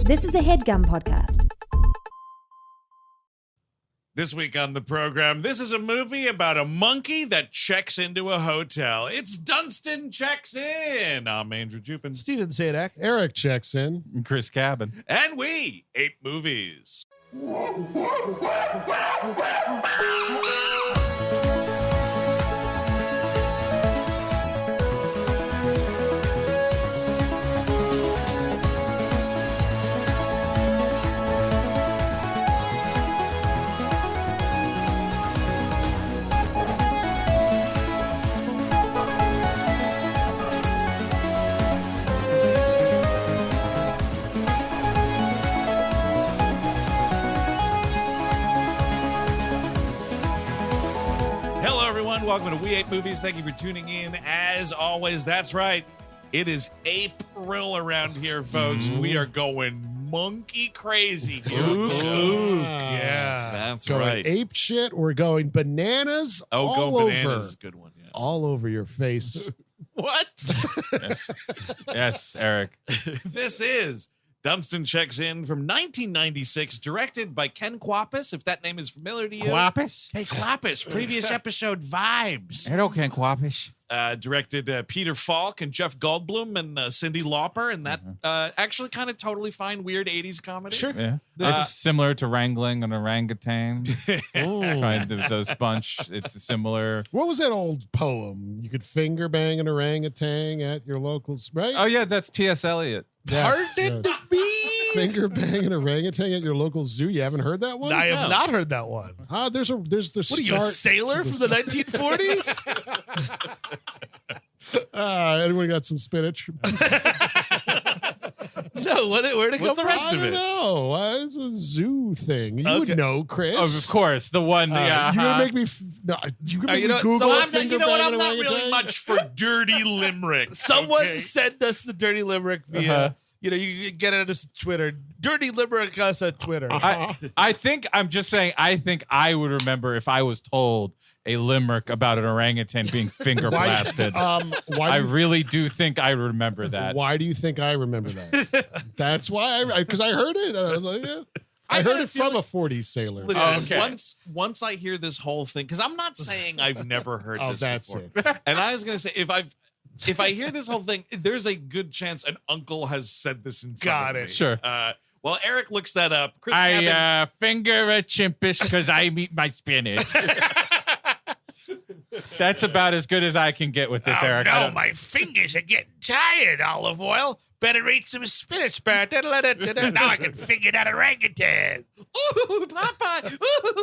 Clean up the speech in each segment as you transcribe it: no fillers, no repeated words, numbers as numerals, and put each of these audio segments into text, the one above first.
This is a HeadGum podcast. This week on the program, this is a movie about a monkey that checks into a hotel. It's Dunston Checks In. I'm Andrew Jupin. Steven Sadak. Eric checks in. Chris Cabin. And we Ape Movies. Welcome to We Ape Movies. Thank you for tuning in. As always, that's right. It is APE-RIL around here, folks. We are going monkey crazy here. Ooh, yeah. That's Going right. ape shit. We're going bananas. Going all bananas over. is a good one. Yeah. All over your face. What? Yes, Eric. This is Dunston Checks In from 1996, directed by Ken Kwapis, if that name is familiar to you. Kwapis? Hey, Kwapis, previous episode vibes. Hello, Ken Kwapis. Directed Peter Falk and Jeff Goldblum and Cyndi Lauper, and that actually kind of totally fine, weird 80s comedy. Sure. Yeah. This is similar to wrangling an orangutan. Trying to do those bunch. It's similar. What was that old poem? You could finger bang an orangutan at your locals, right? Oh, yeah, that's T.S. Eliot. Yes, Pardon yes. me? Finger bang an orangutan at your local zoo. You haven't heard that one? I have not heard that one. There's the What are you, a sailor from the 1940s? Anyone got some spinach? No, where'd it What's come the from? rest I of don't it? know. It's a zoo thing. You would Okay. know, Chris. Oh, of course. The one. You're gonna make me. No, you can make you me know, Google. so a I'm- finger You know what? bang I'm an not really orangutan. much for dirty limericks. Someone okay? sent us the dirty limerick via, you can get it on just Twitter. Dirty limerick us at Twitter. I think I'm just saying, I think I would remember if I was told a limerick about an orangutan being finger blasted. Why I do you really do think I remember that. Why do you think I remember that? That's why because I heard it and I was like, yeah. I heard gotta it feel from a 40s sailor. Listen, Okay. once I hear this whole thing, because I'm not saying I've never heard Oh, this that's before. it. And I was gonna say if I hear this whole thing, there's a good chance an uncle has said this in front Got of it. me. Sure. Well, Eric looks that up. Chris Cabin, I finger a chimpish because I eat my spinach. That's about as good as I can get with this, Eric. I don't- my fingers are getting tired, olive oil. Better eat some spinach, Now I can figure that orangutan. ooh, Popeye,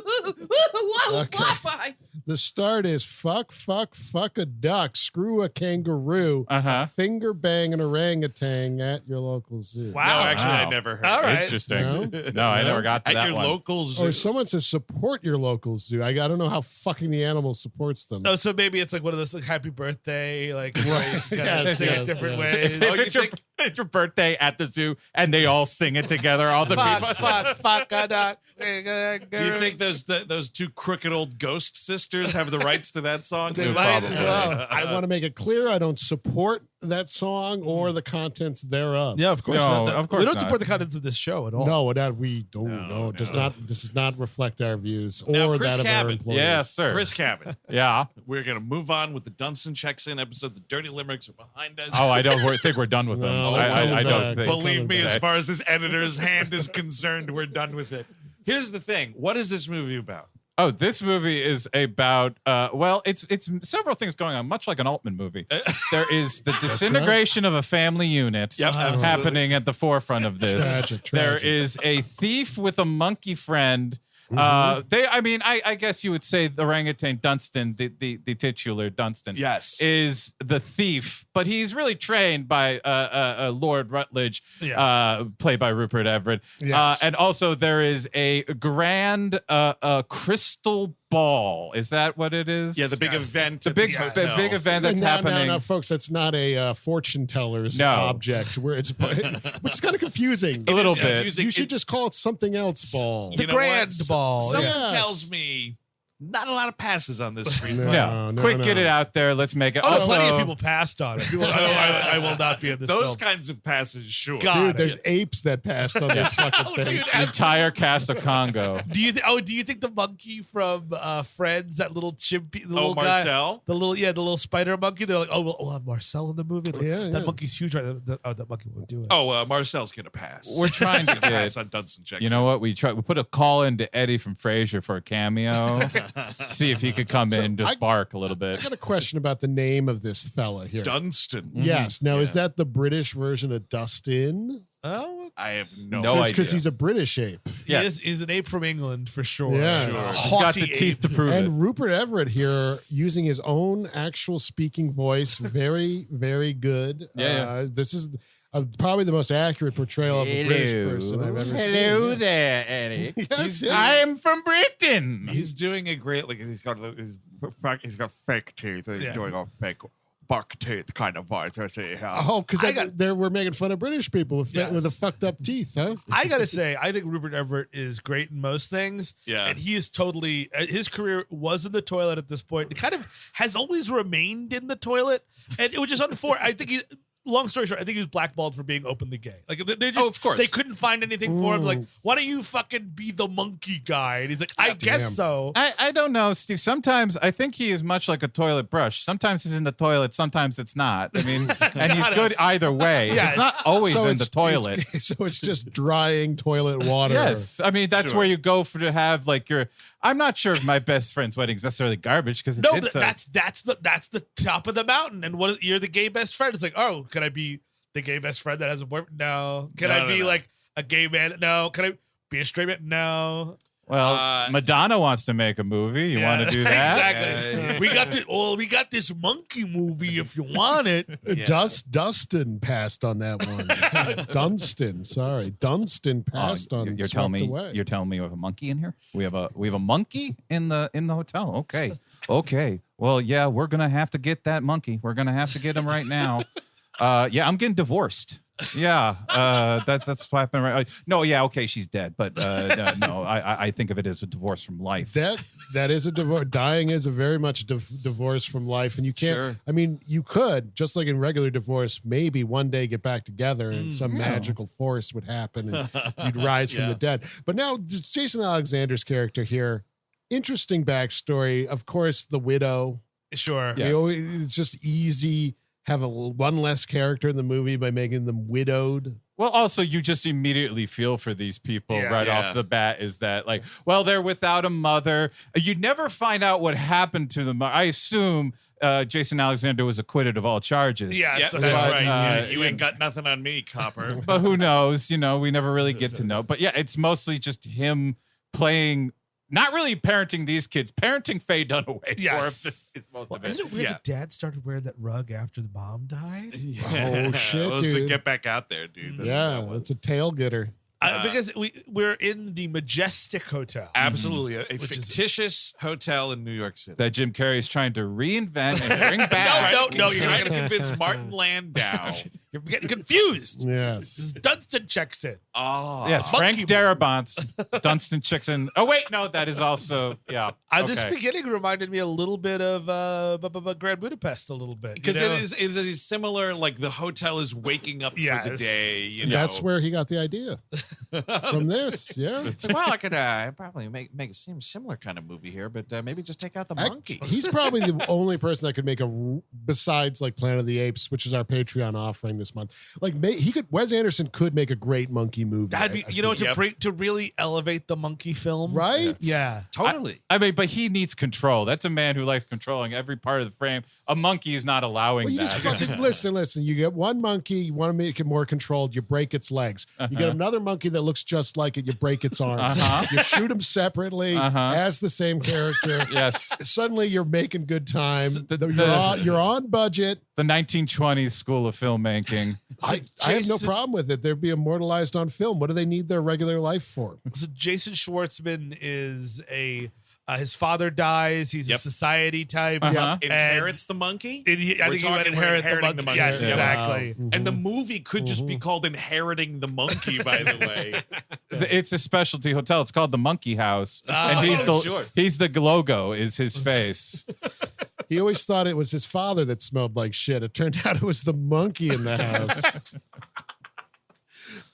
whoa, Okay. Popeye. The start is fuck a duck, screw a kangaroo, finger bang an orangutan at your local zoo. Wow. No, actually, Wow. I never heard. All that. right. Interesting. No? No, I never got to At that your one. local zoo. Or someone says support your local zoo. I don't know how fucking the animal supports them. Oh, so maybe it's like one of those like happy birthday, like Right. Yes, sing it yes, different yes. ways. Oh, you It's your, think- it's your birthday at the zoo, and they all sing it together. All the people. fuck a duck. Do you think those two crooked old ghost sisters have the rights to that song? They too? might Probably. as well. I want to make it clear I don't support that song or the contents thereof. Yeah, of course. No, not. of course we don't not. support the contents of this show at all. No, that we don't. No, No, does no. not. This does not reflect our views Now, or Chris that of our Cabin. employees. Yes, sir. Chris Cabin. Yeah. We're going to move on with the Dunston Checks In episode. The Dirty Limericks are behind us. Oh, I don't think we're done with them. No, I don't back. think. Believe me, as That's- far as this editor's hand is concerned, we're done with it. Here's the thing. What is this movie about? Oh, this movie is about well, it's several things going on, much like an Altman movie. There is the disintegration of a family unit Yep, absolutely. happening at the forefront of this. Tragic. There is a thief with a monkey friend. I guess you would say the orangutan Dunston, the titular Dunston, Yes. is the thief, but he's really trained by Lord Rutledge, played by Rupert Everett. Yes. And also there is a grand crystal ball. Is that what it is? Yeah, the big event. the at big this the hotel. big event that's No, happening. No, folks, that's not a fortune teller's No. object. Which is kind of confusing. A little is bit. confusing. You should It's- just call it something else ball. You The know grand what? ball, Someone yes. tells me Not a lot of passes on this screen. No. Quick, get it out there. Let's make it. Oh, Also, plenty of people passed on it. I will not be in this Those film. kinds of passes, sure. God. Dude, there's apes that passed on this fucking thing. Dude, the entire cast of Congo. do you think the monkey from Friends, that little chimpy, the little guy, Marcel? the little spider monkey? They're like, oh, we'll have Marcel in the movie. Like, Yeah, that yeah. monkey's huge, right? That monkey won't do it. Oh, Marcel's gonna pass. We're trying to pass get. on Dunston Checks You know what? We put a call into Eddie from Frasier for a cameo. See if he could come in and just bark a little I bit. got a question about the name of this fella here. Dunston. Yes. Now, is Yeah. that the British version of Dustin? Oh, I have no No idea. Because he's a British ape. Yes. he's an ape from England for sure. Yeah. Sure. He's got the Haughty teeth ape. to prove it. And Rupert Everett here using his own actual speaking voice. Very, very good. Yeah. This is probably the most accurate portrayal of a British person I've ever seen. Hello Yeah. there, Eddie. Yes, yes. I'm from Britain. He's doing a great, like, he's got fake teeth. He's doing a fake buck teeth kind of voice. I see. Oh, because we're making fun of British people with Yes. with the fucked up teeth, huh? I gotta say, I think Rupert Everett is great in most things. Yeah. And he is totally, his career was in the toilet at this point. It kind of has always remained in the toilet. And it was just unfortunate. I think long story short, I think he was blackballed for being openly gay. Like, they just, of course. they couldn't find anything for him. Like, why don't you fucking be the monkey guy? And he's like, I guess so. I don't know, Steve. Sometimes I think he is much like a toilet brush. Sometimes he's in the toilet, sometimes it's not. I mean, and he's good either way. Yes. It's not always So in it's- the toilet. So it's just drying toilet water. Yes, I mean that's Sure. where you go for to have like your. I'm not sure if my best friend's wedding is necessarily garbage because No, but that's the top of the mountain. And you're the gay best friend. It's like, oh, can I be the gay best friend that has a boyfriend? No. Can I be like a gay man? No. Can I be a straight man? No. Well, Madonna wants to make a movie. You want to do that? Exactly. We got this monkey movie if you want it. Dustin passed on that one. Dunston, sorry. Dunston passed on it. You're telling me we have a monkey in here? We have a monkey in the hotel. Okay. Well, yeah, we're gonna have to get that monkey. We're gonna have to get him right now. Yeah, I'm getting divorced. Yeah, that's what's happening right. No, yeah, okay, she's dead, but no, I think of it as a divorce from life. That is a divorce. Dying is a very much divorce from life, and you can't. Sure. I mean, you could just like in regular divorce, maybe one day get back together, and some magical force would happen, and you'd rise from the dead. But now, Jason Alexander's character here, interesting backstory. Of course, the widow. Sure. Yes. It's just easy. Have one less character in the movie by making them widowed. Well, also, you just immediately feel for these people off the bat. Is that like, well, they're without a mother. You never find out what happened to them. I assume Jason Alexander was acquitted of all charges. Yeah, Yeah, so that's but, right. Yeah, you yeah. ain't got nothing on me, copper. But who knows? You know, we never really get to know. But yeah, it's mostly just him playing. Not really parenting these kids, parenting Faye Dunaway. Yes. Is most of it. Isn't it weird Yeah. that Dad started wearing that rug after the mom died? Oh, shit, It was to dude. get back out there, dude. That's what Yeah, that was. it's a tail getter. Because we're in the Majestic Hotel. Absolutely a Which is- fictitious hotel in New York City. That Jim Carrey's trying to reinvent and bring back. No, He's you're trying not to gonna- convince Martin Landau. You're getting confused. Yes. This is Dunston Checks In. Oh, Yes, Monkey Frank Darabont's Dunston Checks In. Oh wait, no, that is also This okay. beginning reminded me a little bit of Grand Budapest, a little bit. because you know? it is similar. Like the hotel is waking up for the Yes. day. You And know, that's where he got the idea from this. Yeah. It's like, well, I could probably make a similar kind of movie here, but maybe just take out the monkey. He's probably the only person that could make besides like Planet of the Apes, which is our Patreon offering this month. Like Wes Anderson could make a great monkey movie. That'd be, to really elevate the monkey film, right? Yeah. totally. I mean, but he needs control. That's a man who likes controlling every part of the frame. A monkey is not allowing Well, you that. just fucking listen. You get one monkey, you want to make it more controlled, you break its legs. You get another monkey that looks just like it, you break its arms. You shoot them separately as the same character. Yes, Suddenly you're making good time. The- You're on budget. the 1920s school of filmmaking. I have no problem with it. They'd be immortalized on film. What do they need their regular life for? So Jason Schwartzman is a His father dies. He's a society type. Uh-huh. Inherits the monkey. I think he would inherit inherit the monkey. Yes, Yeah. exactly. Wow. And the movie could just be called Inheriting the Monkey, by the way. It's a specialty hotel. It's called the Monkey House, and sure. he's the logo is his face. He always thought it was his father that smelled like shit. It turned out it was the monkey in the house.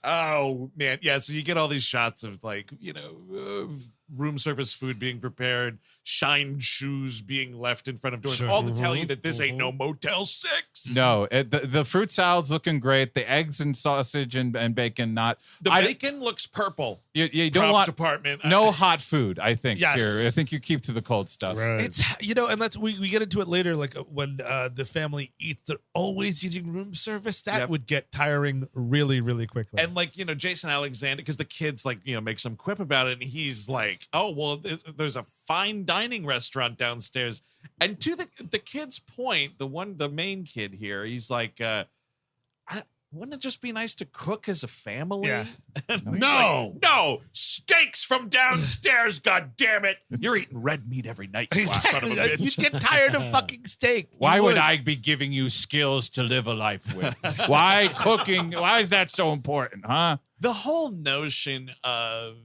Oh, man. Yeah, so you get all these shots of, room service food being prepared, shined shoes being left in front of doors, all to tell you that this ain't no Motel 6. No, the fruit salad's looking great. The eggs and sausage and bacon not. The bacon looks purple. You don't Prop want department. no hot food. I think Yes. here. I think you keep to the cold stuff. Right. It's and that's we get into it later. Like when the family eats, they're always using room service. That would get tiring really, really quickly. And Jason Alexander, because the kids make some quip about it, and he's like, "Oh well, there's a fine dining restaurant downstairs." And to the kid's point, the main kid here, he's like, "Wouldn't it just be nice to cook as a family?" Yeah. No, no steaks from downstairs. God damn it! You're eating red meat every night. You son of a bitch. You'd get tired of fucking steak. Why You would I be giving you skills to live a life with? Why cooking? Why is that so important, huh? The whole notion of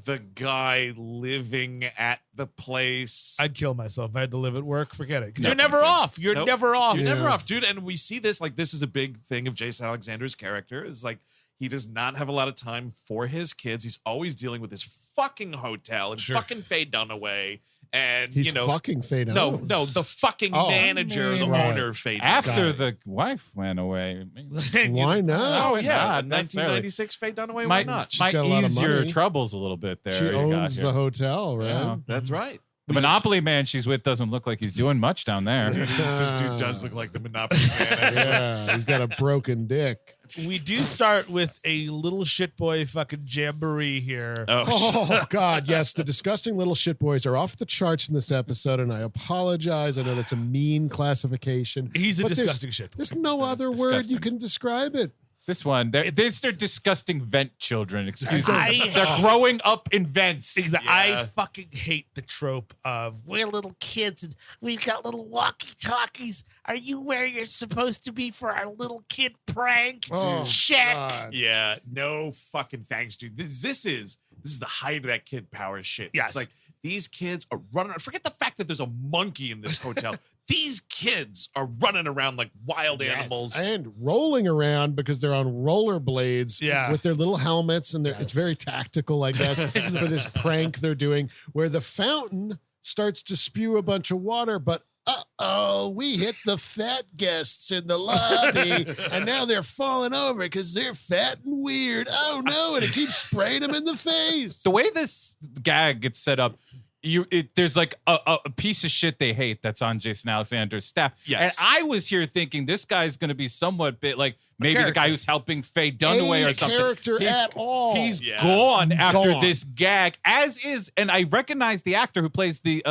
the guy living at the place. I'd kill myself if I had to live at work. Forget it. 'Cause Nope. you're never off. You're Nope. never off. You're never Yeah. off, dude. And we see this, this is a big thing of Jason Alexander's character, is he does not have a lot of time for his kids. He's always dealing with this fucking hotel and fucking Faye Dunaway. And, He's fucking Faye no, Dunaway. the fucking Oh, manager, the right. owner, Faye Dunaway. After the wife went away. Why not? Oh, it's Yeah, not in necessarily. 1996, Faye Dunaway, why Might not? got a lot of ease your money. troubles a little bit there. She you got owns here. the hotel, right? Yeah. That's right. The Monopoly man she's with doesn't look like he's doing much down there. This dude does look like the Monopoly man. Yeah, he's got a broken dick. We do start with a little shit boy fucking jamboree here. Oh God, yes, the disgusting little shit boys are off the charts in this episode, and I apologize. I know that's a mean classification. He's a but disgusting shit boy. There's no other word you can describe it. This one, they're disgusting vent children. Excuse me. I- They're growing up in vents. Exactly. Yeah. I fucking hate the trope of we're little kids and we've got little walkie-talkies. Are you where you're supposed to be for our little kid prank? Oh, Check. God. Yeah, no fucking thanks, dude. This is the height of that kid power shit. Yes. It's like these kids are running around. Forget the fact that there's a monkey in this hotel. These kids are running around like wild animals. And rolling around because they're on rollerblades Yeah. with their little helmets, and it's very tactical, I guess, for this prank they're doing, where the fountain starts to spew a bunch of water, but we hit the fat guests in the lobby, and now they're falling over because they're fat and weird. Oh no, and it keeps spraying them in the face. The way this gag gets set up, there's like a piece of shit they hate that's on Jason Alexander's staff. Yes. And I was here thinking this guy's going to be somewhat bit like maybe the guy who's helping Faye Dunaway or something. Character at all. He's Yeah. gone after Gone. this gag, as is, and I recognize the actor who plays the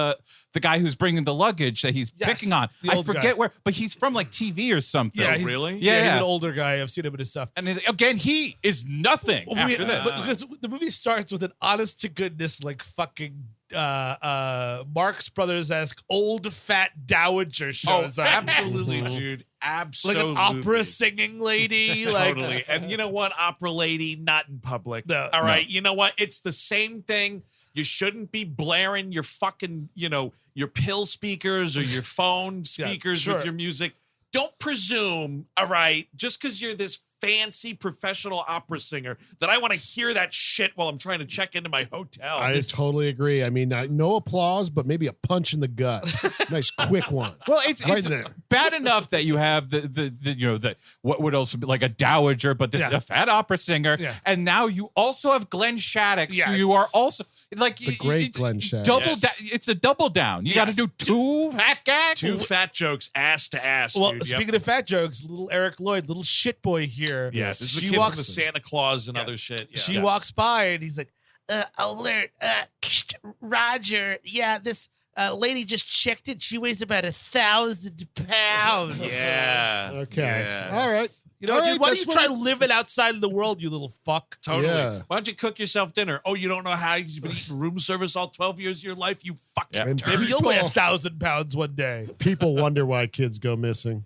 guy who's bringing the luggage that he's Yes, picking on. the I old forget guy. where, but he's from like TV or something. Yeah, he's- really? Yeah. He's an older guy. I've seen him in his stuff. And again, he is nothing after this. Because the movie starts with an honest to goodness, like fucking Marx Brothers-esque old fat dowager shows up. absolutely, dude. Like Absolutely. an opera singing lady. Like, Totally. And you know what? Opera lady, not in public. No. All right. You know what? It's the same thing. You shouldn't be blaring your fucking, your pill speakers or your phone speakers with sure. your music. Don't presume, all right, just because you're this fancy professional opera singer that I want to hear that shit while I'm trying to check into my hotel. I totally agree. I mean, no applause, but maybe a punch in the gut. Nice quick one. Well, it's Right there. bad enough that you have the what would also be like a dowager, but this is Yeah. a fat opera singer, Yeah. and now you also have Glenn Shadix, who Yes. you are also like The great Glenn Shadix. Double Yes. it's a double down. You got to Yes. do two fat gags. Two fat jokes, ass to ass, well, dude. speaking of fat jokes, little Eric Lloyd, little shit boy here. Yes. This is the she kid walks- from the Santa Claus and other shit. Yeah. She walks by and he's like, alert, Roger. Yeah, this lady just checked in. She weighs about 1,000 pounds. Yeah. Okay. Yeah. All right. You know, All dude, right, why don't that's you try what- living outside in the world, you little fuck? Totally. Yeah. Why don't you cook yourself dinner? Oh, you don't know how you've been eating room service all 12 years of your life? You fucking Yeah. And turd. Maybe you'll weigh People- 1,000 pounds one day. People wonder why kids go missing.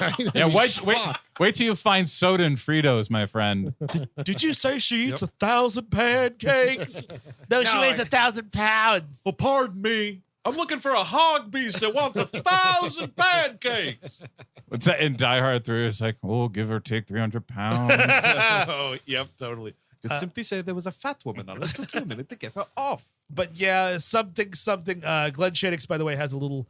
Right? Yeah, I mean, wait till you find soda and Fritos, my friend. Did you say she eats 1,000 pancakes? No, she No, weighs I- 1,000 pounds. Well, pardon me. I'm looking for a hog beast that wants 1,000 pancakes. What's that in Die Hard 3? It's like, oh, give or take 300 pounds. Oh, yep, totally. Could simply say there was a fat woman on it. It took you a minute to get her off. But yeah, something. Glenn Shadix, by the way, has a little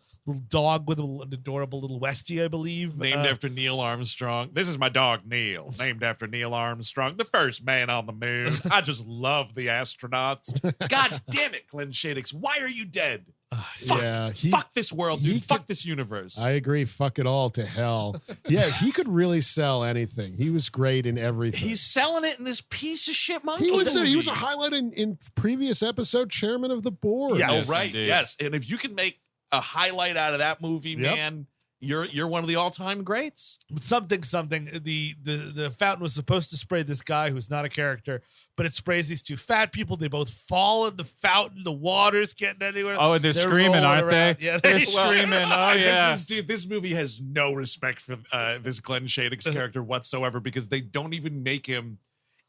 dog with an adorable little Westie, I believe. Named after Neil Armstrong. This is my dog, Neil. Named after Neil Armstrong, the first man on the moon. I just love the astronauts. God damn it, Glenn Shadix. Why are you dead? Fuck. Yeah, Fuck this world, he dude. Fuck could- this universe. I agree. Fuck it all to hell. Yeah, he could really sell anything. He was great in everything. He's selling it in this piece of shit monkey he was movie. a highlight in previous episode, chairman of the board. Yeah. Oh, Yes, right. indeed. Yes. And if you can make a highlight out of that movie, Yep. man, you're one of the all-time greats. something. The fountain was supposed to spray this guy who's not a character, but it sprays these two fat people. They both fall in the fountain. The water's getting anywhere. Oh, and they're screaming, rolling aren't around. they? Yeah, They're they screaming. Oh, And yeah. this movie has no respect for this Glenn Shadix character whatsoever because they don't even make him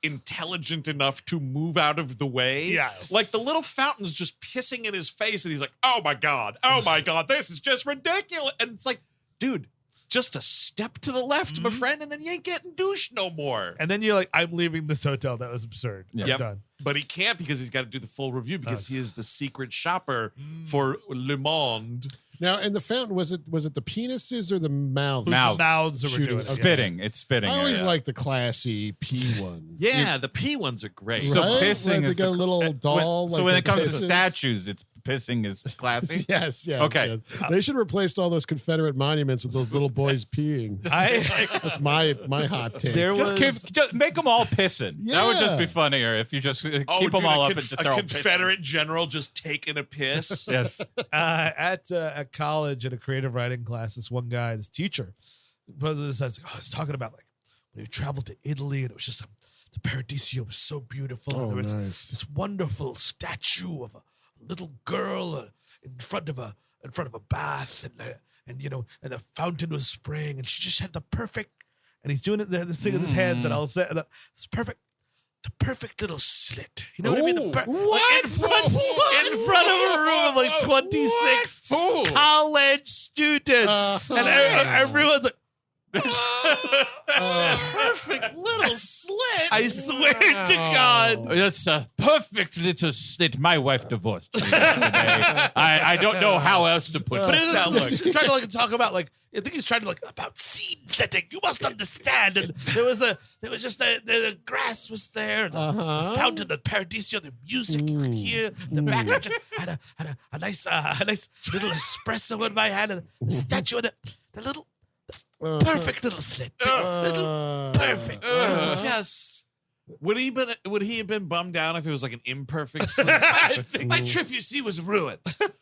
intelligent enough to move out of the way. Yes. Like the little fountain's just pissing in his face and he's like, oh my God, this is just ridiculous. And it's like, dude, just a step to the left, my friend, and then you ain't getting douche no more. And then you're like, I'm leaving this hotel. That was absurd. Yeah. I'm Yep. done. But he can't because he's got to do the full review because he is the secret shopper for Le Monde. Now, in the fountain, was it the penises or the mouths? Mouth. Mouths are Shooting. doing it. Okay. Spitting. It's spitting. I always yeah. like the classy P one. Yeah, the P ones are great. So Right? pissing Like they is got a little when- doll, so like when the it comes to pisses. statues, it's pissing is classy. Yes. Okay. yes. They should replace all those Confederate monuments with those little boys peeing. That's my hot take. There Just was just make them all pissing. That would just be Yeah. funnier if you just keep dude, them all a up and just they're a all Confederate general just taking a piss. pissing. Yes. at college in a creative writing class. This one guy, this teacher, was talking about like when he traveled to Italy and it was just the Paradiso was so beautiful. Oh, and there was nice. this wonderful statue of a little girl in front of a bath, and the fountain was spraying, and she just had the perfect. And he's doing it this thing with his hands, and I'll say it's perfect. The perfect little slit. You know what I mean? Ooh. Like in front of a room of like 26 What? Ooh. college students. And everyone's like, Perfect little slit. I swear to God. That's a perfect little slit. My wife divorced me yesterday. I don't know how else to put But it. it was, he's trying to like talk about like I think he's trying to like about seed setting. You must understand. And there was just the grass was there, and the fountain, the Paradiso, the music you could hear, the background. Had a nice little espresso in my hand, and the statue of the little perfect little slit, little perfect. Yes. Would he have been bummed out if it was like an imperfect slit? My trip, you see, was ruined.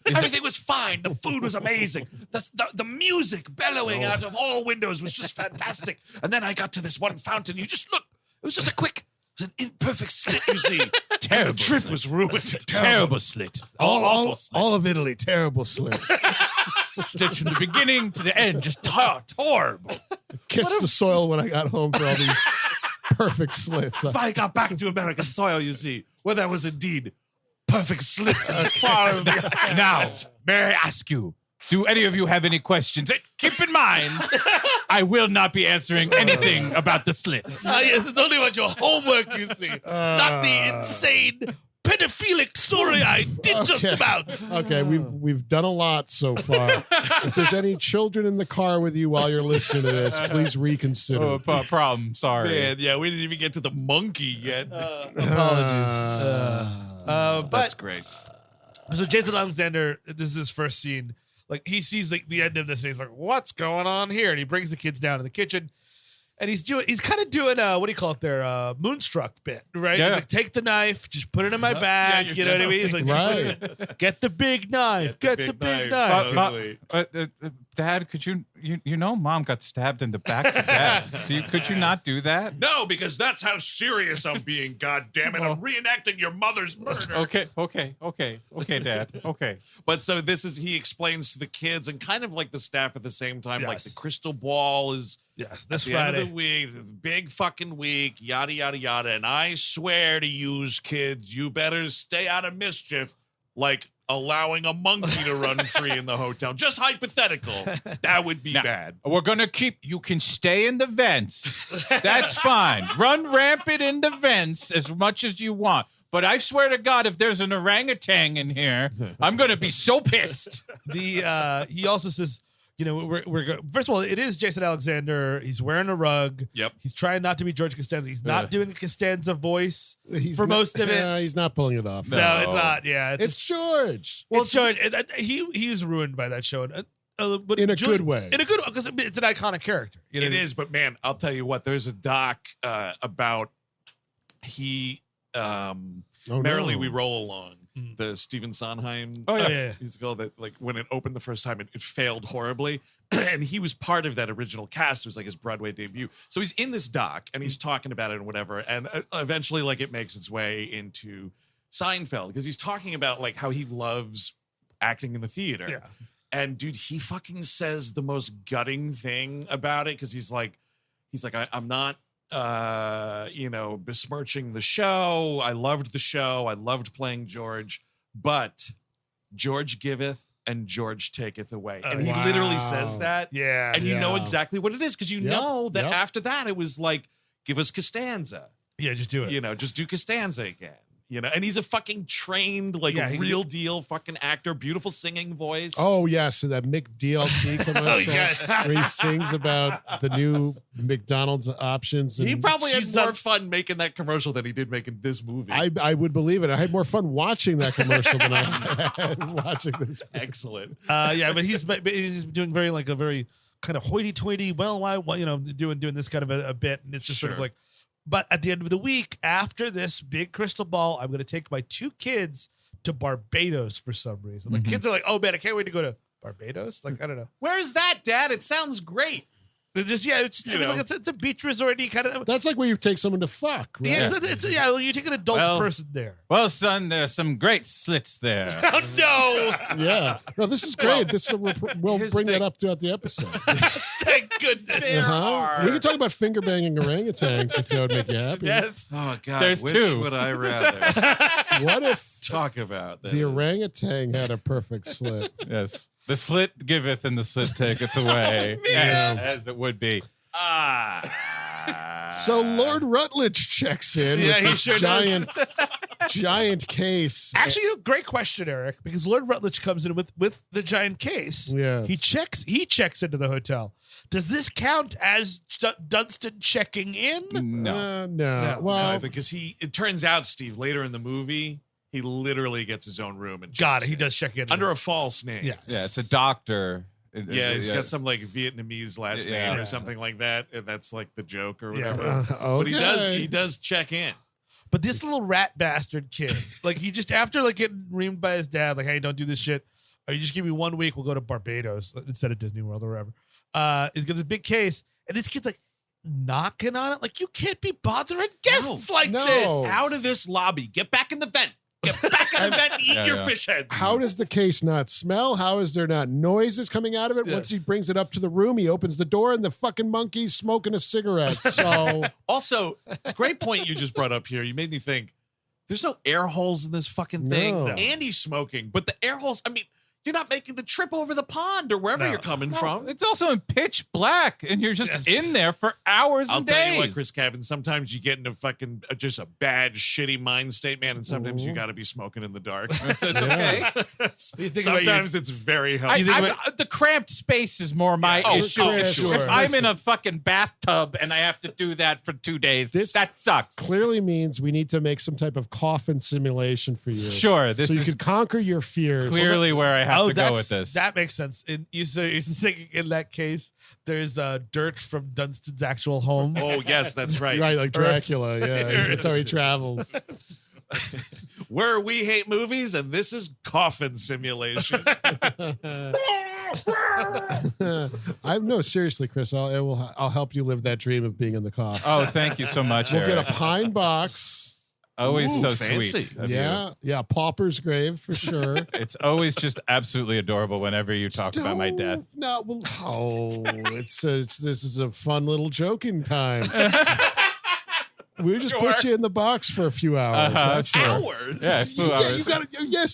Everything was fine. The food was amazing. The music bellowing out of all windows was just fantastic. And then I got to this one fountain. You just look. It was just a quick. It was an imperfect slit. You see, Terrible And the trip slit. was ruined. Terrible slit. Awful slit. all of Italy, terrible slits. Stitch from the beginning to the end. Just horrible. Kissed the soil when I got home for all these perfect slits. I got back to American soil, you see, where there was indeed perfect slits as far as the eye. Now, may I ask you, do any of you have any questions? Keep in mind, I will not be answering anything about the slits. Yes, it's only about your homework, you see, not the insane pedophilic story I did just Okay. about. Okay, we've done a lot so far. If there's any children in the car with you while you're listening to this, please reconsider. Oh, problem. Sorry. Man, yeah, we didn't even get to the monkey yet. Apologies. That's But great. so Jason Alexander, this is his first scene. Like he sees like the end of this, and he's like, "What's going on here?" And he brings the kids down in the kitchen, And he's kind of doing what do you call it there? Moonstruck bit, right? Yeah. He's like, take the knife, just put it in my bag. Yeah, you know what I mean? He's like, Right. get the big knife, get the big knife. Totally. Dad, could you know Mom got stabbed in the back to death. Could you not do that? No, because that's how serious I'm being. God damn it! I'm reenacting your mother's murder. Okay, Dad. Okay. But so he explains to the kids and kind of like the staff at the same time, like Yes. the crystal ball is Yes, at this the Friday. end of the week, this big fucking week, yada yada yada. And I swear to yous, kids, you better stay out of mischief, like allowing a monkey to run free in the hotel. Just hypothetical. That would be bad. We're gonna you can stay in the vents. That's fine. Run rampant in the vents as much as you want. But I swear to God, if there's an orangutan in here, I'm gonna be so pissed. He also says, you know, we're first of all, it is Jason Alexander. He's wearing a rug. Yep. He's trying not to be George Costanza. He's not doing a Costanza voice He's for not- most of it. He's not pulling it off. No, it's not. Yeah, It's George. well, it's George. He's ruined by that show. But In a good way. In a good way, because it's an iconic character. You know It what I mean? is, but man, I'll tell you what. There's a doc about Merrily We Roll Along, the Stephen Sondheim yeah. musical that, like, when it opened the first time, it failed horribly, and he was part of that original cast. It was like his Broadway debut. So he's in this doc and he's talking about it and whatever, and eventually, like, it makes its way into Seinfeld because he's talking about like how he loves acting in the theater. Yeah. And dude, he fucking says the most gutting thing about it because he's like, I'm not, besmirching the show. I loved the show. I loved playing George, but George giveth and George taketh away. And he literally says that. Yeah. And you know exactly what it is because you know that Yep. after that it was like, give us Costanza. Yeah, just do it. You know, just do Costanza again. You know, and he's a fucking trained, like, real deal fucking actor, beautiful singing voice. Oh, yes. So that McDLT commercial yes. where he sings about the new McDonald's options. And He probably had she's more up- fun making that commercial than he did making this movie. I would believe it. I had more fun watching that commercial than I had watching this. Excellent. Yeah, but he's doing very kind of hoity-toity. Well, why doing this kind of a bit, and it's just sort of Sure. like. But at the end of the week, after this big crystal ball, I'm going to take my 2 kids to Barbados for some reason. The kids are like, "Oh man, I can't wait to go to Barbados." Like, I don't know. Where's that, Dad? It sounds great. It's just it's a beach resort-y kind of. That's like where you take someone to fuck, right? Yeah, well, you take an adult person there. Well, son, there's some great slits there. Oh no! Yeah. No, this is great. We'll here's bring the that thing. up throughout the episode. Thank goodness. There are. We can talk about finger banging orangutans if that would make you happy. Yes. Oh, God. There's which 2. would I rather What if talk about? the orangutan had a perfect slit? Yes. The slit giveth and the slit taketh away, as it would be. So Lord Rutledge checks in Yeah, with he this sure giant Actually, case. great question, Eric, because Lord Rutledge comes in with the giant case. Yes. He checks into the hotel. Does this count as Dunston checking in? No. No. Well, because it turns out, Steve, later in the movie, he literally gets his own room and God, checks he in. does check in under a false name. Yeah. Yeah, it's a doctor. Yeah, he's got some like Vietnamese last Yeah. name or something like that, and that's like the joke or Yeah. whatever. But okay. he does check in. But this little rat bastard kid, like he just after like getting reamed by his dad, like, hey, don't do this shit. Or you just give me 1 week, we'll go to Barbados instead of Disney World or wherever. He's got this big case, and this kid's like knocking on it. Like, you can't be bothering guests like No. this. Out of this lobby. Get back in the vent. Get back in the vent and eat Yeah, your yeah. fish heads. How does the case not smell? How is there not noises coming out of it? Yeah. Once he brings it up to the room, he opens the door and the fucking monkey's smoking a cigarette. So Also, great point you just brought up here. You made me think there's no air holes in this fucking thing. No. And he's smoking. But the air holes, I mean, you're not making the trip over the pond or wherever No. you're coming from. It's also in pitch black, and you're just Yes. in there for hours I'll and tell days. you what, Chris Kevin, sometimes you get into fucking just a bad, shitty mind state, man, and sometimes you got to be smoking in the dark. Okay. You think about Sometimes it's very helpful. The cramped space is more my Oh, issue. sure. If I'm Listen. in a fucking bathtub and I have to do that for 2 days, This- that sucks. clearly means we need to make some type of coffin simulation for you. Sure, this So you is could conquer your fears. clearly where I have to go with this. That makes sense. You're thinking in that case, there's dirt from Dunston's actual home. Oh yes, that's right. Right, like Dracula. Yeah, that's how he travels. Where we hate movies, and this is Coffin Simulation. No, seriously, Chris. I'll help you live that dream of being in the coffin. Oh, thank you so much, We'll Eric. get a pine box. Always Ooh, so fancy. sweet. of you. Yeah, pauper's grave for sure. It's always just absolutely adorable whenever you talk about my death. No, this is a fun little joking time. We just put you in the box for a few hours. That's it. Hours? Yeah, a few hours.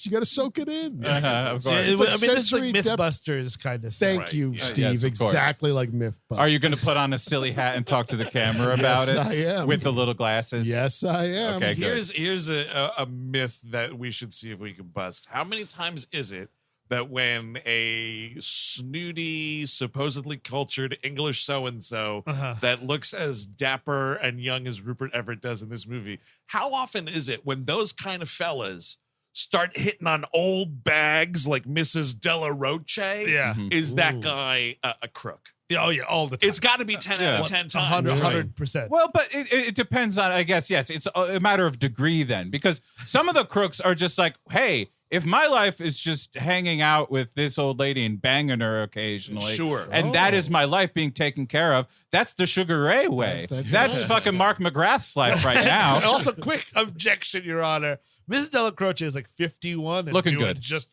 You got to soak it in. Of course. It's like I mean, this is like sensory depth. Mythbusters kind of stuff. Thank Right. you, Yeah, Steve. yes, of course. Exactly like Mythbusters. Are you going to put on a silly hat and talk to the camera about Yes, it? I am. With the little glasses? Yes, I am. Okay, good. Here's a myth that we should see if we can bust. How many times is it that when a snooty, supposedly cultured English so-and-so that looks as dapper and young as Rupert Everett does in this movie, how often is it when those kind of fellas start hitting on old bags like Mrs. Della Roche? Yeah. Is that Ooh. guy a crook? Oh, yeah, all the time. It's got to be 10 out of 10 times. 100%. Well, but it depends on, I guess, yes, it's a matter of degree then, because some of the crooks are just like, hey, if my life is just hanging out with this old lady and banging her occasionally, Sure. and that is my life being taken care of, that's the Sugar Ray way. That's That's nice. fucking Mark McGrath's life right now. And also, quick objection, Your Honor. Mrs. Della Croce is like 51 and Looking doing good. just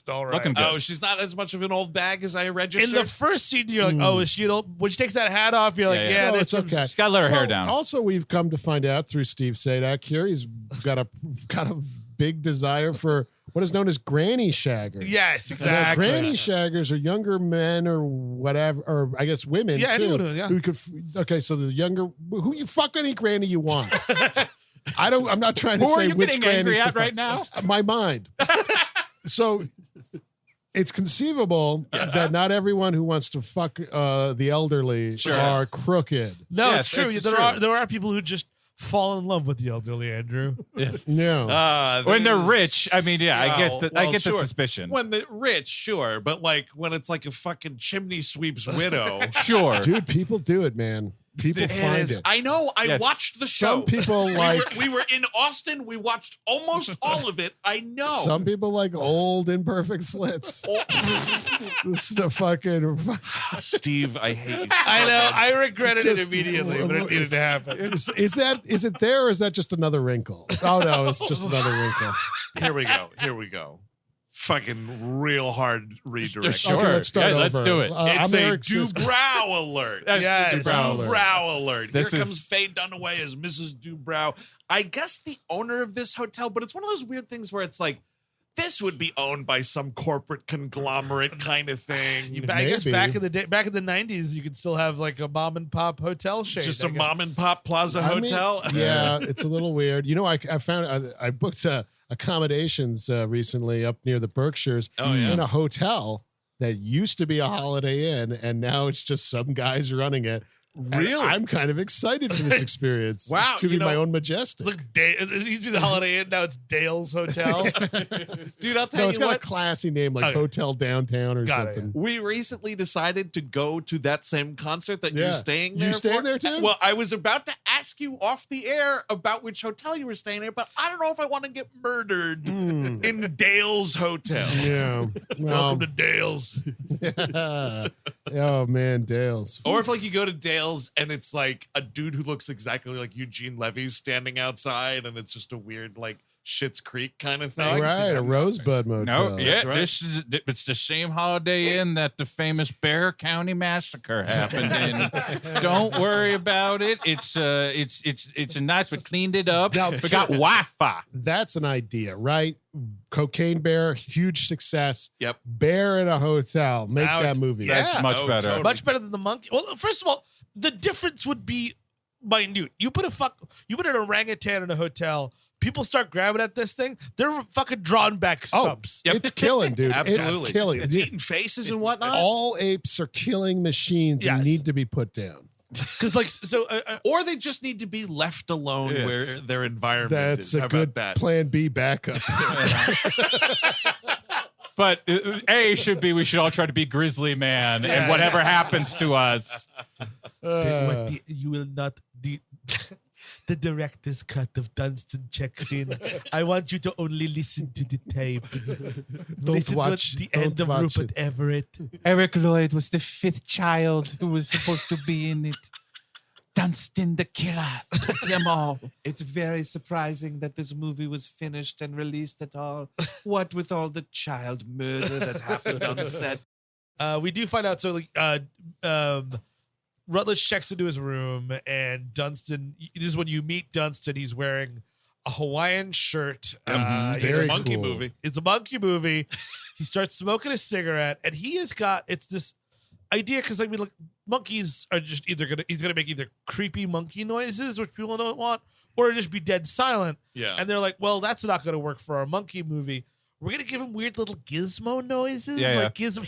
all right. Looking good. Oh, she's not as much of an old bag as I registered. In the first scene, you're like, oh, is she when she takes that hat off, you're like, Yeah, yeah. yeah, No, that's it's okay. She's got to let her hair Well, down. Also, we've come to find out through Steve Sadak here, he's got a big desire for what is known as granny shaggers. Yes, Now, exactly. granny shaggers are younger men or whatever, or I guess women Yeah, too. anyone, yeah. Who could? Okay, so the younger, who you fuck any granny you want. I'm not trying to Who are say you which getting angry grannies to at right fuck. now? My mind. So it's conceivable that not everyone who wants to fuck the elderly Sure. are crooked. No, Yes, it's true. it's There true. are people who just fall in love with the elderly, Andrew. Yes. No. When they're there's- rich, I mean, yeah, I get the sure. suspicion. When they're rich, sure, but like when it's like a fucking chimney sweep's widow. Sure. Dude, people do it, man. People It find is. it. I know. I Yes. watched the show. Some people like we were in Austin. We watched almost all of it. I know. some people like old imperfect slits. This is a fucking Steve, I hate you. I know. I regretted it Just- immediately, but it needed to happen. is it there or is that just another wrinkle? Oh no, it's just another wrinkle. Here we go. Fucking real hard redirect. Sure. Okay, let's start Yeah, let's over. do it. It's I'm a Eric Sisk- Dubrow alert. Yes, Yes. Dubrow alert. Dubrow alert. This Here is- comes Faye Dunaway as Mrs. Dubrow. I guess the owner of this hotel, but it's one of those weird things where it's like, this would be owned by some corporate conglomerate kind of thing. I guess Maybe. back in the 90s, you could still have like a mom and pop hotel shade. Just I a guess. mom and pop plaza I mean, hotel. yeah, it's a little weird. You know, I found I booked accommodations recently up near the Berkshires Oh, yeah. in a hotel that used to be a Holiday Inn, and now it's just some guys running it. And Really? I'm kind of excited for this experience. Wow, It's gonna you be my know- own Majestic. Look, it used to be the Holiday Inn. Now it's Dale's Hotel. Dude, I'll tell No, you it's got what. a classy name like Okay. Hotel Downtown or Got it, something. We recently decided to go to that same concert that Yeah. you're staying You there. staying for. there too? Well, I was about to ask you off the air about which hotel you were staying at, but I don't know if I want to get murdered Hmm. in Dale's hotel. Yeah. Welcome to Dale's. Oh man, Dale's. Or if like you go to Dale's and it's like a dude who looks exactly like Eugene Levy's standing outside, and it's just a weird like Schitt's Creek kind of thing. Right, a Rosebud Motel. No, yeah, right. it's the same Holiday Inn that the famous Bear County Massacre happened in. Don't worry about it. It's a nice. We cleaned it up. Now- We got Wi-Fi. That's an idea, right? Cocaine Bear, huge success. Yep. Bear in a hotel. Make Now- that movie. Yeah. That's much better. Totally. Much better than the monkey. Well, first of all, the difference would be minute. You put an orangutan in a hotel. People start grabbing at this thing. They're fucking drawn back stumps. Yep. It's killing, dude. Absolutely. It's killing. It's eating faces and whatnot. All apes are killing machines and Yes. need to be put down. Because like so. Or they just need to be left alone Yes. where their environment That's is. a How good about that? plan B backup. But A should be we should all try to be Grizzly Man, and whatever happens to us. You will not the director's cut of Dunston Checks In. I want you to only listen to the tape. Listen to the end of Rupert Everett. Eric Lloyd was the 5th child who was supposed to be in it. Dunston the killer took them all. It's very surprising that this movie was finished and released at all. What with all the child murder that happened on set. We do find out. So, Rutledge checks into his room, and Dunston. This is when you meet Dunston. He's wearing a Hawaiian shirt. It's a monkey cool. movie. It's a monkey movie. He starts smoking a cigarette, and he has got this idea because I mean, like monkeys are just he's gonna make either creepy monkey noises, which people don't want, or just be dead silent. Yeah. And they're like, well, that's not gonna work for our monkey movie. We're gonna give him weird little gizmo noises, like gizmo.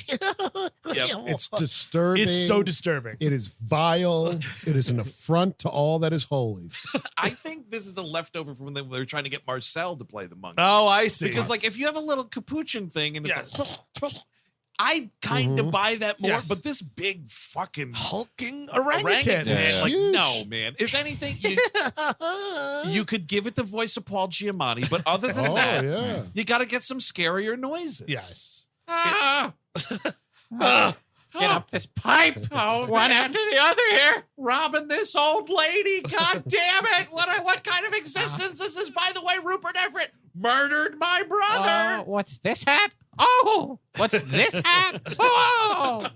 It's disturbing. It's so disturbing. It is vile. It is an affront to all that is holy. I think this is a leftover from when they were trying to get Marcel to play the monkey. Oh, I see. Because like if you have a little capuchin thing and it's Yes. like, I kind of buy that more, Yes. but this big fucking hulking orangutan. man, like Huge. no, man. If anything, you could give it the voice of Paul Giamatti, but other than that, yeah. you got to get some scarier noises. Yes. Ah! Get up this pipe. Oh, One man. after the other here. Robbing this old lady. God damn it. What kind of existence is this? By the way, Rupert Everett murdered my brother. What's this hat? Oh, what's this hat? Oh.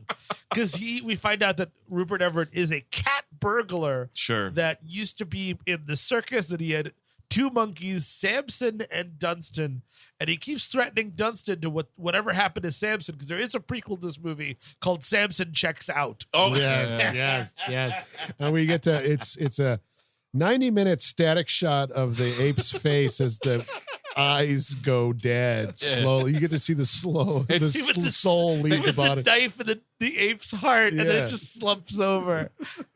Because we find out that Rupert Everett is a cat burglar Sure. that used to be in the circus, and he had 2 monkeys, Samson and Dunston, and he keeps threatening Dunston to whatever happened to Samson, because there is a prequel to this movie called Samson Checks Out. Oh, Yes. And we get to it's a 90-minute static shot of the ape's face as the eyes go dead slowly. You get to see the soul leave the body. A knife in the ape's heart, and then Yeah. it just slumps over.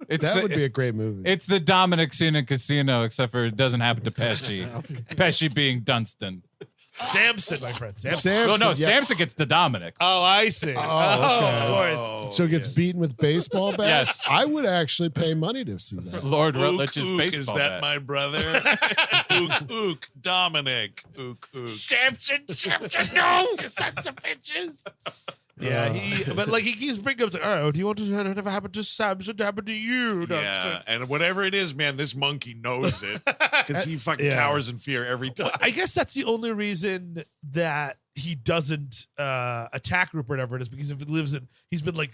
That would be a great movie. It's the Dominic scene in Casino, except for it doesn't happen to Pesci. Pesci being Dunston. Samson, my friend. Samson. Samson, No, yeah. Samson gets the Dominic. Oh, I see. Oh, Of okay. course. So gets beaten with baseball bats? Yes. I would actually pay money to see that. Lord Ook, Rutledge's ook, baseball is that bat. my brother? Ook, ook, Dominic. Ook, ook. Samson, no, you sons of bitches. Yeah, he keeps bringing up to, oh, do you want to whatever happened to Samson to happen to you? Yeah, and whatever it is, man, this monkey knows it because he fucking Yeah. cowers in fear every time. I guess that's the only reason that he doesn't attack Rupert Everett is because if he lives in, he's been like,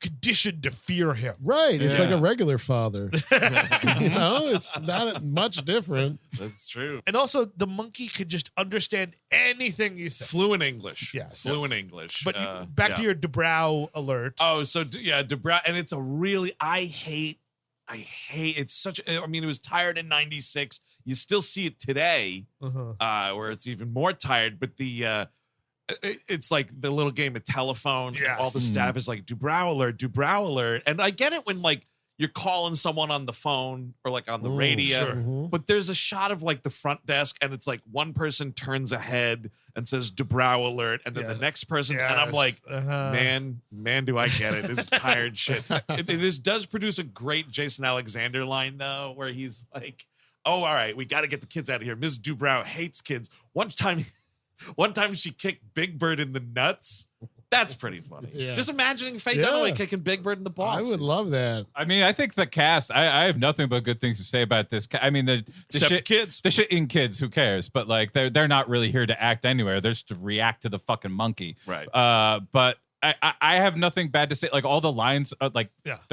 conditioned to fear him. Right. It's Yeah. like a regular father. It's not much different. That's true. And also, the monkey could just understand anything you say. Fluent English. Yes. Fluent English. But back to your Dubrow alert. Oh, so Debra, and it's a really I hate. It's such. I mean, it was tired in '96. You still see it today, where it's even more tired. But it's like the little game of telephone. Yes. All the staff is like Dubrow alert, and I get it when like you're calling someone on the phone or like on the radio. sure. Mhm. But there's a shot of like the front desk, and it's like one person turns ahead and says Dubrow alert, and then the next person, and I'm like, man, do I get it? This is tired shit. This does produce a great Jason Alexander line though, where he's like, "Oh, all right, we got to get the kids out of here. Ms. Dubrow hates kids." One time she kicked Big Bird in the nuts. That's pretty funny. Yeah. Just imagining Faye Yeah. Dunaway kicking Big Bird in the balls. I would love that. I mean, I think the cast, I have nothing but good things to say about this. I mean, the Except shit, kids. the shit in kids, who cares? But like, they're not really here to act anywhere. They're just to react to the fucking monkey. Right. But I have nothing bad to say. Like all the lines, they're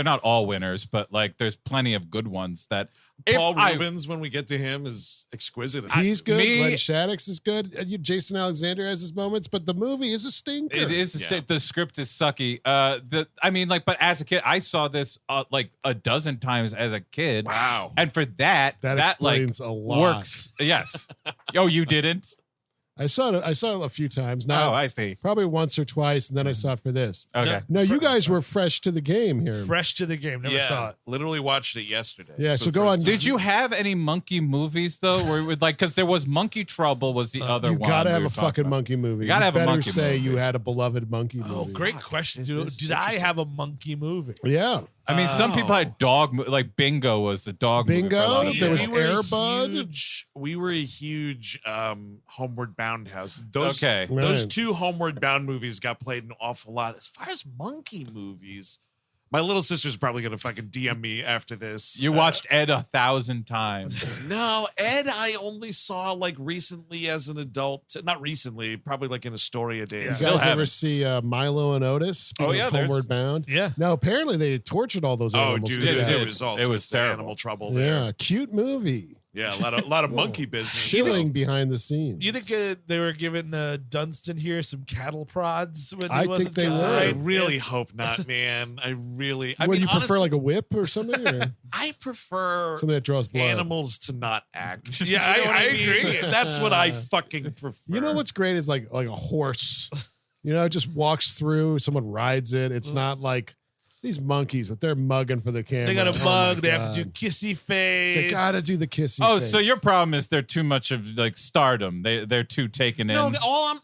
not all winners, but like there's plenty of good ones that. Paul Reubens, when we get to him, is exquisite. He's good. me- Glenn Shadix is good. Jason Alexander has his moments, but the movie is a stinker. It is the script is sucky. But as a kid, I saw this like a dozen times as a kid. Wow. And for that That like explains a lot. works. Yes. Oh, you didn't? I saw it a few times. Now, Oh, I see. probably once or twice, and then I saw it for this. Okay. No, you guys were fresh to the game here. Fresh to the game. Never saw it. Literally watched it yesterday. Yeah, for so the go first on. time. Did you have any monkey movies though? Where it would like because there was Monkey Trouble was the other You one. gotta we have were a talking fucking about. monkey movie. You gotta have a better monkey say movie. you had a beloved monkey Oh, movie. great question. Is this Did I have a monkey movie? Yeah. I mean, some people had dog like Bingo was the dog. movie for a Bingo? lot of There was people. We were a huge Homeward Bound house. Those Okay. those Right. two Homeward Bound movies got played an awful lot. As far as monkey movies, my little sister's probably gonna fucking DM me after this. You watched Ed 1,000 times. No, Ed, I only saw like recently as an adult. Not recently, probably like in Astoria days. You Still guys ever haven't. see Milo and Otis? Speaking Oh, yeah, of there's- Homeward Bound. Yeah. No, apparently they tortured all those Oh, animals. dude, to Yeah, death. there was also It was some terrible. animal trouble there. Yeah, cute movie. Yeah, a lot of monkey business. Chilling behind the scenes. You think they were giving Dunston here some cattle prods? When I he wasn't think they gone? were. I really hope not, man. I mean, you prefer honestly, like a whip or something? Or I prefer something that draws blood? animals to not act. Yeah, You know what I mean? agree. That's what I fucking prefer. You know what's great is like a horse. You know, it just walks through, someone rides it. It's not like these monkeys, but they're mugging for the camera. They got a Oh, mug. my They have to do God. kissy face. They gotta do the kissy Oh, face. so your problem is they're too much of like stardom. They're too taken in. No,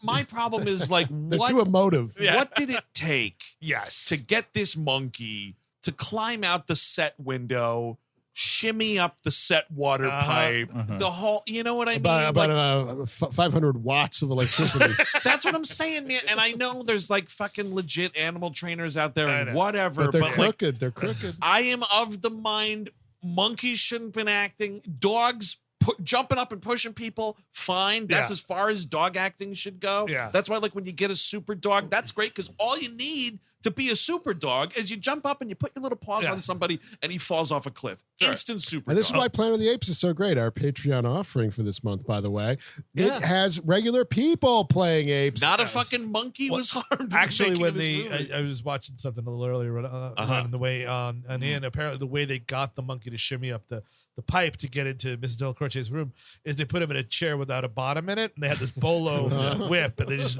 my problem is like They're what too emotive. what did it take Yes. to get this monkey to climb out the set window, shimmy up the set water pipe, the whole, you know what I mean? About 500 watts of electricity. That's what I'm saying, man. And I know there's like fucking legit animal trainers out there I and know. whatever, But they're like crooked. They're crooked. I am of the mind monkeys shouldn't been acting. Dogs jumping up and pushing people, fine. That's Yeah. as far as dog acting should go. Yeah. That's why, like, when you get a super dog, that's great because all you need to be a super dog is you jump up and you put your little paws Yeah. on somebody and he falls off a cliff. Sure. Instant super And this is dog. why Planet of the Apes is so great. Our Patreon offering for this month, by the way, Yeah. it has regular people playing apes. Not a fucking monkey was harmed. in the Actually, making when of this movie. I was watching something a little earlier on the way on and in. Apparently, the way they got the monkey to shimmy up the pipe to get into Mrs. Del Croce's room is they put him in a chair without a bottom in it, and they had this bolo whip, and they just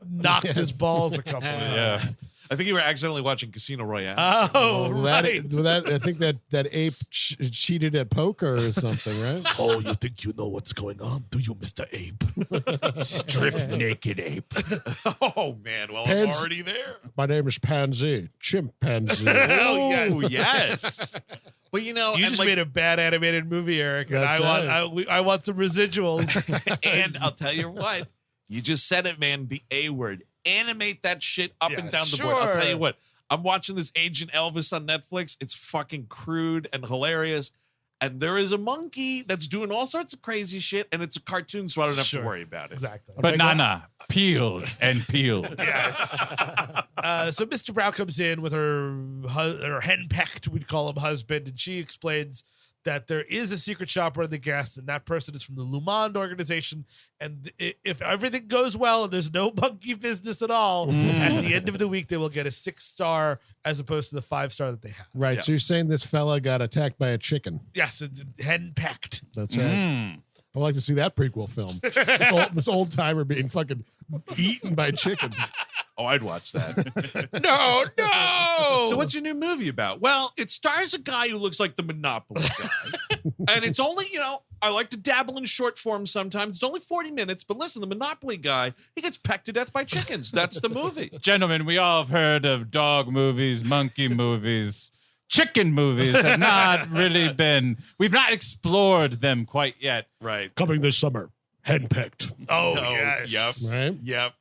knocked his balls a couple of times. Yeah. I think you were accidentally watching Casino Royale. Oh, right. I think that ape cheated at poker or something, right? Oh, you think you know what's going on, do you, Mr. Ape? Strip naked ape. Oh, man. Well, Pans- I'm already there. My name is Pansy, chimpanzee. Oh, yes. But, you know, You and just like, made a bad animated movie, Eric, and That's I want some residuals. and I'll tell you what, you just said it, man. The A word. Animate that shit up and Yeah, down the board. I'll tell sure. you what. I'm watching this Agent Elvis on Netflix. It's fucking crude and hilarious. And there is a monkey that's doing all sorts of crazy shit, and it's a cartoon, so I don't have Sure. to worry about it. Exactly. Banana peeled and peeled. Yes. So Mr. Brown comes in with her henpecked, we'd call him, husband, and she explains that there is a secret shopper in the guest, and that person is from the Lumond organization. And if everything goes well and there's no monkey business at all, at the end of the week they will get a 6-star as opposed to the 5-star that they have. Right. Yeah. So you're saying this fella got attacked by a chicken? Yes, it's henpecked. That's right. Mm. I'd like to see that prequel film. this old timer being fucking eaten by chickens. Oh, I'd watch that. No. So what's your new movie about? Well, it stars a guy who looks like the Monopoly guy. And it's only, you know, I like to dabble in short form sometimes. It's only 40 minutes, but listen, the Monopoly guy, he gets pecked to death by chickens. That's the movie. Gentlemen, we all have heard of dog movies, monkey movies. Chicken movies have not really been, we've not explored them quite yet. Right. Coming this summer, henpecked. Oh, No, yes. Yep. Right? Yep.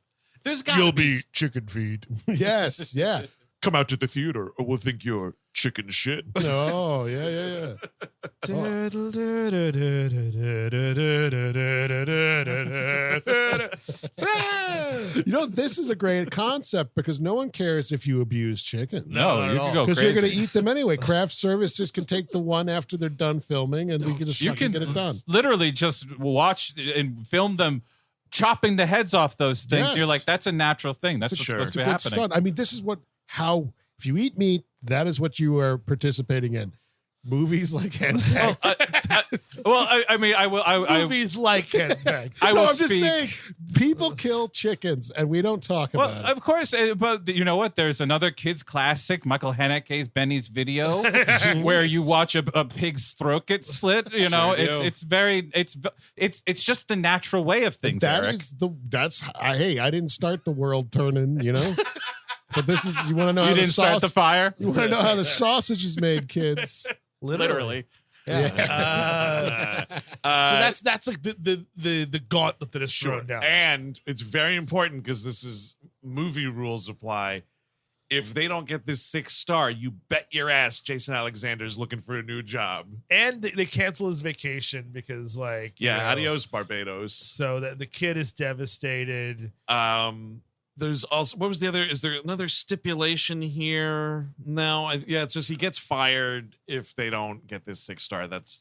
There's got You'll be chicken feed. Yes. Yeah. come out to the theater or we'll think you're chicken shit. Oh, yeah. You know, this is a great concept because no one cares if you abuse chickens. No, not you at all. can go Because crazy. you're going to eat them anyway. Craft services can take the one after they're done filming, and you can just You fucking can get it done. literally just watch and film them chopping the heads off those things. Yes. You're like, that's a natural thing. That's what's Sure. supposed It's to a be good happening. stunt. I mean, this is how if you eat meat, that is what you are participating in. Movies like Henpecked, Well, I mean, I will. Movies like it. I will I'm just speak. saying, people kill chickens, and we don't talk Well, about it. of course, but you know what? There's another kids' classic, Michael Haneke's Benny's Video, where you watch a pig's throat get slit. You know, it's just the natural way of things. That Eric. is hey, I didn't start the world turning, you know. But this is, you want to know You how didn't the start the fire. You want to know how the sausage is made, kids. Literally. Yeah. So that's like the gauntlet that is thrown down. And it's very important because this is movie rules apply. If they don't get this 6-star, you bet your ass Jason Alexander's looking for a new job. And they cancel his vacation because, like, you know, Adios Barbados. So that the kid is devastated. There's also, what was the other? Is there another stipulation here? No, it's just he gets fired if they don't get this 6-star. That's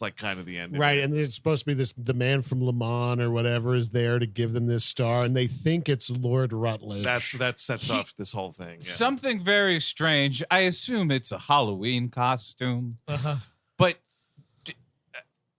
like kind of the end. Right, and it's supposed to be the man from Le Mans or whatever is there to give them this star, and they think it's Lord Rutledge. That sets off this whole thing. Yeah. Something very strange. I assume it's a Halloween costume, but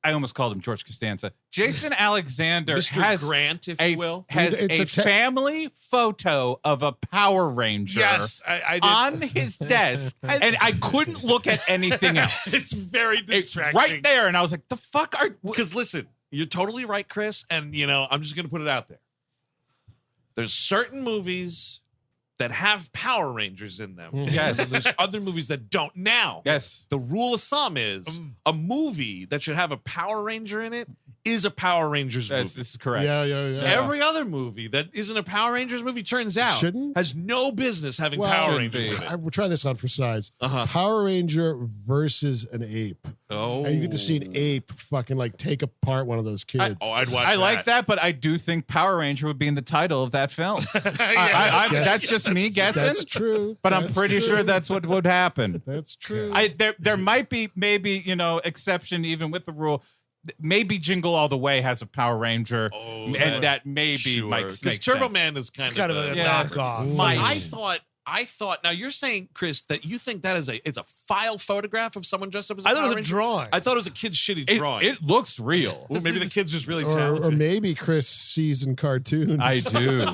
I almost called him George Costanza. Jason Alexander Mr. Grant, if you will, has a family photo of a Power Ranger. Yes, I did. On his desk, and I couldn't look at anything else. It's very distracting. It's right there, and I was like, "The fuck are?" Because listen, you're totally right, Chris, and I'm just going to put it out there. There's certain movies that have Power Rangers in them. Yes. And there's other movies that don't. Now, yes, the rule of thumb is a movie that should have a Power Ranger in it is a Power Rangers movie. This is correct. Yeah. Every other movie that isn't a Power Rangers movie, turns out, has no business having Power Rangers in it. We'll try this on for size. Uh-huh. Power Ranger versus an ape. Oh. And you get to see an ape fucking like take apart one of those kids. I'd watch I that. like that, but I do think Power Ranger would be in the title of that film. That's just me guessing. That's true. But I'm pretty sure that's what would happen. That's true. There might be maybe exception even with the rule. Maybe Jingle All the Way has a Power Ranger, and that maybe might make because Turbo Man is kind of a knockoff. But I thought. Now you're saying, Chris, that you think that it's a file photograph of someone dressed up as a I Power thought it was a Ranger? drawing. I thought it was a kid's shitty drawing. It looks real. Well, maybe the kid's just really or talented. maybe Chris sees in cartoons. I do.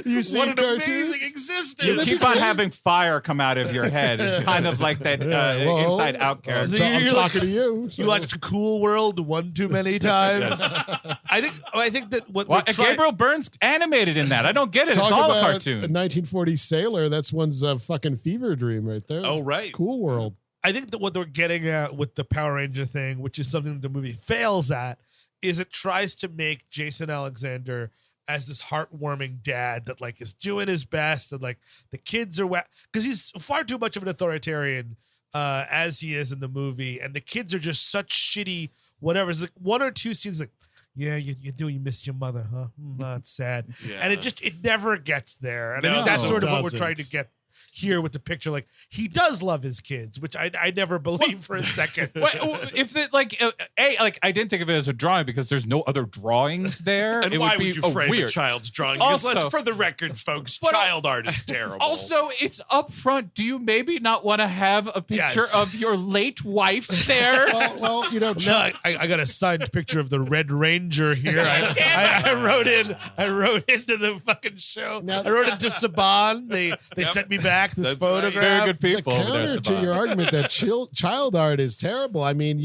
You see what an cartoons? amazing existence! You keep on having fire come out of your head. It's kind of like that Inside Out character. I'm talking to you. So. You watched Cool World one too many times. I think that Gabriel Byrne's animated in that. I don't get it. Talk it's all a about cartoon. A 1940 Sailor. That's one's fucking fever dream right there. Oh, right. Cool World. I think that what they're getting at with the Power Ranger thing, which is something that the movie fails at, is it tries to make Jason Alexander as this heartwarming dad that like is doing his best, and like the kids are because he's far too much of an authoritarian as he is in the movie, and the kids are just such shitty whatever. It's like one or two scenes like, yeah, you miss your mother, huh? That's sad. Yeah. And it never gets there. And I No, think that's it sort of what we're doesn't. trying to get here with the picture. Like, he does love his kids, which I never believed for a second. If it I didn't think of it as a drawing because there's no other drawings there. And it why would be would you frame weird. a child's drawing? Because Also- for the record, folks, But child art is terrible. Also, it's up front. Do you maybe not want to have a picture Yes. of your late wife there? Well, No, I got a signed picture of the Red Ranger here. I wrote into the fucking show. Now- I wrote into Saban. They sent me back this That's right. photograph. Very good the people. over there, counter to Saban. your argument that child art is terrible. I mean,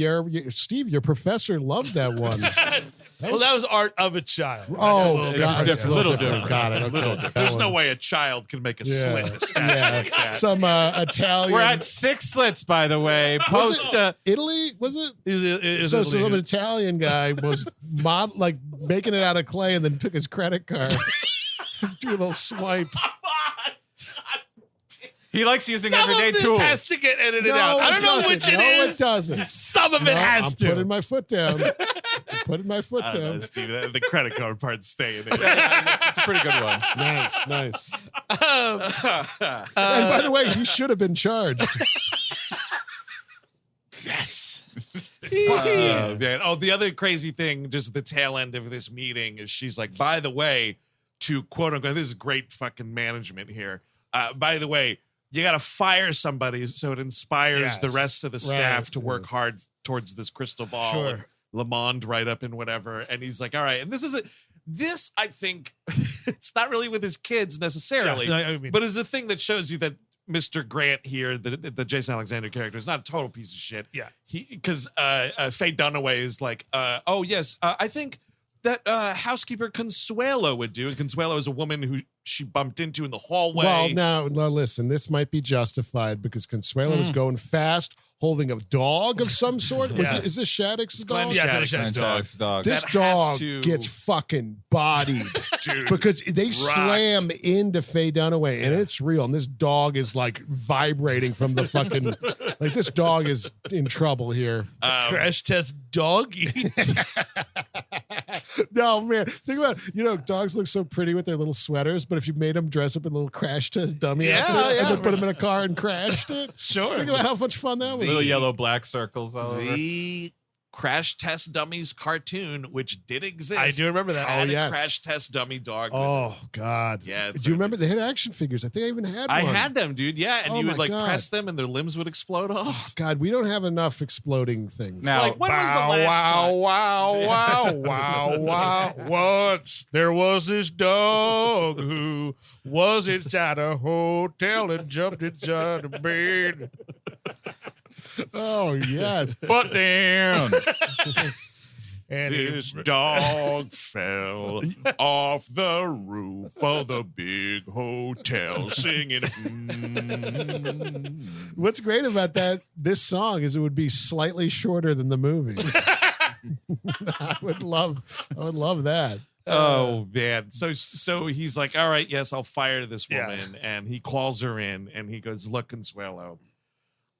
Steve, your professor loved that one. That was art of a child. Oh, It's God, different. that's a little different. Got it. Little Okay. There's no way a child can make a slit a statue like that. Some Italian. We're at 6 slits, by the way. Post. Italy, was it? Is So some Italian guy was making it out of clay and then took his credit card. Do a little swipe. He likes using some everyday of this tools. has to get edited No, out. I it don't know doesn't. which it No, is. it doesn't. Some of it No, has I'm to. putting my foot down. I'm putting my foot I don't know, down. Steve. The credit card part's staying in. It's a pretty good one. Nice. And by the way, he should have been charged. Yes. Man. Oh, the other crazy thing, just at the tail end of this meeting, is she's like, by the way, to quote unquote, this is great fucking management here. By the way, you got to fire somebody so it inspires the rest of the staff to work hard towards this crystal ball. Sure. And Lamond right up and whatever. And he's like, all right. And this, I think, it's not really with his kids necessarily, Yeah, I mean- but is a thing that shows you that Mr. Grant here, the Jason Alexander character, is not a total piece of shit. Yeah. Because Faye Dunaway is like, oh, yes, I think that housekeeper Consuelo would do. And Consuelo is a woman who she bumped into in the hallway. Well, now listen, this might be justified because Consuelo was going fast, holding a dog of some sort. Yeah. Is this Shadix's dog? Yeah, Shadix's Shadix's dog. This That has dog to- gets fucking bodied Dude, because they slam into Faye Dunaway and it's real. And this dog is like vibrating from the fucking like this dog is in trouble here. Crash test doggy. No, man. Think about dogs look so pretty with their little sweaters, but if you made them dress up in little crash test dummy Yeah, outfits and yeah. then put them in a car and crashed it. Sure. Think about how much fun that would Little be. yellow black circles all over. the Crash Test Dummies cartoon, which did exist. I do remember that. Had Oh, yes. a Crash Test Dummy dog. with Oh it. God. Yeah, Do you remember they had action figures? I think I even had I one. had them, dude. Yeah, and Oh you my would like God. press them, and their limbs would explode off. God, we don't have enough exploding things. Now, Like, when was the last time? wow. Once there was this dog who was inside a hotel and jumped inside a bed. Oh yes. But damn. And This dog fell off the roof of the big hotel singing. What's great about this song is it would be slightly shorter than the movie. I would love that. Oh man. So he's like, all right, yes, I'll fire this Yeah. woman. And he calls her in and he goes, look, Consuelo,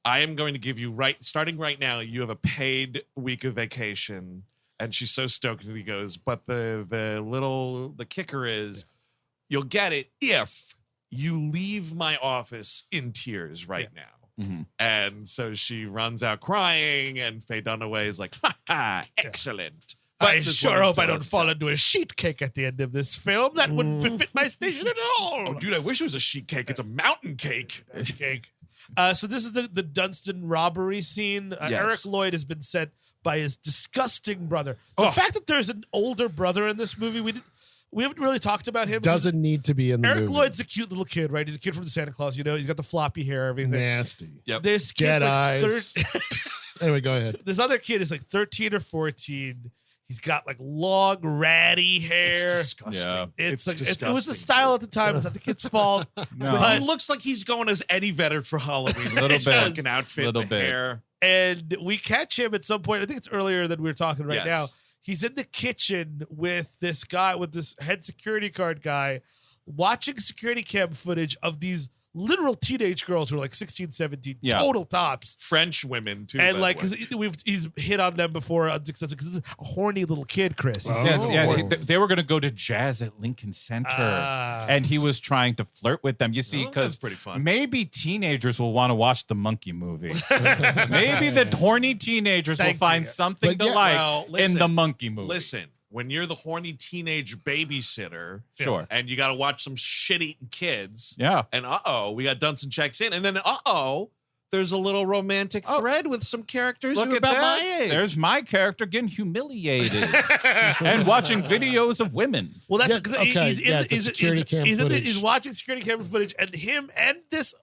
I am going to give you starting right now, you have a paid week of vacation. And she's so stoked and he goes, but the kicker is you'll get it if you leave my office in tears right now. Mhm. And so she runs out crying and Faye Dunaway is like, ha ha, excellent. I this sure woman hope still I don't has a fall job. into a sheet cake at the end of this film. That wouldn't befit my station at all. Oh, dude, I wish it was a sheet cake. It's a mountain cake. Cake. So this is the Dunston robbery scene. Yes. Eric Lloyd has been sent by his disgusting brother. The Oh. fact that there's an older brother in this movie, we haven't really talked about him. Doesn't need to be in the Eric movie. Lloyd's a cute little kid, right? He's a kid from the Santa Claus. He's got the floppy hair, everything. nasty. Yep. This Dead kid's like eyes. Anyway, go ahead. this other kid is like 13 or 14. He's got like long, ratty hair. It's disgusting. Yeah. It's like, it was the disgusting. style at the time. It's not the kid's fault. No. But he looks like he's going as Eddie Vedder for Halloween. Little His bit. fucking outfit, Little the bit. hair. And we catch him at some point. I think it's earlier than we were talking right Yes. now. He's in the kitchen with this guy, with this head security guard guy, watching security cam footage of these literal teenage girls who are like 16, 17, Yeah. total tops. French women too. by And the like, way. because he's hit on them before unsuccessful, because this is a horny little kid, Chris. He's- Yes, Oh. yeah, they were going to go to jazz at Lincoln Center, Ah. and he was trying to flirt with them. You see, Oh, that's because pretty fun. maybe teenagers will want to watch the monkey movie. Maybe the horny teenagers will Thank find you. something But to yeah, like well, in listen, the monkey movie. Listen, when you're the horny teenage babysitter, Sure. and you got to watch some shit-eating kids, Yeah. and we got Dunston Checks In, and then there's a little romantic thread with some characters Look who are at about that. my age. There's my character getting humiliated and watching videos of women. Well, that's Yeah, because okay, yeah, the security cam footage. he's watching security camera footage, and him and this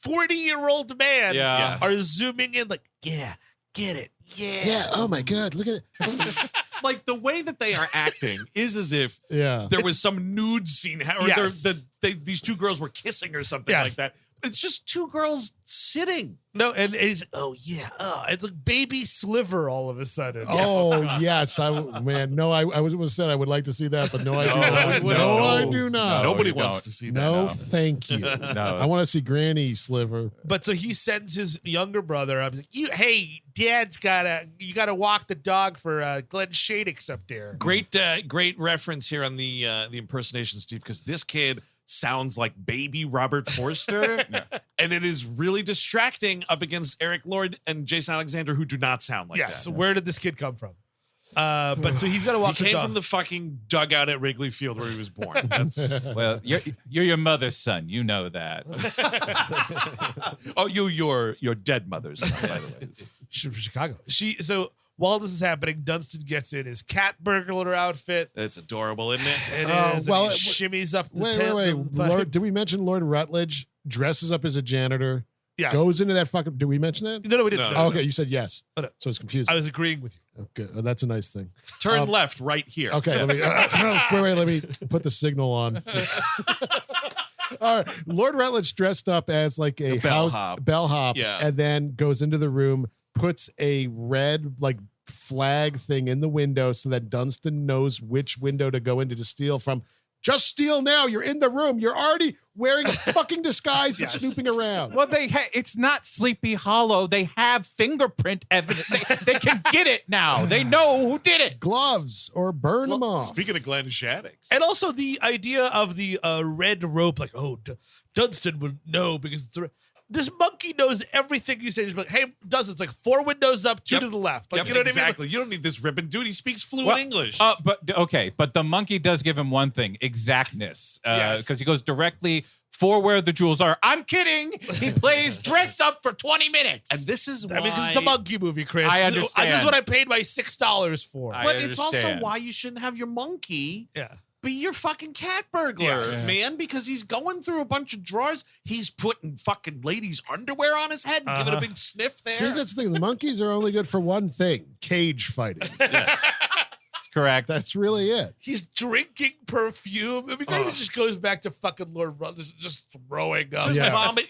40-year-old man Yeah. are zooming in like, yeah, get it, yeah. Oh my God. Look at it. Like the way that they are acting is as if Yeah. there was some nude scene, or Yes. these two girls were kissing or something Yes. like that. It's just two girls sitting. No, and he's it's like baby Sliver all of a sudden. Oh yes, man. No, I was said I would like to see that, but no, I do not. we No, I don't. do not. No, Nobody you wants don't. to see that. No, No. thank you. No. I want to see Granny Sliver. But so he sends his younger brother up. He's like, hey, Dad's you gotta walk the dog for Glenn Shadix up there. Great reference here on the impersonation, Steve, because this kid sounds like baby Robert Forster, and it is really distracting up against Eric Lloyd and Jason Alexander, who do not sound like Yeah. that. So where did this kid come from? But so he's got to walk He the came dog. from the fucking dugout at Wrigley Field where he was born. That's Well, you're your mother's son. You know that. oh, your dead mother's son, by the way. She's from Chicago. So while this is happening, Dunston gets in his cat burglar outfit. It's adorable, isn't it? It is. well, and he shimmies up the Wait. tent. Lord, did we mention Lord Rutledge dresses up as a janitor? Yeah. Goes into that fucking. Did we mention that? No, we didn't. No. No, Oh, okay, you said yes. Oh, no. So it's confusing. I was agreeing with you. Okay, oh, that's a nice thing. Turn left right here. Okay, let me wait. Let me put the signal on. All right, Lord Rutledge dressed up as like a bellhop, Yeah. and then goes into the room, puts a red like flag thing in the window so that Dunston knows which window to go into to steal from. Just steal now. You're in the room. You're already wearing a fucking disguise and snooping around. Well, it's not Sleepy Hollow. They have fingerprint evidence. They can get it now. They know who did it. Gloves or burn them off. Speaking of Glenn Shadix. And also the idea of the red rope, like, Dunston would know because it's this monkey knows everything you say. Just like, hey, Dunston, it's like 4 windows up, 2 to the left. Like, Yep, you know what I mean? exactly. You don't need this ribbon, dude. He speaks fluent English. But the monkey does give him one thing: exactness. Yes. Because he goes directly for where the jewels are. I'm kidding. He plays dress up for 20 minutes. And this is why. I mean, this is a monkey movie, Chris. I understand. This is what I paid my $6 for. I But it's also understand. why you shouldn't have your monkey Yeah. be your fucking cat burglar, Yes. man, because he's going through a bunch of drawers. He's putting fucking ladies' underwear on his head and giving a big sniff there. See, that's the thing. The monkeys are only good for one thing: cage fighting. That's correct. That's really it. He's drinking perfume. I mean, it just goes back to fucking Lord Rutledge just throwing up. Just Yeah. vomit.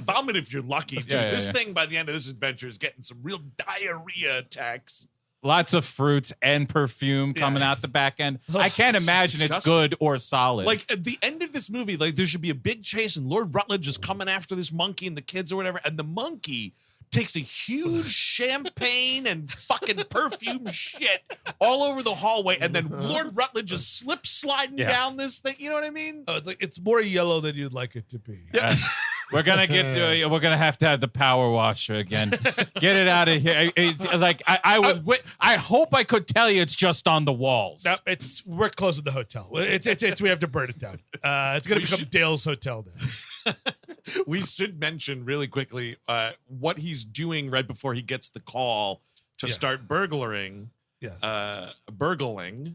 Vomit if you're lucky, dude. Yeah, this yeah. thing by the end of this adventure is getting some real diarrhea attacks. Lots of fruits and perfume coming out the back end. I can't It's imagine it's disgusting. good or solid. Like at the end of this movie, like there should be a big chase, and Lord Rutledge is coming after this monkey and the kids or whatever, and the monkey takes a huge champagne and fucking perfume shit all over the hallway, and then Lord Rutledge just slip sliding down this thing. You know what I mean? Oh, it's more yellow than you'd like it to be. We're gonna we're gonna have to have the power washer again. Get it out of here. I hope I could tell you it's just on the walls. No, we're closing the hotel. It's we have to burn it down. It's gonna become Dale's hotel now. We should mention really quickly what he's doing right before he gets the call to start burglaring. Yes. Burgling.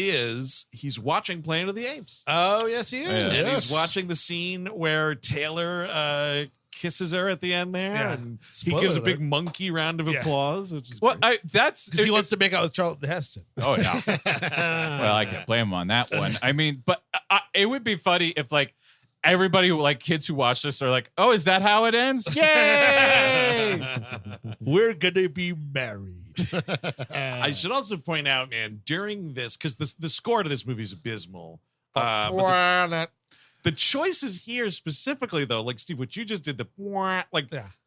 Is he's watching Planet of the Apes. Oh, yes, he is. Yeah. And he's watching the scene where Taylor kisses her at the end there, Yeah. and he Spoiler gives a alert. big monkey round of applause, which is Well, great. He wants to make out with Charlton Heston. Oh yeah. Well, I can't blame him on that one. I mean, but it would be funny if like everybody, like kids who watch this, are like, "Oh, is that how it ends? Yay!" We're gonna be married. I should also point out, man, during this, because the score to this movie is abysmal. But the choices here specifically, though, like Steve, what you just did,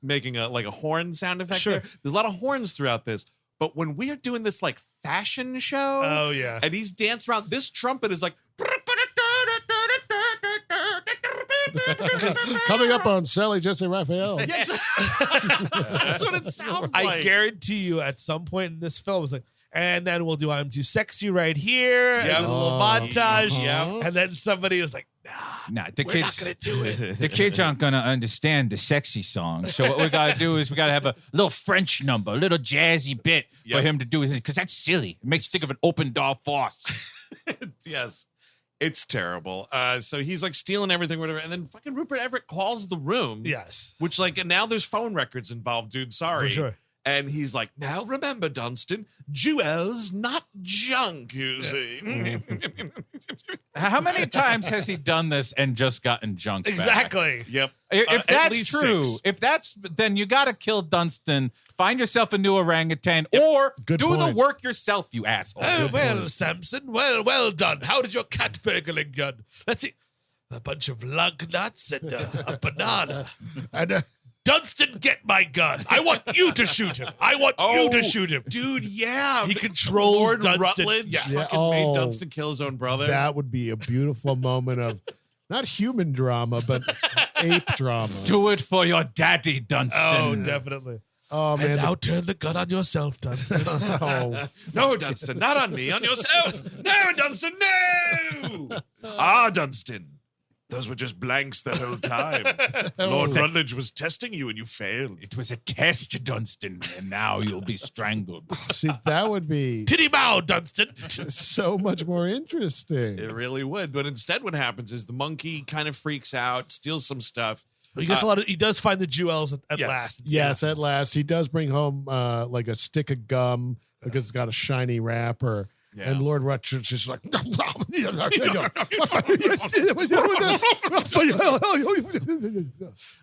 making a horn sound effect. Sure. There's a lot of horns throughout this. But when we are doing this like fashion show, Oh, yeah. and he's dancing around, this trumpet is like. Coming up on Sally Jesse Raphael. Yeah, that's what it sounds like. I guarantee you, at some point in this film, it's like, and then we'll do "I'm Too Sexy" right here, and then a little montage, and then somebody was like, Nah, the "We're kids. not gonna do it." The kids aren't gonna understand the sexy song. So what we gotta do is we gotta have a little French number, a little jazzy bit for him to do, because that's silly. It makes you think of an open door force. Yes. It's terrible. So he's like stealing everything, whatever. And then fucking Rupert Everett calls the room. Yes. Which, like, and now there's phone records involved, dude. Sorry. For sure. And he's like, now remember, Dunston, jewels, not junk, you see. How many times has he done this and just gotten junk back? Exactly. Yep. If At that's least true, 6. then you got to kill Dunston, find yourself a new orangutan, or Good do the point. work yourself, you asshole. Oh, well, Samson, well done. How did your cat burgling gun? Let's see. A bunch of lug nuts and a banana. And, Dunston, get my gun. I want you to shoot him. I want you to shoot him. Dude, yeah. He controls Lord Dunston. Rutledge Yeah. fucking made Dunston kill his own brother. that would be a beautiful moment of not human drama, but ape drama. Do it for your daddy, Dunston. Oh, definitely. Oh man, And now turn the gun on yourself, Dunston. oh, No, Dunstan, not on me, on yourself. No, Dunstan, no. Ah, Dunstan. Those were just blanks the whole time. Lord Rutledge was testing you and you failed. It was a test, Dunstan, and now you'll be strangled. see, that would be Titty bow, Dunston. so much more interesting. It really would. But instead what happens is the monkey kind of freaks out, steals some stuff. He gets a lot of. He does find the jewels at Yes. last. Yes, at last he does bring home like a stick of gum because it's got a shiny wrapper. Yeah. And Lord Rutledge is like,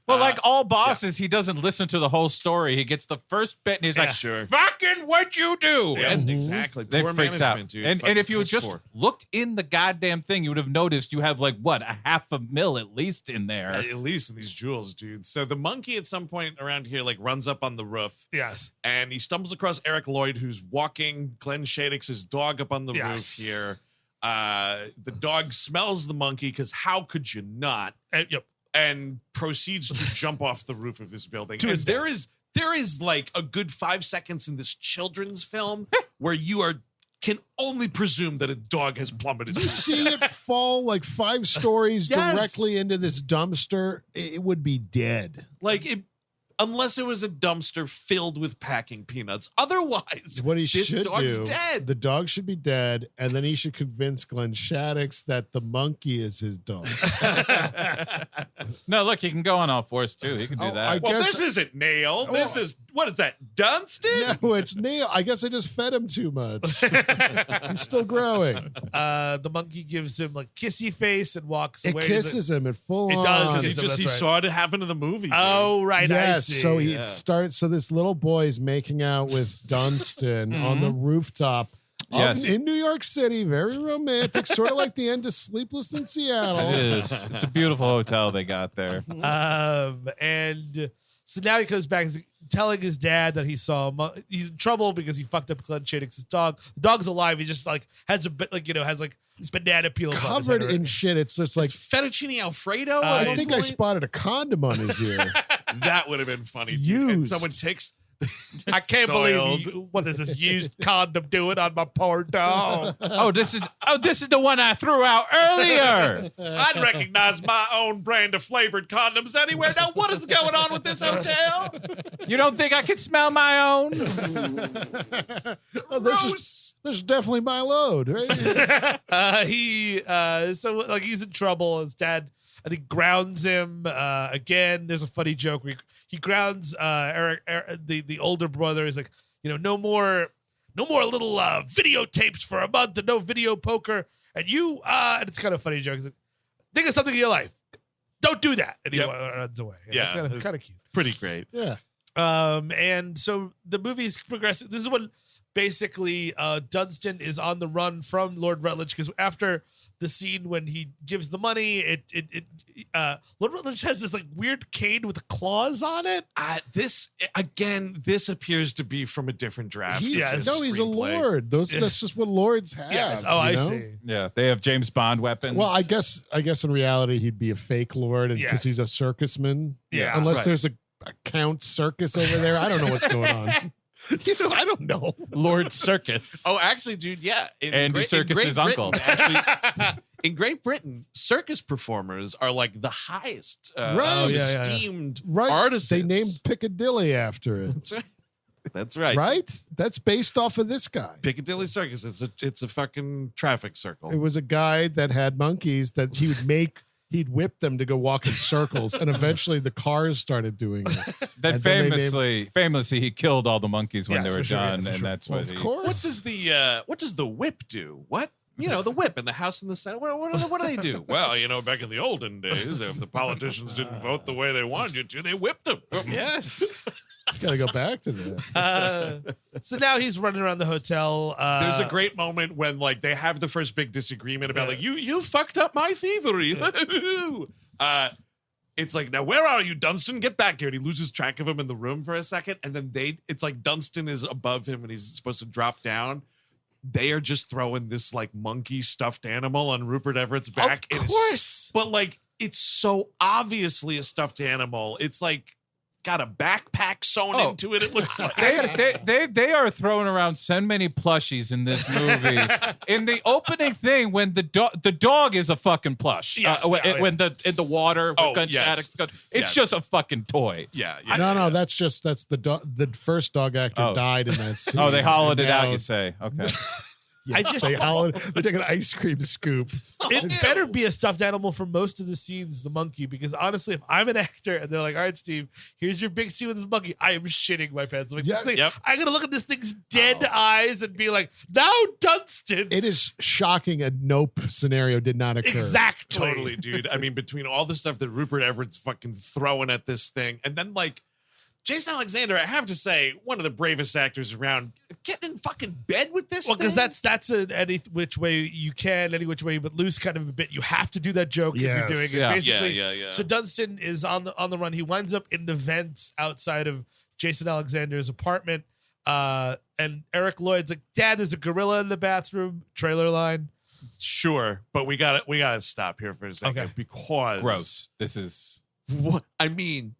Well, like all bosses, he doesn't listen to the whole story. He gets the first bit, and he's like, Sure. "Fucking what you do?" Yeah, And exactly. they Poor freaks out. management, dude. And if you had Piss just poor. looked in the goddamn thing, you would have noticed you have like what, a $500,000 at least in there. At least in these jewels, dude. So the monkey at some point around here like runs up on the roof Yes. and he stumbles across Eric Lloyd, who's walking Glenn Shadix's dog up on the roof here. The dog smells the monkey because how could you not? Yep. And proceeds to jump off the roof of this building. To And his there is like a good 5 seconds in this children's film where you can only presume that a dog has plummeted. you see it fall like 5 stories Yes. directly into this dumpster, it would be dead. Like it, unless it was a dumpster filled with packing peanuts. Otherwise, What he this should dog's do, dead. the dog should be dead, and then he should convince Glenn Shadix that the monkey is his dog. No, look, he can go on all fours too. He can do Oh, that. I Well, guess- this isn't Nail. This is, what is that, Dunstan? No, it's Neil. I guess I just fed him too much. He's still growing. The monkey gives him like kissy face and walks It away. He's like- kisses him. It full It on. does, Because it's- he that's right. saw it happen in the movie. Dude. Oh, right. I Yes, see. so he Yeah. starts. So this little boy is making out with Dunstan on the rooftop Yes. in New York City. Very romantic, sort of like the end of Sleepless in Seattle. It is. It's a beautiful hotel they got there. And so now he comes back he's telling his dad that he saw he's in trouble because he fucked up Glenn Shadix's dog. The dog's alive. He just like has a bit like has like banana peels Covered on his head. in shit. It's just like Fettuccine Alfredo? I at one think I point? spotted a condom on his ear. That would have been funny. Dude. And Used. someone takes. I can't Soiled. believe what is this used condom doing on my poor dog? Oh, this is the one I threw out earlier. I'd recognize my own brand of flavored condoms anywhere. Now, what is going on with this hotel? You don't think I can smell my own? Oh, this is definitely my load. Right? So like he's in trouble. His dad, I think, grounds him again. There's a funny joke where he grounds Eric, the older brother. He's like, no more little videotapes for a month and no video poker. And you, and it's kind of a funny joke. He's like, think of something in your life. Don't do that. And he Yep. runs away. Yeah, it's kind of cute. Pretty great. Yeah. And so the movie's progressing. This is when basically Dunstan is on the run from Lord Rutledge because after the scene when he gives the money, Lord Rutledge has this like weird cane with claws on it. This appears to be from a different draft. He's This a screenplay. lord. That's just what lords have. Yes. Oh, you I know? see. Yeah, they have James Bond weapons. Well, I guess in reality he'd be a fake lord because Yes. he's a circusman. Yeah, Unless right. there's a count circus over there. I don't know what's going on. I don't know. Lord Circus. Oh, actually, dude, yeah. Andy Serkis's uncle. Actually, in Great Britain, circus performers are like the highest Right. Oh, yeah. esteemed Right. artists. They named Piccadilly after it. That's right. That's right. Right? That's based off of this guy. Piccadilly Circus. It's a fucking traffic circle. It was a guy that had monkeys that he'd whip them to go walk in circles, and eventually the cars started doing it. Then And then they famously, he killed all the monkeys when Yes, they were for sure, done, yes, for and sure. that's Well, what of he. course. what does the whip do? What? The whip in the House and the Senate. What do they do? Well, back in the olden days, if the politicians didn't vote the way they wanted you to, they whipped them. Yes. Got to go back to that. So now he's running around the hotel. There's a great moment when like they have the first big disagreement about like you fucked up my thievery. It's like, now where are you, Dunstan? Get back here. And he loses track of him in the room for a second, and then it's like Dunstan is above him and he's supposed to drop down. They are just throwing this like monkey stuffed animal on Rupert Everett's back. Of course. But like it's so obviously a stuffed animal. It's like got a backpack sewn into it. It looks like They are throwing around so many plushies in this movie. In the opening thing, when the dog is a fucking plush. Yes, When in the water, when yes. Shadix goes, it's just a fucking toy. yeah. No, that's the first dog actor died in that scene. Oh, they hollowed it Now- out. You say, okay. Yes, they hollowed. They took an ice cream scoop. It better be a stuffed animal for most of the scenes, the monkey, because honestly, if I'm an actor and they're like, all right, Steve, here's your big scene with this monkey, I am shitting my pants. Like, this thing, I'm going to look at this thing's dead eyes and be like, now Dunston. It is shocking a nope scenario did not occur. Exactly. Totally, dude. I mean, between all the stuff that Rupert Everett's fucking throwing at this thing, and then like Jason Alexander, I have to say, one of the bravest actors around, getting in fucking bed with this. Well, because thing? that's any which way you can, any which way but loose kind of a bit. You have to do that joke if you're doing it. Yeah. Basically, Yeah. So Dunston is on the run. He winds up in the vents outside of Jason Alexander's apartment. And Eric Lloyd's like, Dad, there's a gorilla in the bathroom. Trailer line. Sure, but we gotta stop here for a second Okay. because Gross. This is. What I mean,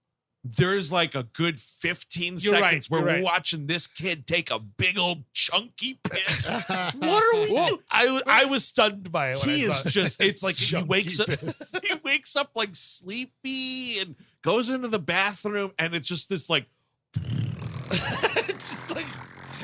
there's like a good 15 You're seconds right, where you're we're right. watching this kid take a big old chunky piss. What are we doing? I was stunned by it. When He I is saw it. just, it's like he Chunky wakes up piss. he wakes up like sleepy and goes into the bathroom, and it's just this like It's like,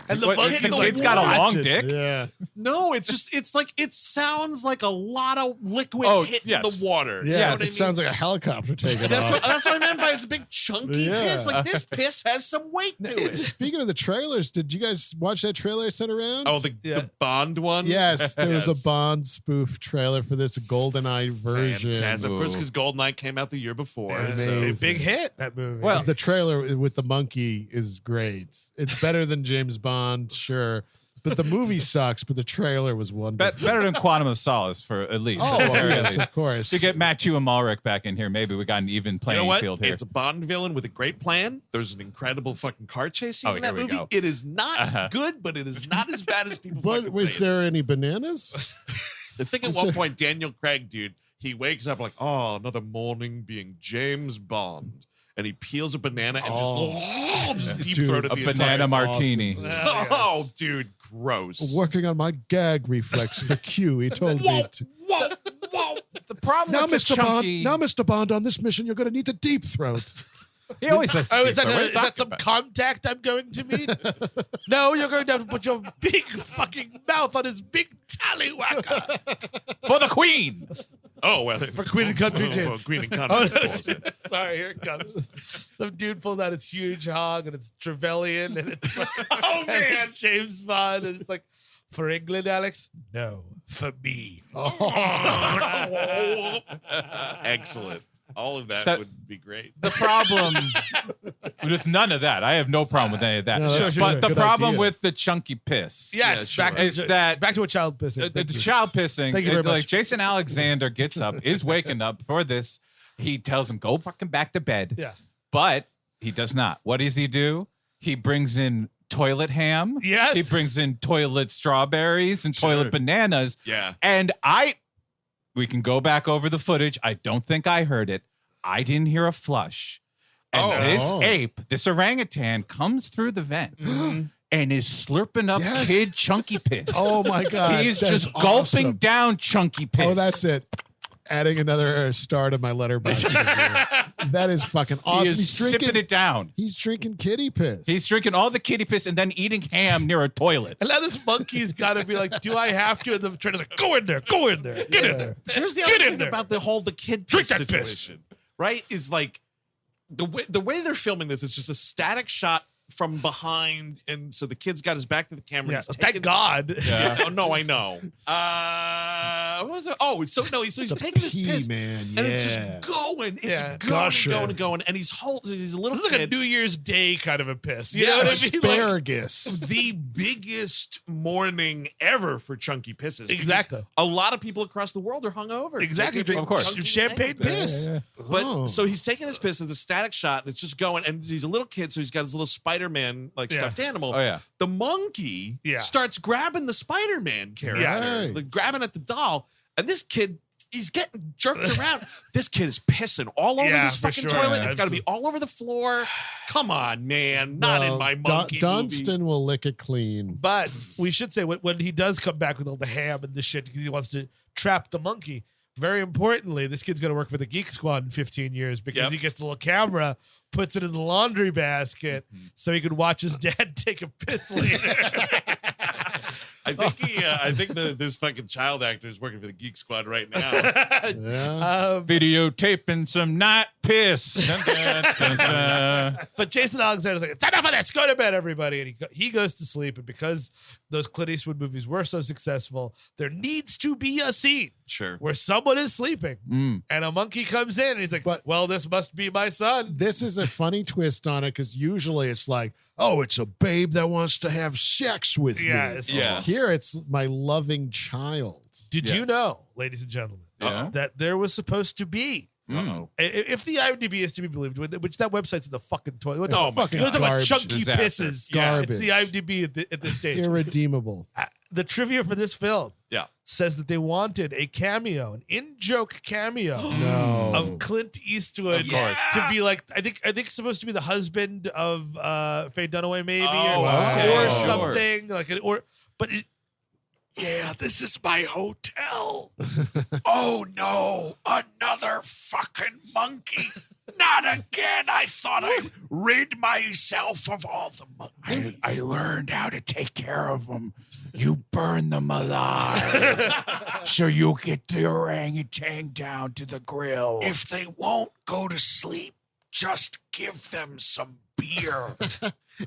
and the What, monkey's the like, kid's got a long watching. dick? Yeah. no, it's just it's like it sounds like a lot of liquid hitting yes. the water. Yeah. You know what I It mean? sounds like a helicopter taking That's off. what I meant by it's a big chunky Yeah. piss. Like this piss has some weight to it. Speaking of the trailers, did you guys watch that trailer I sent around? Oh, the Bond one? Yes, there was Yes. a Bond spoof trailer for this GoldenEye version. Fantastic. Of course, Ooh. because GoldenEye came out the year before. Yeah, so- a big hit, that movie. Well, The trailer with the monkey is great. It's better than James Bond, sure. But the movie sucks, but the trailer was wonderful. Better than Quantum of Solace, for at least. Oh, at the well, very yes, least. of course. To get Matthew and Malrick back in here, maybe we got an even You playing know what? field here. It's a Bond villain with a great plan. There's an incredible fucking car chase scene Oh, in that here we movie. go. It is not Uh-huh. good, but it is not as bad as people But fucking was say it there is. any bananas? I think at was one there- point, Daniel Craig, dude, he wakes up like, oh, another morning being James Bond. And he peels a banana and just deep Dude, throated a the banana entire martini. Awesome. Oh, dude, gross. Working on my gag reflex for Q. He told me to. Whoa, whoa. The problem Now, with the Mr. chunky, Bond. Now, Mr. Bond, on this mission, you're going to need to deep throat. he always says. Oh, is What are you that talking some about? contact I'm going to meet? No, you're going to have to put your big fucking mouth on his big tallywhacker. For the Queen? Oh, well. For Queen and Country, too. For Queen and Oh, Country. no, bullshit. sorry, here it comes. Some dude pulled out his huge hog, and it's Trevelyan, and it's like, Oh, man. it's James Bond, and it's like, for England, Alex? No, for me. Excellent. All of that That- would be great. The problem with none of that, I have no problem with any of that. No, that's but sure, the good problem idea. with the chunky piss Yes, Yeah, back, sure. to, is that back to a child pissing. the child pissing. Thank you very like much. Jason Alexander gets up, is waking up for this. He tells him, go fucking back to bed. Yeah. But he does not. What does he do? He brings in toilet ham. Yes. He brings in toilet strawberries and Sure. toilet bananas. Yeah. And we can go back over the footage. I don't think I heard it. I didn't hear a flush. And Oh. this Oh. ape, this orangutan, comes through the vent and is slurping up Yes. kid chunky piss. Oh, my God. he is That just is gulping awesome. down chunky piss. Oh, that's it. Adding another star to my letterbox. That is fucking He awesome. is He's sipping drinking. it down. He's drinking kitty piss. He's drinking all the kitty piss and then eating ham near a toilet. And now this monkey's got to be like, do I have to? And the trainer's like, go in there, get in there. Here's the Get other in thing there. about the kid Drink piss that piss. situation, right? Is like the way they're filming this is just a static shot from behind, and so the kid's got his back to the camera. Yeah, and he's thank taking- God. Yeah. Oh no, I know. What was it? Oh, so he's The taking this pee, piss, man. and it's just Yeah. going. It's Yeah. going Gusher. and going and going, and he's a little This is like a kid. New Year's Day kind of a piss. You Yeah, know what I mean? Like, Asparagus. The biggest morning ever for chunky pisses. because Exactly. A lot of people across the world are hungover. exactly. Taking Drink Of course. chunky champagne mango piss. But Oh. so he's taking this piss, it's a static shot, and it's just going. And he's a little kid, so he's got his little Spider-Man like Yeah. stuffed animal. Oh, yeah. The monkey Yeah. starts grabbing the Spider-Man character, Yes. like, grabbing at the doll, and this kid he's getting jerked around. This kid is pissing all over this for fucking sure. toilet. Yeah, it's got to be all over the floor. Come on, man. Not in my monkey Dunston movie. will lick it clean. But we should say when he does come back with all the ham and the shit because he wants to trap the monkey. Very importantly, this kid's going to work for the Geek Squad in 15 years because he gets a little camera, puts it in the laundry basket so he can watch his dad take a piss later. I think this fucking child actor is working for the Geek Squad right now. Yeah. Videotaping some night piss. Dun, dun, dun, dun. But Jason Alexander's like, it's enough of this. Go to bed, everybody. And he goes to sleep. And because those Clint Eastwood movies were so successful, there needs to be a scene Sure. where someone is sleeping and a monkey comes in and he's like, well, this must be my son. This is a funny twist on it because usually it's like, oh, it's a babe that wants to have sex with Yes. me. Yeah. Here it's my loving child. Did you know, ladies and gentlemen, Yeah. that there was supposed to be, Uh-oh. if the IMDb is to be believed, which that website's in the fucking toilet. Oh, my fucking You're talking about garbage. chunky Disaster. pisses. Garbage. It's the IMDb at this stage. Irredeemable. The trivia for this film Yeah. says that they wanted a cameo, an in-joke cameo No. of Clint Eastwood Of course. to be like, I think it's supposed to be the husband of Faye Dunaway, maybe, Oh, or okay. something like it, but it, yeah, this is my hotel. Oh no, another fucking monkey. Not again. I thought I'd rid myself of all the monkeys. I learned how to take care of them. You burn them alive. So you get the orangutan down to the grill. If they won't go to sleep, just give them some beer.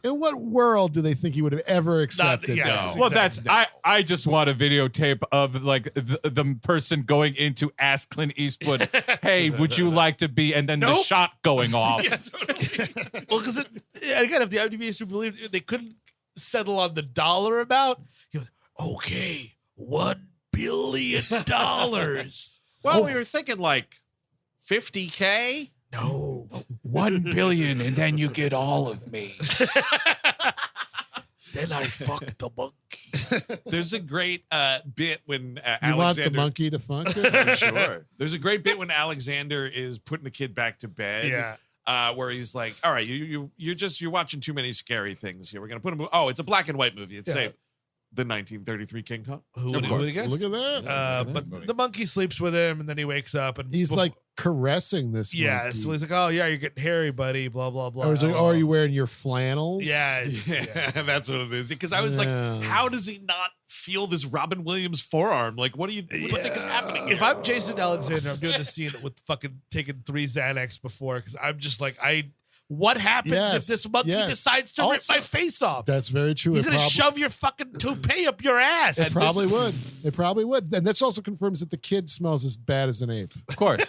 In what world do they think he would have ever accepted yes. that? Well, that's I just want a videotape of like the person going in to ask Clint Eastwood, "Hey, would you like to be?" And then the shot going off. Well, because again, if the IMDb is to believe, they couldn't settle on the dollar amount. He goes, okay, $1 billion. Well, we were thinking like $50K. No, 1 billion, and then you get all of me. Then I fuck the monkey. There's a great bit when You want the Alexander. monkey to fuck it? For sure. There's a great bit when Alexander is putting the kid back to bed. Yeah. Where he's like, "All right, you're watching too many scary things here. We're gonna put him. Oh, it's a black and white movie. It's safe. The 1933 King Kong. Who Of would course. have guessed? Look at that. But the monkey sleeps with him, and then he wakes up, and He's like caressing this yeah. monkey. So he's like, "Oh yeah, you're getting hairy, buddy." Blah blah blah. I was like, oh, are you wearing your flannels? Yes. Yeah, that's what it is. Because I was Yeah. like, how does he not feel this Robin Williams forearm? Like, what do you think is happening? If here? I'm Jason Alexander, I'm doing the scene with fucking taking 3 Xanax before because I'm just like, what happens if Yes, this monkey yes. decides to Also- rip my face off? That's very true. He's It gonna prob- shove your fucking toupee up your ass. It probably would. It probably would. And this also confirms that the kid smells as bad as an ape. Of course.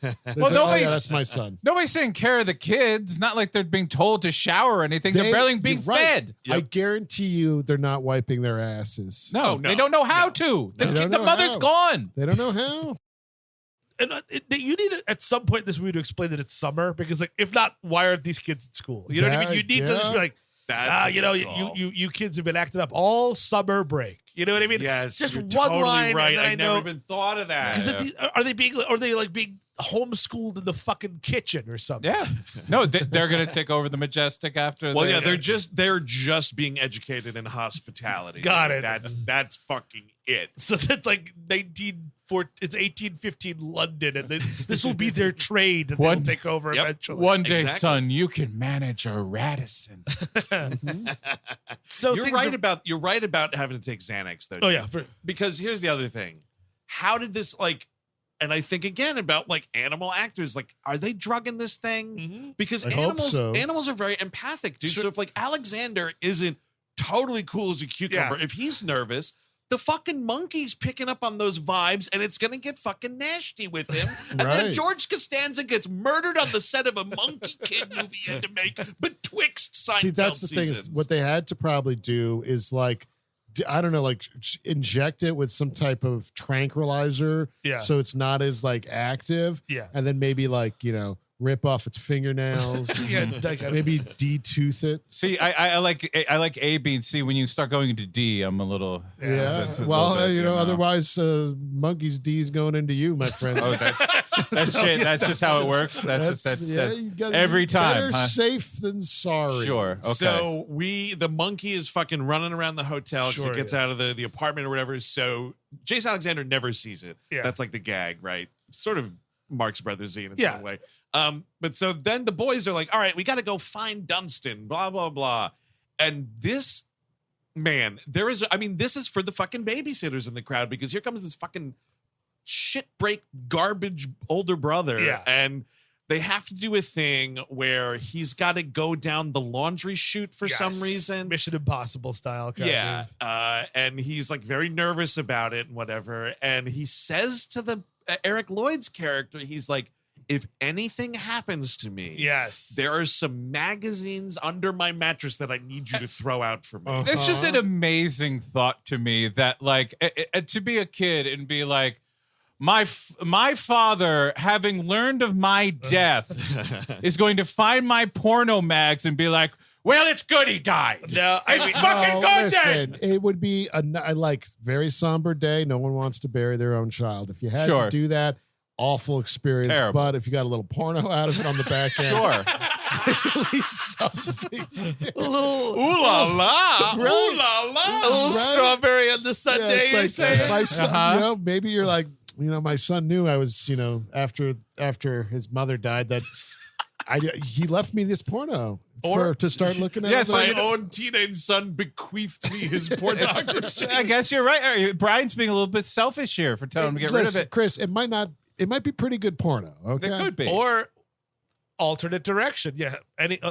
There's Well, oh, nobody's- yeah, that's my son. Nobody's saying care of the kids. Not like they're being told to shower or anything. They're barely being you're right. fed. I guarantee you they're not wiping their asses. No, Oh, no. they don't know how to. They don't The know mother's how. gone. They don't know how. And you need to, at some point in this movie to explain that it's summer because, like, if not, why aren't these kids at school? You know what I mean? You need to just be like, That's a you know, good call. you kids have been acting up all summer break. You know what I mean? Yes, just you're one totally line, right. and then I never know even thought of that. because are they like being homeschooled in the fucking kitchen or something? Yeah. No, they're going to take over the Majestic after. Well, they- yeah, they're just being educated in hospitality. Got it. That's fucking it. So that's like 1815 London, and this will be their trade, and they'll One- take over Yep. eventually. One day, Exactly. son, you can manage a Radisson. So You're things right are- about having to take Xanax though. Oh yeah, Because here's the other thing. How did this and I think again about like animal actors, like, are they drugging this thing? Because I hope so. animals are very empathic, dude. So if like Alexander isn't totally cool as a cucumber, if he's nervous, the fucking monkey's picking up on those vibes and it's gonna get fucking nasty with him. And then Right. George Costanza gets murdered on the set of a Monkey Kid movie he had to make betwixt Seinfeld See, that's the thing. Is seasons. what they had to probably do is like, I don't know, like inject it with some type of tranquilizer, Yeah. so it's not as like active, Yeah. and then maybe like rip off its fingernails, maybe detooth it. See, I like A, B, and C. When you start going into D, I'm a little Yeah. a Well, little bit, otherwise, monkey's D's going into you, my friend. Oh, that's shit. That's just how it works. That's you gotta every be time. Better Huh? safe than sorry. Sure. Okay. So the monkey is fucking running around the hotel because Sure it gets out of the apartment or whatever. So Jason Alexander never sees it. Yeah. That's like the gag, right? Sort of Marx Brothers in its Yeah. own way. But so then the boys are like, all right, we got to go find Dunston, blah, blah, blah. And this, man, this is for the fucking babysitters in the crowd because here comes this fucking shit break garbage older brother. Yeah. And they have to do a thing where he's got to go down the laundry chute for some reason. Mission Impossible style. Kind Yeah. of. And he's like very nervous about it and whatever. And he says to the Eric Lloyd's character, he's like, if anything happens to me, Yes. there are some magazines under my mattress that I need you to throw out for me. It's just an amazing thought to me that, like, to be a kid and be like, my father, having learned of my death, is going to find my porno mags and be like, well, it's good he died. No, It's fucking good then. listen, it would be a very somber day. No one wants to bury their own child. If you had Sure. to do that, awful experience. Terrible. But if you got a little porno out of it on the back end, Sure. there's at least something. a little, Ooh la la! Right. Ooh la a la! little Right. strawberry on the Sunday. it's you're like saying? my son. Uh-huh. Maybe you're like, my son knew I was, after his mother died, that he left me this porno to start looking at. Yes, it. My own teenage son bequeathed me his pornography. I guess you're right. Brian's being a little bit selfish here for telling him to get rid of Listen, it. Chris, it might be pretty good porno. Okay, It could be. Or alternate direction. Yeah.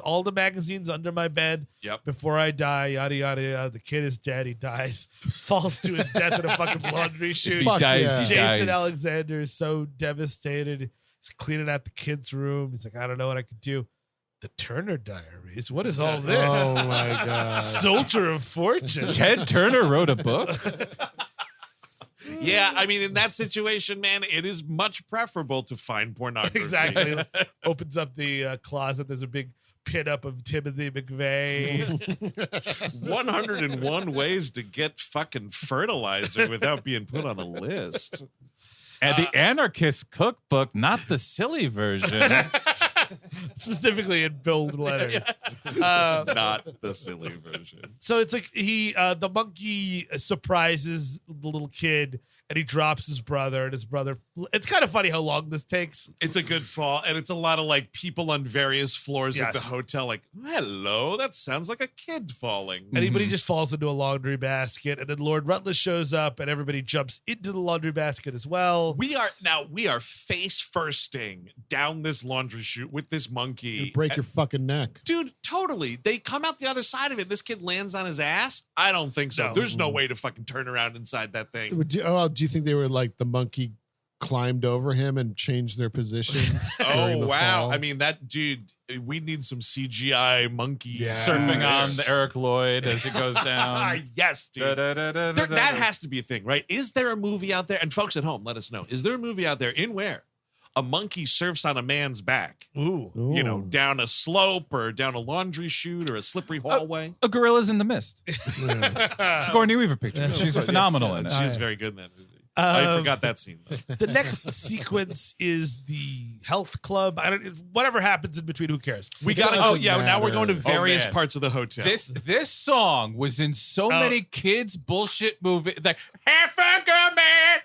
All the magazines under my bed. Yep. Before I die, yada, yada, yada. The kid is dead. He dies. Falls to his death in a fucking laundry chute. He Fuck dies. yeah. He Jason dies. Alexander is so devastated. He's cleaning out the kid's room. He's like, I don't know what I could do. The Turner Diaries. What is all this? Oh my god. Soldier of Fortune. Ted Turner wrote a book. Yeah, I mean, in that situation, man, it is much preferable to find pornography. Exactly. Opens up the closet. There's a big pin up of Timothy McVeigh. 101 ways to get fucking fertilizer without being put on a list. And the Anarchist Cookbook, not the silly version. Specifically in bold letters. Not the silly version. So it's like the monkey surprises the little kid and he drops his brother and his brother. It's kind of funny how long this takes. It's a good fall, and it's a lot of like people on various floors of the Yes. hotel. Like, hello, that sounds like a kid falling. Anybody just falls into a laundry basket, and then Lord Rutledge shows up, and everybody jumps into the laundry basket as well. We are face firsting down this laundry chute with this monkey. You break your fucking neck. Dude, totally. They come out the other side of it. This kid lands on his ass. I don't think so. No. There's no way to fucking turn around inside that thing. Do you think they were like the monkey climbed over him and changed their positions? Oh, during the wow. fall? I mean, that dude, we need some CGI monkey. Surfing on the Eric Lloyd as it goes down. Yes, dude. Da-da-da-da-da-da. That has to be a thing, right? Is there a movie out there? And folks at home, let us know. Is there a movie out there in where a monkey surfs on a man's back? Ooh. Ooh. Down a slope or down a laundry chute or a slippery hallway. A Gorilla's in the Mist. Yeah. Sigourney Weaver picture. She's phenomenal in it. She's very good in that movie. I forgot that scene, though. The next sequence is the health club. Whatever happens in between, who cares? We got to doesn't go. Yeah, now we're going to matter. various man. parts of the hotel. This song was in so many kids' bullshit movies. Like, have fun, go mad.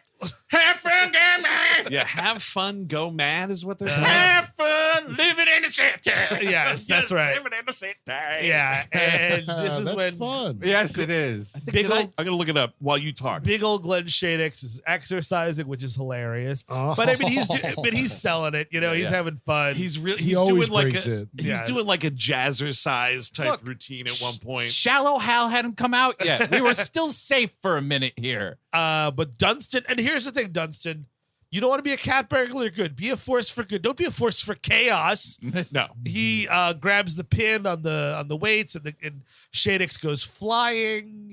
Have fun, go mad. Yeah, have fun, go mad is what they're saying. Have fun, living in the city. Yes, that's right. Living in the city. Yeah, and this is That's when fun. Yes, it is. big old I'm gonna look it up while you talk. big old Glenn Shadix is exercising, which is hilarious. Oh. But I mean, he's selling it. He's having fun. He's really He he's always doing like brings a it. he's Yeah. doing like a jazzercise type Look, routine at one point. Shallow Hal hadn't come out yet. We were still safe for a minute here. But Dunston, and here's the thing, Dunston, you don't want to be a cat burglar. Good, be a force for good. Don't be a force for chaos. No, He grabs the pin on the weights, and Shadix goes flying.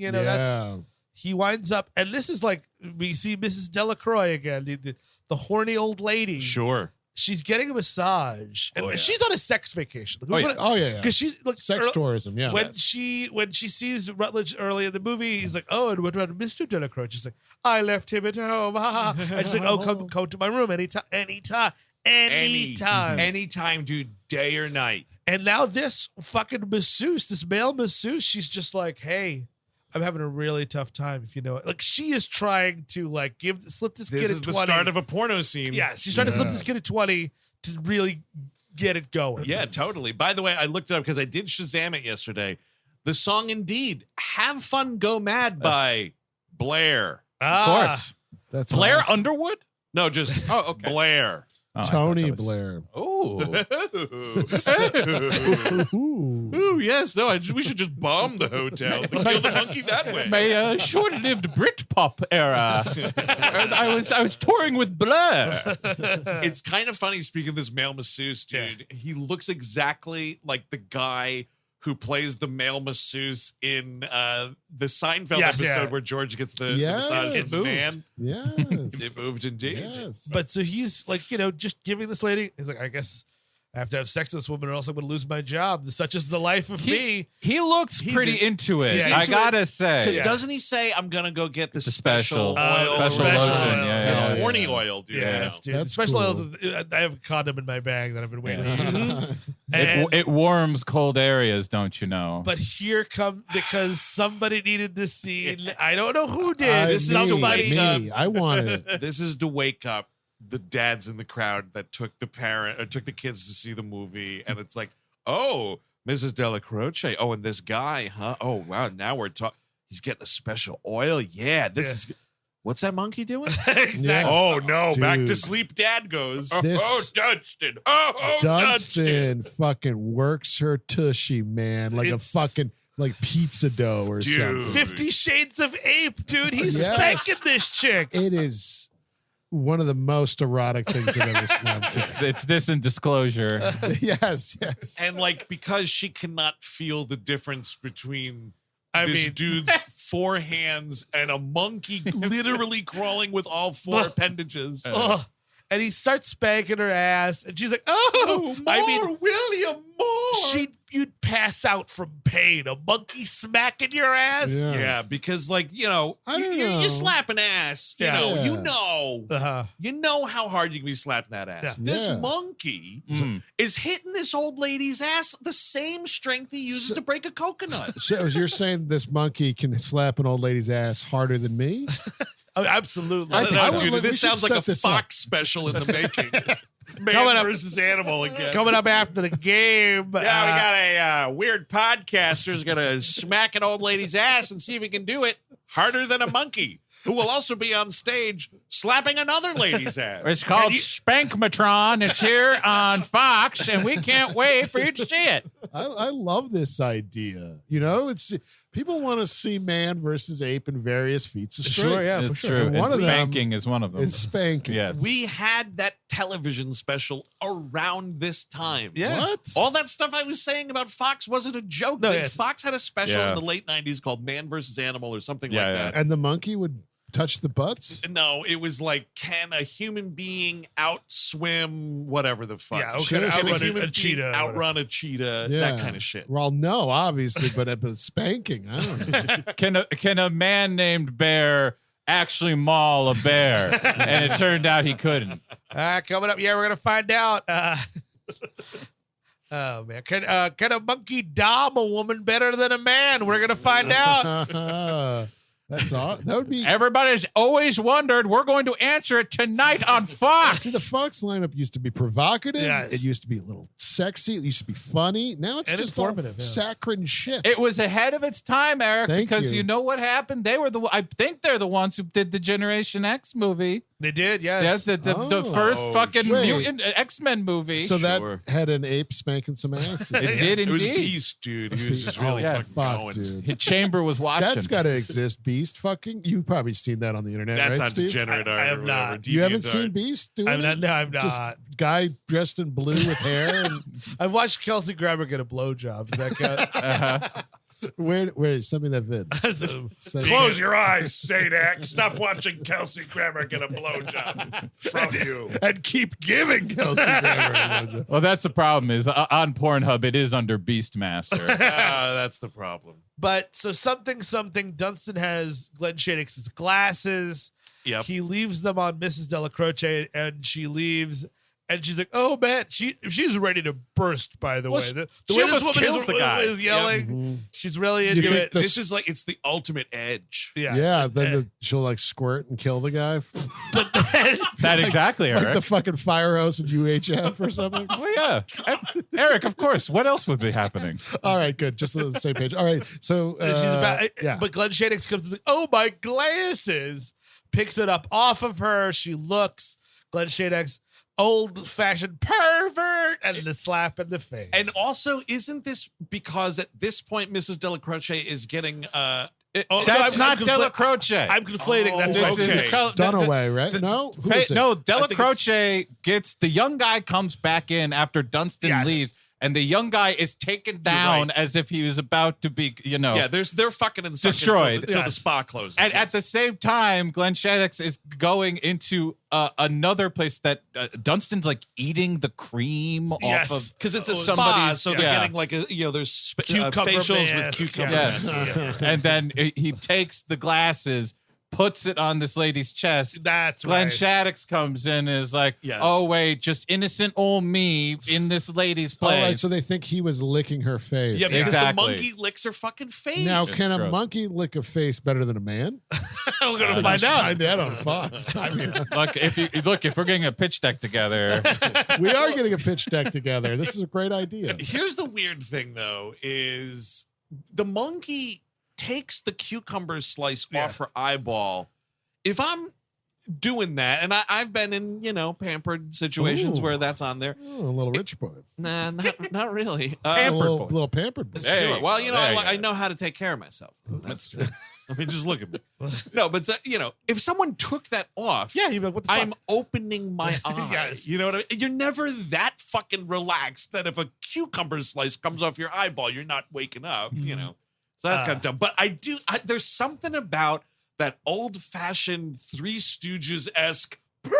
He winds up, and this is like we see Mrs. Delacroix again, the horny old lady. sure. she's getting a massage, and she's on a sex vacation. Because she's sex tourism. Yeah, when she sees Rutledge early in the movie, he's like, "Oh, and what about Mr. Delacroix?" She's like, "I left him at home." And she's like, "Oh, come to my room anytime, dude, day or night." And now this fucking masseuse, this male masseuse, she's just like, "Hey, I'm having a really tough time, if you know it." Like, she is trying to like slip this kid at 20. This is the start of a porno scene. Yeah, she's trying to slip this kid at 20 to really get it going. Yeah, totally. By the way, I looked it up because I did Shazam it yesterday. The song, indeed, "Have Fun, Go Mad" by Blair. Of course. That's Blair awesome. Underwood? No, just Blair. Oh, Tony Blair. Oh. Ooh, yes. No, we should just bomb the hotel and kill the monkey that way. My short-lived Britpop era. I was touring with Blur. It's kind of funny, speaking of this male masseuse, dude. Yeah. He looks exactly like the guy who plays the male masseuse in the Seinfeld episode where George gets the massage with the man. Yes. It moved indeed. Yes. But so he's like, just giving this lady, he's like, I guess I have to have sex with this woman or else I'm going to lose my job. Such is the life of me. He looks pretty into it. I gotta say. Because doesn't he say, I'm going to go get the special oil? Special lotion. Yeah. Horny oil, dude. Yeah, dude. That's special oils. I have a condom in my bag that I've been waiting to use. It warms cold areas, don't you know? But here because somebody needed this scene. I don't know who did. This is somebody. I wanted it. This is to wake up the dads in the crowd that took the kids to see the movie, and it's like, oh, Mrs. Delacroix. Oh, and this guy, huh? Oh, wow. Now we're talking. He's getting a special oil. Yeah, this is. What's that monkey doing? Exactly. Oh no! Dude. Back to sleep. Dad goes. Dunston. Dunston fucking works her tushy, man, like a fucking pizza dough or something. 50 Shades of Ape, dude. He's spanking this chick. It is one of the most erotic things I've ever seen. It's this in Disclosure. Yes. And because she cannot feel the difference between this dude's 4 hands and a monkey literally crawling with all 4 appendages. And he starts spanking her ass, and she's like, "Oh, William, more." You'd pass out from pain. A monkey smacking your ass. Yeah, because you slap an ass. You know how hard you can be slapping that ass. Yeah. This monkey is hitting this old lady's ass the same strength he uses to break a coconut. So you're saying this monkey can slap an old lady's ass harder than me? Oh, absolutely. I don't know, dude. This sounds like a Fox special in the making. Man versus animal again. Coming up after the game. Yeah, we got a weird podcaster who's going to smack an old lady's ass and see if he can do it harder than a monkey, who will also be on stage slapping another lady's ass. It's called Spankmatron. It's here on Fox, and we can't wait for you to see it. I love this idea. It's people want to see man versus ape in various feats of strength. Sure, yeah, for sure. True. And one of spanking is one of them. Is spanking. Yes. We had that television special around this time. Yeah. What? All that stuff I was saying about Fox wasn't a joke. No, yeah. Fox had a special in the late 90s called Man versus Animal or something like that. And the monkey would touch the butts? No, it was like, can a human being outswim whatever the fuck? Yeah, okay, outrun a cheetah. Outrun a cheetah, that kind of shit. Well, no, obviously, but spanking, I don't know. Can a man named Bear actually maul a bear? And it turned out he couldn't. Coming up, we're gonna find out. Oh man, can a monkey dom a woman better than a man? We're gonna find out. That's all. That would be. Everybody's always wondered. We're going to answer it tonight on Fox. See, the Fox lineup used to be provocative. Yes. It used to be a little sexy. It used to be funny. Now it's just informative. Saccharine shit. It was ahead of its time, Eric, because you. you know what happened? They were I think they're the ones who did the Generation X movie. They did, yes. Yes, the first fucking mutant X-Men movie. So that had an ape spanking some ass. It did indeed. It was Beast, dude. He was just really fucking going. Dude. His chamber was watching. That's got to exist, Beast fucking. You've probably seen that on the internet, That's right, on Steve? Degenerate Art. I have not. You haven't seen Beast? I'm not. No, I'm not. Just guy dressed in blue with hair. And I've watched Kelsey Grammer get a blowjob. Does that count? Where? Send me that vid. Send- Close your eyes, Shadix. Stop watching Kelsey Grammer get a blowjob from you. and keep giving Kelsey Grammer. Well, that's the problem. Is on Pornhub it is under Beastmaster. That's the problem. But so something. Dunston has Glenn Shadix's glasses. Yep. He leaves them on Mrs. Delacroce, and she leaves. And she's like, "Oh man, she's ready to burst." By the way, the she way this almost woman kills the guy. is yelling, Mhm. she's really you into think it. This is like it's the ultimate edge. Yeah, Yeah, so- then she'll like squirt and kill the guy. but then, That exactly, Like Eric. the fucking fire hose in UHF or something. Well, yeah, Eric. Of course. What else would be happening? All right, good. Just on the same page. All right, so she's about. yeah. But Glenn Shadix comes and like, "Oh my glasses!" Picks it up off of her. She looks. Glenn Shadix, old-fashioned pervert, and the slap in the face. And also, isn't this because at this point Mrs. Delacroce is getting That's I'm not confl- Delacroce. I'm conflating. That's Oh, what okay. This is a Dunaway, right? No, who is it? No, think it's- Delacroce gets the young guy comes back in after Dunston Yeah. leaves, and the young guy is taken down right. as if he was about to be, they're fucking in the Destroyed. until the Yes. spa closes. And yes. at the same time, Glenn Shadix is going into another place that Dunston's like eating the cream Yes. off of. because it's a spa, somebody's- so they're yeah. getting like there's Cucumber facials mask, with cucumber. Yes. masks. And then he takes the glasses, puts it on this lady's chest. That's Glenn right. Shadix comes in and is like, Yes. oh, wait, just innocent old me in this lady's All place. right, so they think he was licking her face. Yeah, because Exactly. the monkey licks her fucking face. Now, It's can a gross. monkey lick a face better than a man? We're gonna find out. Find out on Fox. I mean, if we're getting a pitch deck together, we are getting a pitch deck together. This is a great idea. Here's the weird thing, though, is the monkey takes the cucumber slice off her eyeball. If I'm doing that, and I've been in, pampered situations Ooh. where that's on there. Oh, a little rich boy. Nah, not really. A little, pampered boy. Hey, Sure. Well, there you I go. know how to take care of myself. That's true. I mean, just look at me. No, but if someone took that off, Yeah, you'd be like, what the fuck? I'm opening my eye. Yes. You know what I mean? You're never that fucking relaxed that if a cucumber slice comes off your eyeball, you're not waking up, So that's kind of dumb. But there's something about that old-fashioned Three Stooges-esque pervert.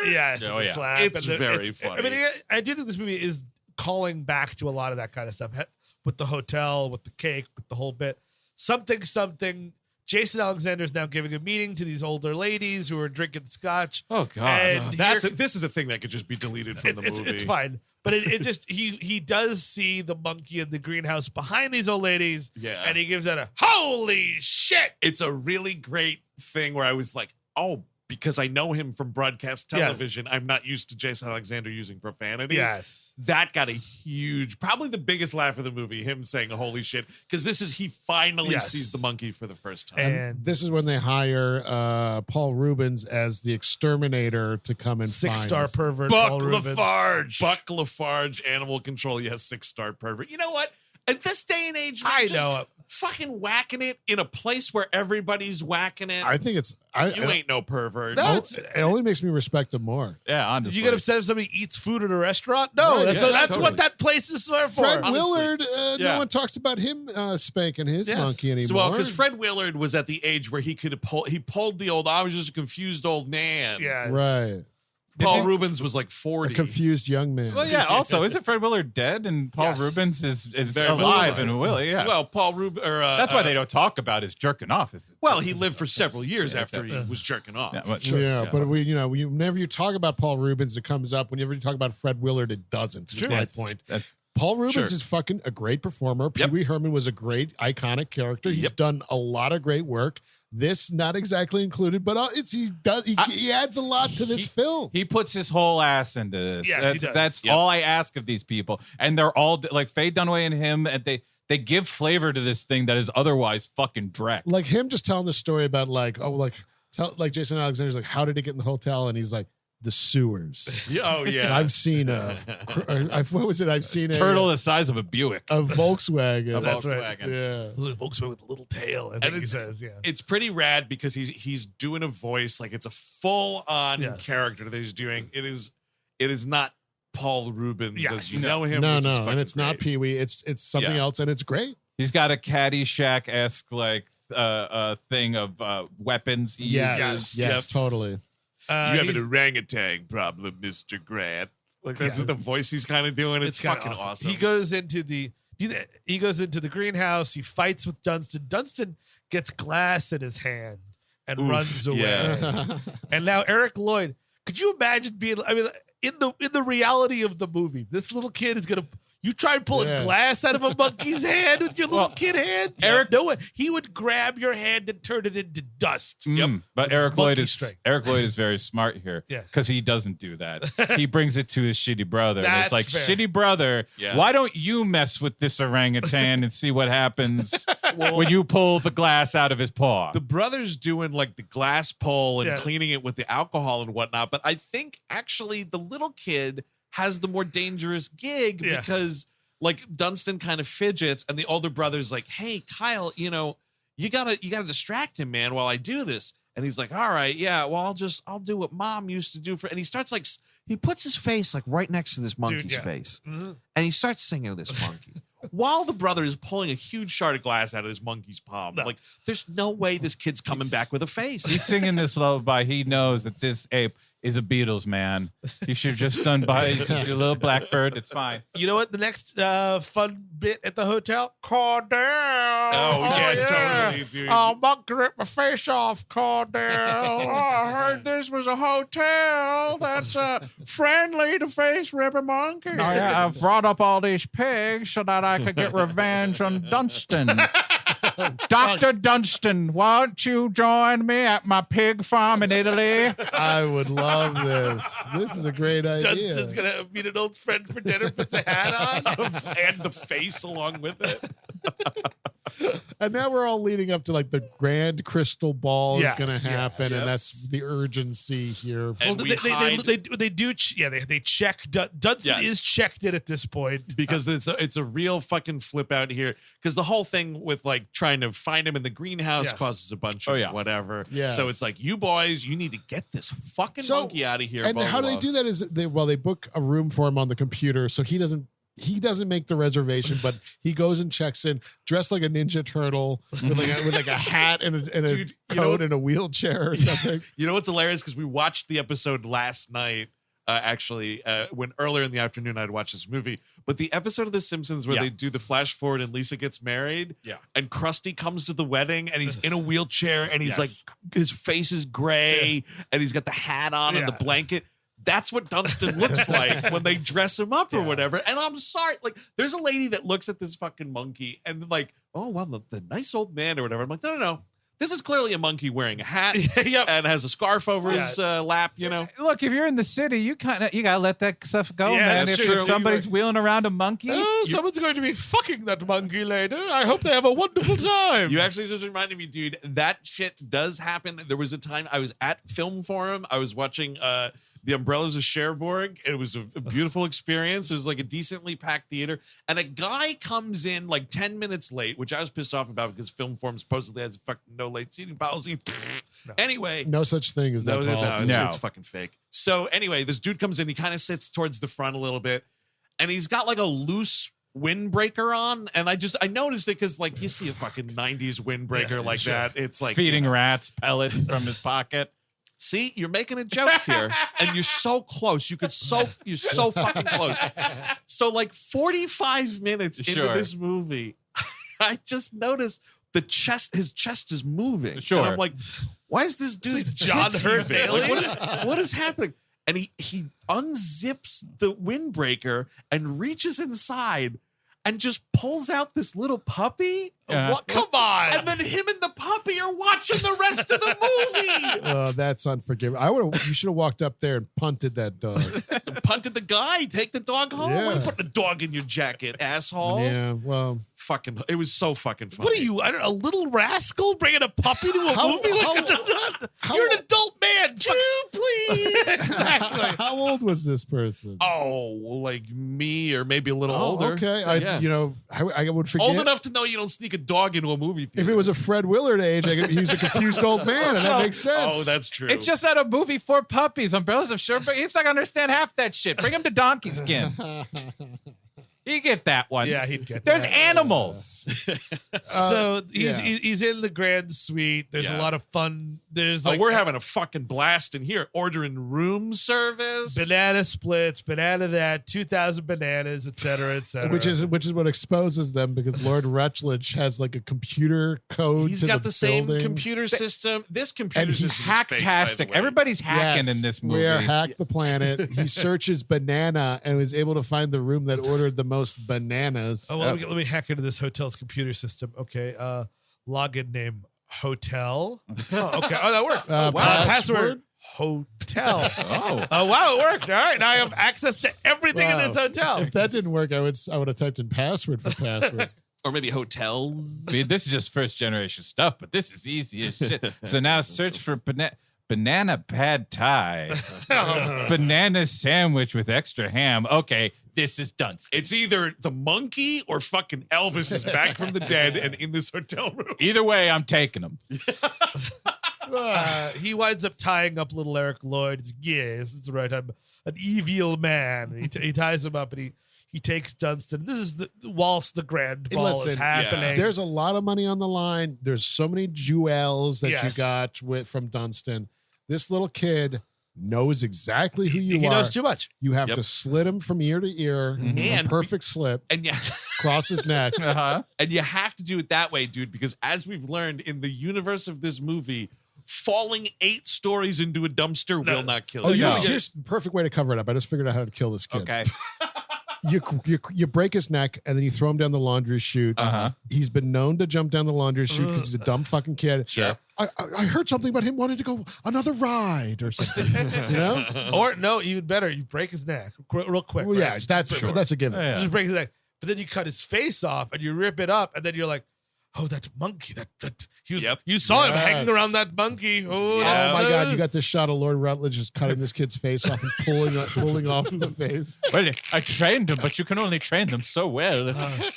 Yes, Oh, yeah. slap. It's and very funny. I mean, I do think this movie is calling back to a lot of that kind of stuff with the hotel, with the cake, with the whole bit. Something. Jason Alexander's now giving a meeting to these older ladies who are drinking scotch. oh god, And This is a thing that could just be deleted from the movie. It's fine. But it just he does see the monkey in the greenhouse behind these old ladies. Yeah. And he gives that a holy shit. It's a really great thing where I was like, oh, because I know him from broadcast Yeah. television, I'm not used to Jason Alexander using profanity. Yes. That got a huge, probably the biggest laugh of the movie, him saying holy shit, because he finally Yes. sees the monkey for the first time. And This is when they hire Paul Reubens as the exterminator to come and find 6-star us. pervert Buck Paul Reubens. Lafarge. Buck Lafarge, animal control, yes, 6-star pervert. You know what? At this day and age, man, I just know it. fucking whacking it in a place where everybody's whacking it. I think it's. You ain't no pervert. No. It only makes me respect him more. yeah, Did honestly. you get upset if somebody eats food at a restaurant? No, Right, that's, yeah, that's totally. what that place is there for. Fred honestly. Willard, Yeah. no one talks about him spanking his Yes. monkey anymore. So, well, because Fred Willard was at the age where he pulled the old, I was just a confused old man. Yeah. right, Paul Reubens was like a 40. confused young man. Well, yeah. Also, isn't Fred Willard dead and Paul Yes. Reubens is Very much alive so. and Willie? Yeah. Well, Paul Reubens, that's why they don't talk about his jerking off. Well, he lived for several years Yeah, after he was jerking off. Yeah, well, Yeah, sure. but whenever you talk about Paul Reubens, it comes up. Whenever you talk about Fred Willard, it doesn't. Is True. my Yes. point. That's- Paul Reubens Sure. is fucking a great performer. Pee Yep. Wee Herman was a great iconic character. He's Yep. done a lot of great work. This not exactly included, but he adds a lot to this film. He puts his whole ass into this. Yes, he that's does. that's Yep. all I ask of these people, and they're all like Faye Dunaway and him, and they give flavor to this thing that is otherwise fucking dreck. Like him just telling the story about like Jason Alexander's like, how did he get in the hotel? And he's like, the sewers. Oh, yeah. I've seen what was it? I've seen Turtle the size of a Buick. a Volkswagen. A That's right. Volkswagen. Yeah. Little Volkswagen with a little tail. I think he it's- says, yeah. It's pretty rad because he's doing a voice like it's a full-on Yeah. character that he's doing. It is not Paul Reubens Yes. as you know him. No, which is no, fucking and it's not great. Pee Wee. It's something Yeah. else, and it's great. He's got a Caddyshack-esque like thing of weapons. He uses. Yes, totally. You have he's- an orangutan problem, Mr. Grant. Like that's the voice he's kind of doing. It's kinda fucking awesome. He goes into the greenhouse. He fights with Dunston. Dunston gets glass in his hand and runs away. yeah. And now Eric Lloyd. Could you imagine being? I mean, in the reality of the movie, this little kid is gonna. You try pulling glass out of a monkey's hand with your little kid hand. Eric, no way. He would grab your hand and turn it into dust. But With Eric his Lloyd monkey is strength. very smart here. Yeah. Because he doesn't do that. He brings it to his shitty brother. And it's That's like, fair. shitty brother, why don't you mess with this orangutan and see what happens when you pull the glass out of his paw? The brother's doing like the glass pull and Yeah. cleaning it with the alcohol and whatnot. But I think actually the little kid has the more dangerous gig because like Dunston kind of fidgets and the older brother's like, hey, Kyle, you gotta distract him, man, while I do this. And he's like, all right, yeah, well, I'll do what mom used to do and he starts like, he puts his face like right next to this monkey's face. Mm-hmm. And he starts singing to this monkey. While the brother is pulling a huge shard of glass out of this monkey's palm. No. Like, there's no way this kid's coming back with a face. He's singing this lullaby. He knows that this ape is a Beatles man. You should have just done by your little blackbird. It's fine. You know what? The next fun bit at the hotel? Cordell. Totally, dude. monkey ripped my face off, Cordell. I heard this was a hotel that's friendly to face ripper monkey. Oh, yeah, I've brought up all these pigs so that I could get revenge on Dunston. Dr. Dunston, won't you join me at my pig farm in Italy? I would love this. This is a great idea. Dunston's going to meet an old friend for dinner, puts a hat on. And the face along with it. And now we're all leading up to like the grand crystal ball is going to happen, yes. and that's the urgency here. And Well, they check. Dunston is checked in at this point. Because it's a real fucking flip out here. Because the whole thing with like trying to find him in the greenhouse causes a bunch of whatever. Yes. So it's like, you boys, you need to get this fucking monkey out of here. And blah, how blah, they do that is they book a room for him on the computer, so he doesn't make the reservation, but he goes and checks in dressed like a Ninja Turtle with like a hat and a Dude, coat and a wheelchair or something. You know what's hilarious? Because we watched the episode last night. When earlier in the afternoon I'd watched this movie, but the episode of The Simpsons where they do the flash forward and Lisa gets married, and Krusty comes to the wedding and he's in a wheelchair and he's like, his face is gray and he's got the hat on and the blanket. That's what Dunston looks like when they dress him up or whatever. And I'm sorry, like, there's a lady that looks at this fucking monkey and like, oh wow, the nice old man or whatever. I'm like, no. This is clearly a monkey wearing a hat and has a scarf over his lap, Look, if you're in the city, you gotta let that stuff go, man. that's If true. somebody's wheeling around a monkey, Someone's going to be fucking that monkey later. I hope they have a wonderful time. You actually just reminded me, dude, that shit does happen. There was a time I was at Film Forum. I was watching The Umbrellas of Cherbourg. It was a beautiful experience. It was like a decently packed theater. And a guy comes in like 10 minutes late, which I was pissed off about because Film Forum supposedly has a fucking no late seating policy. Anyway. No such thing as that policy. It's fucking fake. So anyway, this dude comes in. He kind of sits towards the front a little bit. And he's got like a loose windbreaker on. And I noticed it because like you see a fucking 90s windbreaker like that. It's like feeding rats pellets from his pocket. See, you're making a joke here, and you're so close. You're so fucking close. So, like 45 minutes into this movie, I just noticed his chest is moving. Sure. And I'm like, why is this dude's John tits Hurt heaving? Like, Bailey? what is happening? And he unzips the windbreaker and reaches inside and just pulls out this little puppy. Yeah. What? Come on! And then him and the puppy are watching the rest of the movie. That's unforgivable. You should have walked up there and punted that dog. Punted the guy. Take the dog home. Yeah. What are you putting a dog in your jacket, asshole? Yeah, well, Fucking. It was so fucking funny. What are you, a little rascal bringing a puppy to a movie? You're an adult man. Two, please. Exactly. how old was this person? Oh, like me or maybe a little older. Okay, Yeah. I would forget. Old enough to know you don't sneak a dog into a movie theater. If it was a Fred Willard age, he was a confused old man, and that makes sense. Oh, that's true. It's just not a movie for puppies. Umbrellas of Cherbourg. He's not gonna understand half that shit. Bring him to Donkey Skin. He get that one. Yeah, he'd get There's that. animals. So yeah. he's in the grand suite. There's a lot of fun. There's like we're having a fucking blast in here. Ordering room service, banana splits, banana that, 2,000 bananas, et cetera, et cetera. Which is what exposes them because Lord Rutledge has like a computer code. He's to got the same building. computer system. This computer And he's system is fake, by the Hacktastic. way. Everybody's hacking Yes, in this movie. We are hack the planet. He searches banana and was able to find the room that ordered the most bananas. Oh, well, let me hack into this hotel's computer system. Okay, login name hotel. Oh, okay. Oh, that worked. Wow. Password hotel. Oh, wow, it worked. All right, now I have access to everything in Wow. this hotel. If that didn't work, I would have typed in password for password. Or maybe hotels. I mean, this is just first generation stuff, but this is easy as shit. So now search for banana pad thai, banana sandwich with extra ham. Okay, this is Dunston. It's either the monkey or fucking Elvis is back from the dead and in this hotel room. Either way, I'm taking them. He winds up tying up little Eric Lloyd. He's like, yes, that's right. I'm an evil man. And he ties him up and he takes Dunston. This is whilst the grand ball is Listen, happening. There's a lot of money on the line. There's so many jewels that you Yes. got from Dunston. This little kid knows exactly who you he are. knows too much. You have Yep. to slit him from ear to ear, And- perfect slip, And yeah. cross his neck. Uh-huh. And you have to do it that way, dude, because as we've learned in the universe of this movie, falling 8 stories into a dumpster will not kill Oh, you. here's the perfect way to cover it up. I just figured out how to kill this kid. Okay. You break his neck and then you throw him down the laundry chute. Uh-huh. He's been known to jump down the laundry chute because he's a dumb fucking kid. Sure. I heard something about him wanting to go another ride or something. You know? Or no, even better, you break his neck real quick. Well, right? yeah, that's a given. Yeah. You just break his neck, but then you cut his face off and you rip it up, and then you're like, "Oh, that monkey! That he was, Yep. you saw him Yes. hanging around that monkey." Oh, Oh that's my so- God! You got this shot of Lord Rutledge just cutting this kid's face off and pulling off the face. Well, I trained them, but you can only train them so well.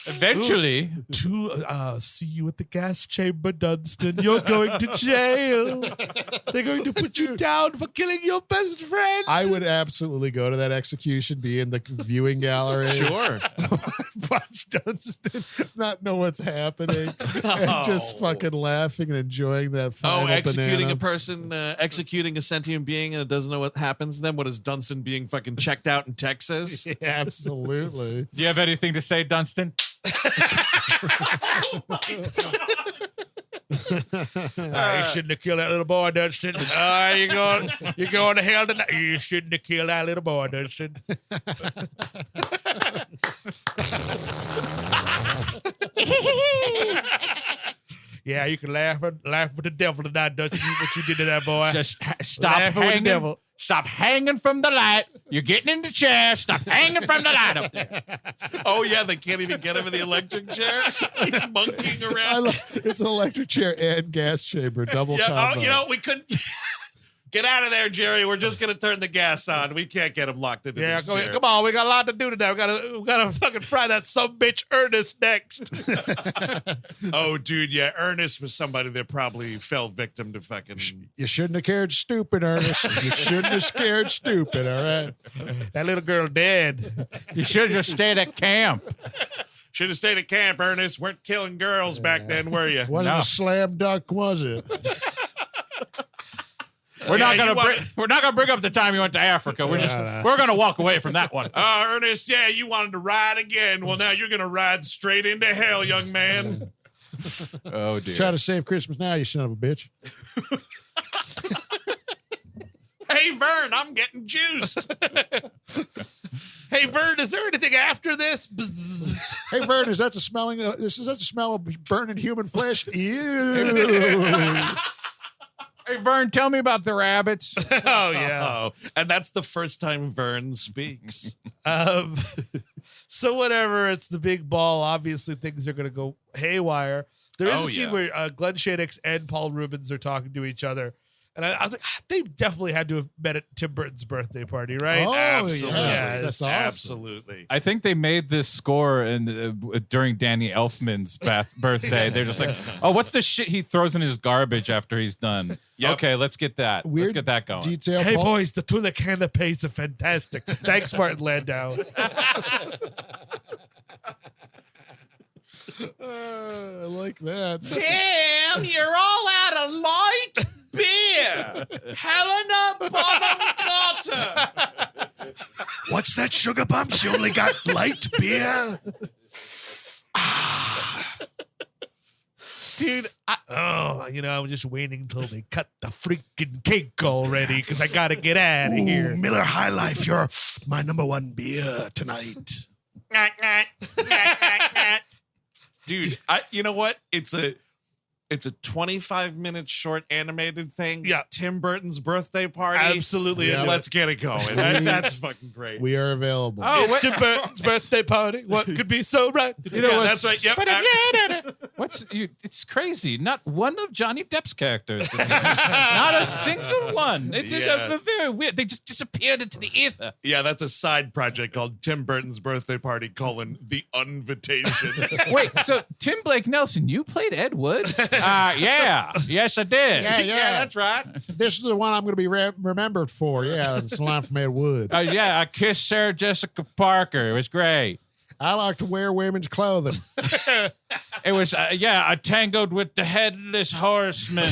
Eventually, To see you at the gas chamber, Dunston. You're going to jail. They're going to put you down for killing your best friend. I would absolutely go to that execution, be in the viewing gallery, Sure. watch Dunston, not know what's happening, and just fucking laughing and enjoying that. Final Executing banana. a person, executing a sentient being, and it doesn't know what happens to them. What is Dunston being fucking checked out in Texas? Yeah, absolutely. do you have anything to say, Dunston? You shouldn't have killed that little boy, Dunston. You're going to hell tonight. You shouldn't have killed that little boy, Dunston. Yeah, you can laugh with the devil tonight, Dunston. What you did to that boy? Just stop Laugh with the hanging. devil. Stop hanging from the light. You're getting in the chair. Stop hanging from the light up there. Oh yeah, they can't even get him in the electric chair. He's monkeying around. It's an electric chair and gas chamber, double Yeah. combo. Oh, we couldn't. Get out of there, Jerry. We're just gonna turn the gas on. We can't get him locked into Yeah, this go ahead. chair. Come on. We got a lot to do today. We gotta fucking fry that sumbitch Ernest next. Oh, dude, yeah. Ernest was somebody that probably fell victim to fucking. You shouldn't have cared stupid, Ernest. You shouldn't have scared stupid, all right? That little girl dead. You should have just stayed at camp. Should have stayed at camp, Ernest. Weren't killing girls back then, were you? Wasn't No. a slam dunk, was it? We're Yeah, not you gonna wanna- we're not gonna bring up the time you went to Africa. We're gonna walk away from that one. Oh, Ernest, yeah, you wanted to ride again. Well, now you're gonna ride straight into hell, young man. Oh dear. Try to save Christmas now, you son of a bitch. Hey, Vern, I'm getting juiced. Hey, Vern, is there anything after this? Bzzz. Hey, Vern, is that the smell of burning human flesh? Ew. Hey Vern, tell me about the rabbits. Oh, yeah. Oh, and that's the first time Vern speaks. So whatever, it's the big ball. Obviously, things are going to go haywire. There is Oh, a scene yeah. where Glenn Shadix and Paul Reubens are talking to each other. And I was like, they definitely had to have met at Tim Burton's birthday party, right? Oh, Absolutely. yes. That's awesome. Absolutely. I think they made this score during Danny Elfman's birthday. They're just like, oh, what's the shit he throws in his garbage after he's done? Yep. Okay, let's get that. Weird Let's get that going. Detail. Hey, Paul- boys, the tuna canapes are fantastic. Thanks, Martin Landau. I like that. Tim, you're all out of light beer. Helena Bonham Carter. What's that, sugar bumps? You only got light beer? Dude, I'm just waiting until they cut the freaking cake already because I got to get out of here. Miller High Life, you're my number one beer tonight. dude, you know what? It's a 25-minute short animated thing. Yeah. Tim Burton's birthday party. Absolutely. Yeah. Let's get it going. That's fucking great. We are available. It's Tim Burton's birthday party. What could be so right? You know Yeah, what's- that's right. Yep. It's crazy. Not one of Johnny Depp's characters. Not a single one. It's Yeah. a very weird. They just disappeared into the ether. Yeah, that's a side project called Tim Burton's birthday party, The Invitation. Wait, so Tim Blake Nelson, you played Ed Wood? Yeah. Yes, I did. Yeah, that's right. This is the one I'm going to be remembered for. Yeah, it's a line from Ed Wood. Yeah, I kissed Sarah Jessica Parker. It was great. I like to wear women's clothing. It was, I tangoed with the headless horseman.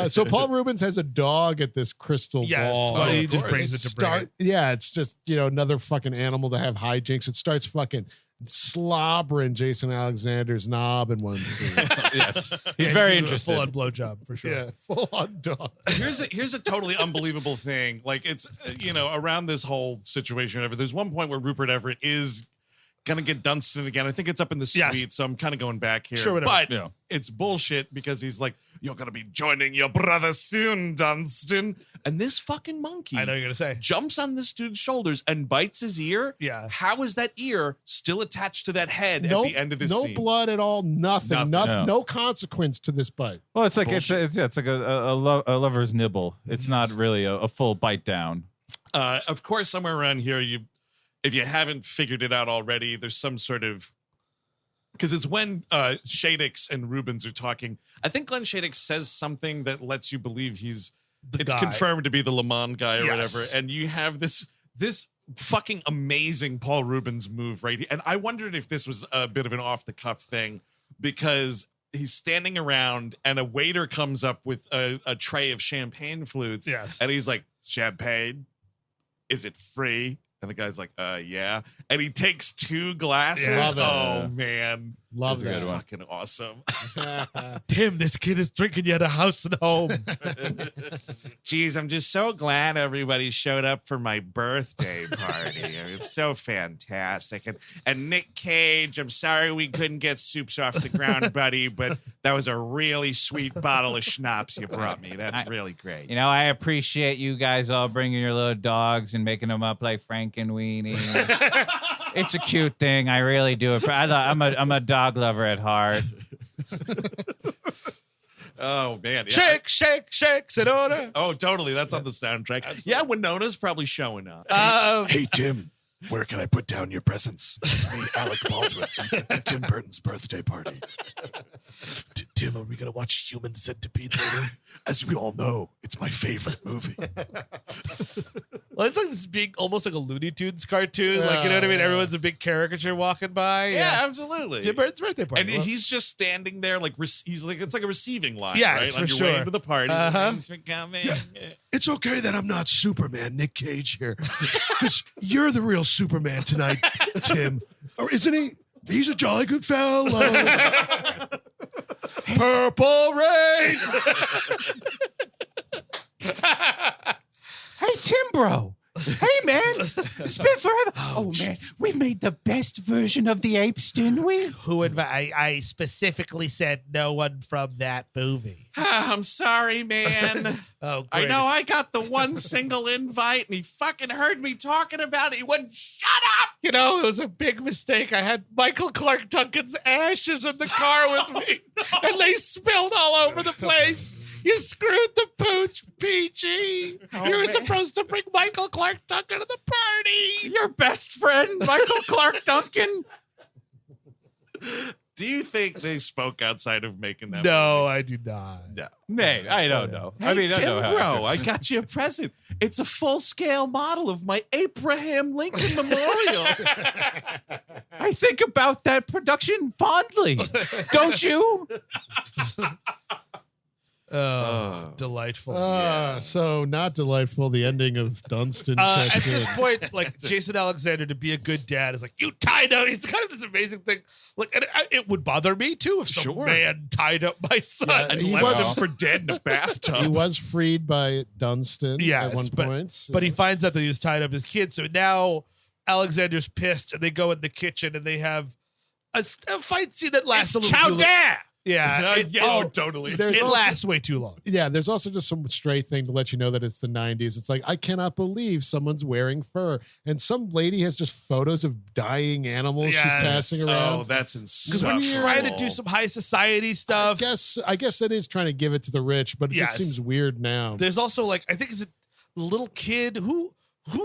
So Paul Reubens has a dog at this crystal Yes, ball. well, he of just course. brings it to bring it. Yeah, it's just, another fucking animal to have hijinks. It starts fucking slobbering Jason Alexander's knob in one scene. Yes. He's very interested. Full on blowjob for sure. Yeah, full on dog. Here's a totally unbelievable thing. Like it's around this whole situation. Whatever. There's one point where Rupert Everett is gonna get Dunston again. I think it's up in the Yes. suite, so I'm kind of going back here. Sure, whatever. But Yeah. it's bullshit because he's like, "You're gonna be joining your brother soon, Dunston." And this fucking monkey I know you're going to say. jumps on this dude's shoulders and bites his ear. Yeah. How is that ear still attached to that head at the end of this no scene? blood at all. Nothing. Nothing. No consequence to this bite. Well, it's like it's Bullshit. like a lover's nibble. It's not really a full bite down. Of course, somewhere around here, if you haven't figured it out already, there's some sort of, because it's when Shadix and Reubens are talking. I think Glenn Shadix says something that lets you believe it's guy. confirmed to be the Le Mans guy or Yes. whatever. And you have this fucking amazing Paul Reubens move right here. And I wondered if this was a bit of an off the cuff thing because he's standing around and a waiter comes up with a tray of champagne flutes. Yes. And he's like, "Champagne? Is it free?" And the guy's like, yeah. And he takes 2 glasses. Yeah. Love it. Oh, man. Love That's a that. good one. Fucking awesome. Tim, this kid is drinking you at a house and home. Geez, I'm just so glad everybody showed up for my birthday party. I mean, it's so fantastic. And Nick Cage, I'm sorry we couldn't get soups off the ground, buddy, but that was a really sweet bottle of schnapps you brought me. That's really great. You know, I appreciate you guys all bringing your little dogs and making them up like Frankenweenie. It's a cute thing. I really do. I'm a dog lover at heart. Oh, man. Yeah. Shake, shake, shakes in order. Oh, totally. That's on the soundtrack. Yeah, Winona's probably showing up. Hey, Tim, where can I put down your presents? It's me, Alec Baldwin, at Tim Burton's birthday party. Tim, are we going to watch Human Centipede later? As we all know, it's my favorite movie. Well, it's like this big, almost like a Looney Tunes cartoon. Like, you know what I mean? Everyone's a big caricature walking by. Yeah, absolutely. Tim Burton's birthday party. And Well, he's just standing there, like he's like it's like a receiving line, Yes, right? for On your sure. way to the party. Uh-huh. Thanks for coming. It's okay that I'm not Superman, Nick Cage here. Because you're the real Superman tonight, Tim. Or isn't he? He's a jolly good fellow. Purple Rain. Hey, Tim, bro. Hey, man. It's been forever. Oh, man. We made the best version of the apes, didn't we? who I specifically said no one from that movie. I'm sorry, man. Oh, I great. know I got the one single invite, and he fucking heard me talking about it. He wouldn't shut up. You know, it was a big mistake. I had Michael Clark Duncan's ashes in the car with me, and they spilled all over the place. You screwed the pooch, Peachy. Oh, you were man. supposed to bring Michael Clark Duncan to the party. Your best friend, Michael Clark Duncan. Do you think they spoke outside of making that No, movie? I do not. No. Nay, I don't know. Hey, I mean, I Tim, don't know. bro, I got you a present. It's a full-scale model of my Abraham Lincoln Memorial. I think about that production fondly. Don't you? Delightful. So not delightful. The ending of Dunston At Checks this In. point, like Jason Alexander, to be a good dad, is like, you tied up. It's kind of this amazing thing. Like, and it would bother me too if some man tied up my son And He left was- him for dead in a bathtub. He was freed by Dunston Yes, at one point. But he finds out that he was tied up his kid. So now Alexander's pissed, and they go in the kitchen and they have a fight scene that lasts a little too long. Yeah, totally. There's it also- lasts way too long. Yeah, there's also just some stray thing to let you know that it's the 90s. It's like, I cannot believe someone's wearing fur. And some lady has just photos of dying animals she's Yes. passing around. Oh, that's Because when you're insufferable. trying to do some high society stuff, I guess it is trying to give it to the rich, but it Yes. just seems weird now. there's also like, I think it's a little kid who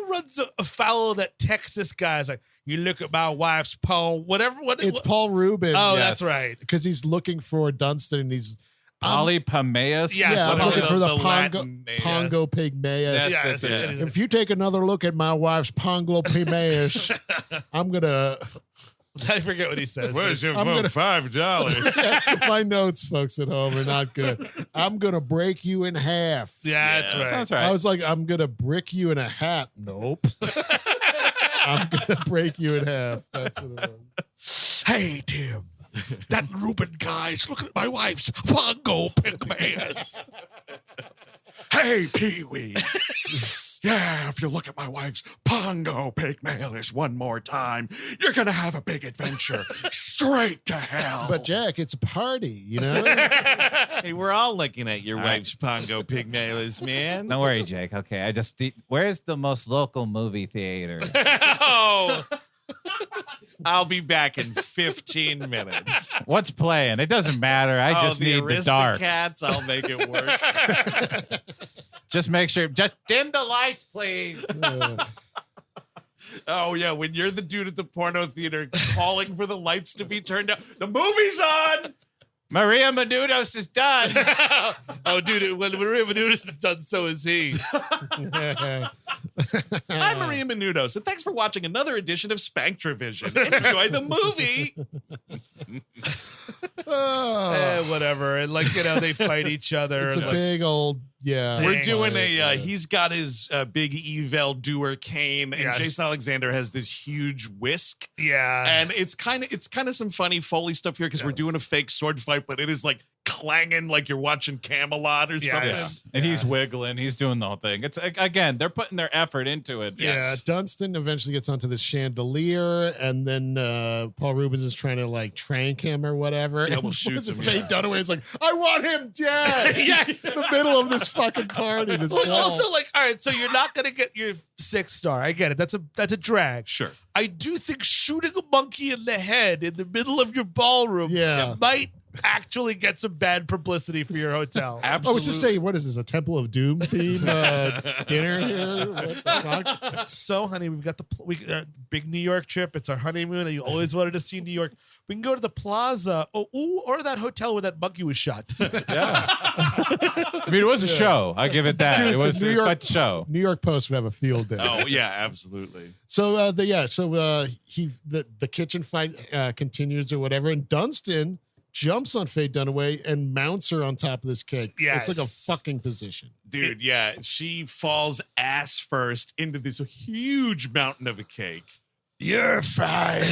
runs afoul of that Texas guy. Is like, you look at my wife's poem, whatever. It's Paul Rubens. Oh, that's right. Because he's looking for Dunston and he's Polypomeus? Yeah, I'm What looking is for the Latin, Pongo Pygmaeus. Yes, Yeah. it is. If you take another look at my wife's Pongo Pygmaeus, I'm gonna I forget what he says. Where's your I'm gonna- $5? my notes, folks at home, are not good. I'm gonna break you in half. Yeah, that's right. Sounds I right. was like, I'm gonna brick you in a hat. Nope. I'm gonna break you in half. That's what it was. Hey, Tim. That Reuben guy's looking at my wife's Pongo Pygmaeus. Hey, Pee-wee. Yeah, if you look at my wife's Pongo Pygmaeus one more time, you're going to have a big adventure straight to hell. But Jack, it's a party, you know? Hey, we're all looking at your wife's Pongo Pygmaeus, man. Don't worry, Jake. Okay, where's the most local movie theater? Oh, I'll be back in 15 minutes. What's playing? It doesn't matter. I just the need the dark. Aristocats, I'll make it work. Just make sure. Just dim the lights, please. Oh, yeah, when you're the dude at the porno theater calling for the lights to be turned down. The movie's on! Maria Menounos is done. oh, dude! When Maria Menounos is done, so is he. I'm Maria Menounos, and thanks for watching another edition of Spanktravision. Enjoy the movie. Whatever, and they fight each other. It's a and big old, yeah. We're doing fight, he's got his big Evel doer cane, and Yeah. Jason Alexander has this huge whisk. yeah, And it's kind of some funny Foley stuff here because we're doing a fake sword fight, but it is like clanging like you're watching Camelot or something. Yes. And he's wiggling. He's doing the whole thing. It's again, they're putting their effort into it. Yeah. Yeah, Dunston eventually gets onto this chandelier, and then Paul Rubens is trying to like trank him or whatever. He And almost shoots him, Faye yeah. Dunaway is like, I want him dead. Yes. in the middle of this fucking party. This Well, ball. also, all right, so you're not gonna get your 6 star. I get it. That's a drag. Sure. I do think shooting a monkey in the head in the middle of your ballroom Yeah. might actually get some bad publicity for your hotel. I was just saying, what is this? A Temple of Doom theme dinner here? What the fuck? So, honey, we've got the big New York trip. It's our honeymoon, and you always wanted to see New York. We can go to the plaza, or that hotel where that monkey was shot. Yeah. I mean, it was a show. I give it that. Dude, It was the New York- quite a show. New York Post would have a field day. Oh yeah, absolutely. So the kitchen fight continues or whatever, and Dunston jumps on Faye Dunaway and mounts her on top of this cake. Yes. It's like a fucking position. Dude, yeah, she falls ass first into this huge mountain of a cake. You're fired.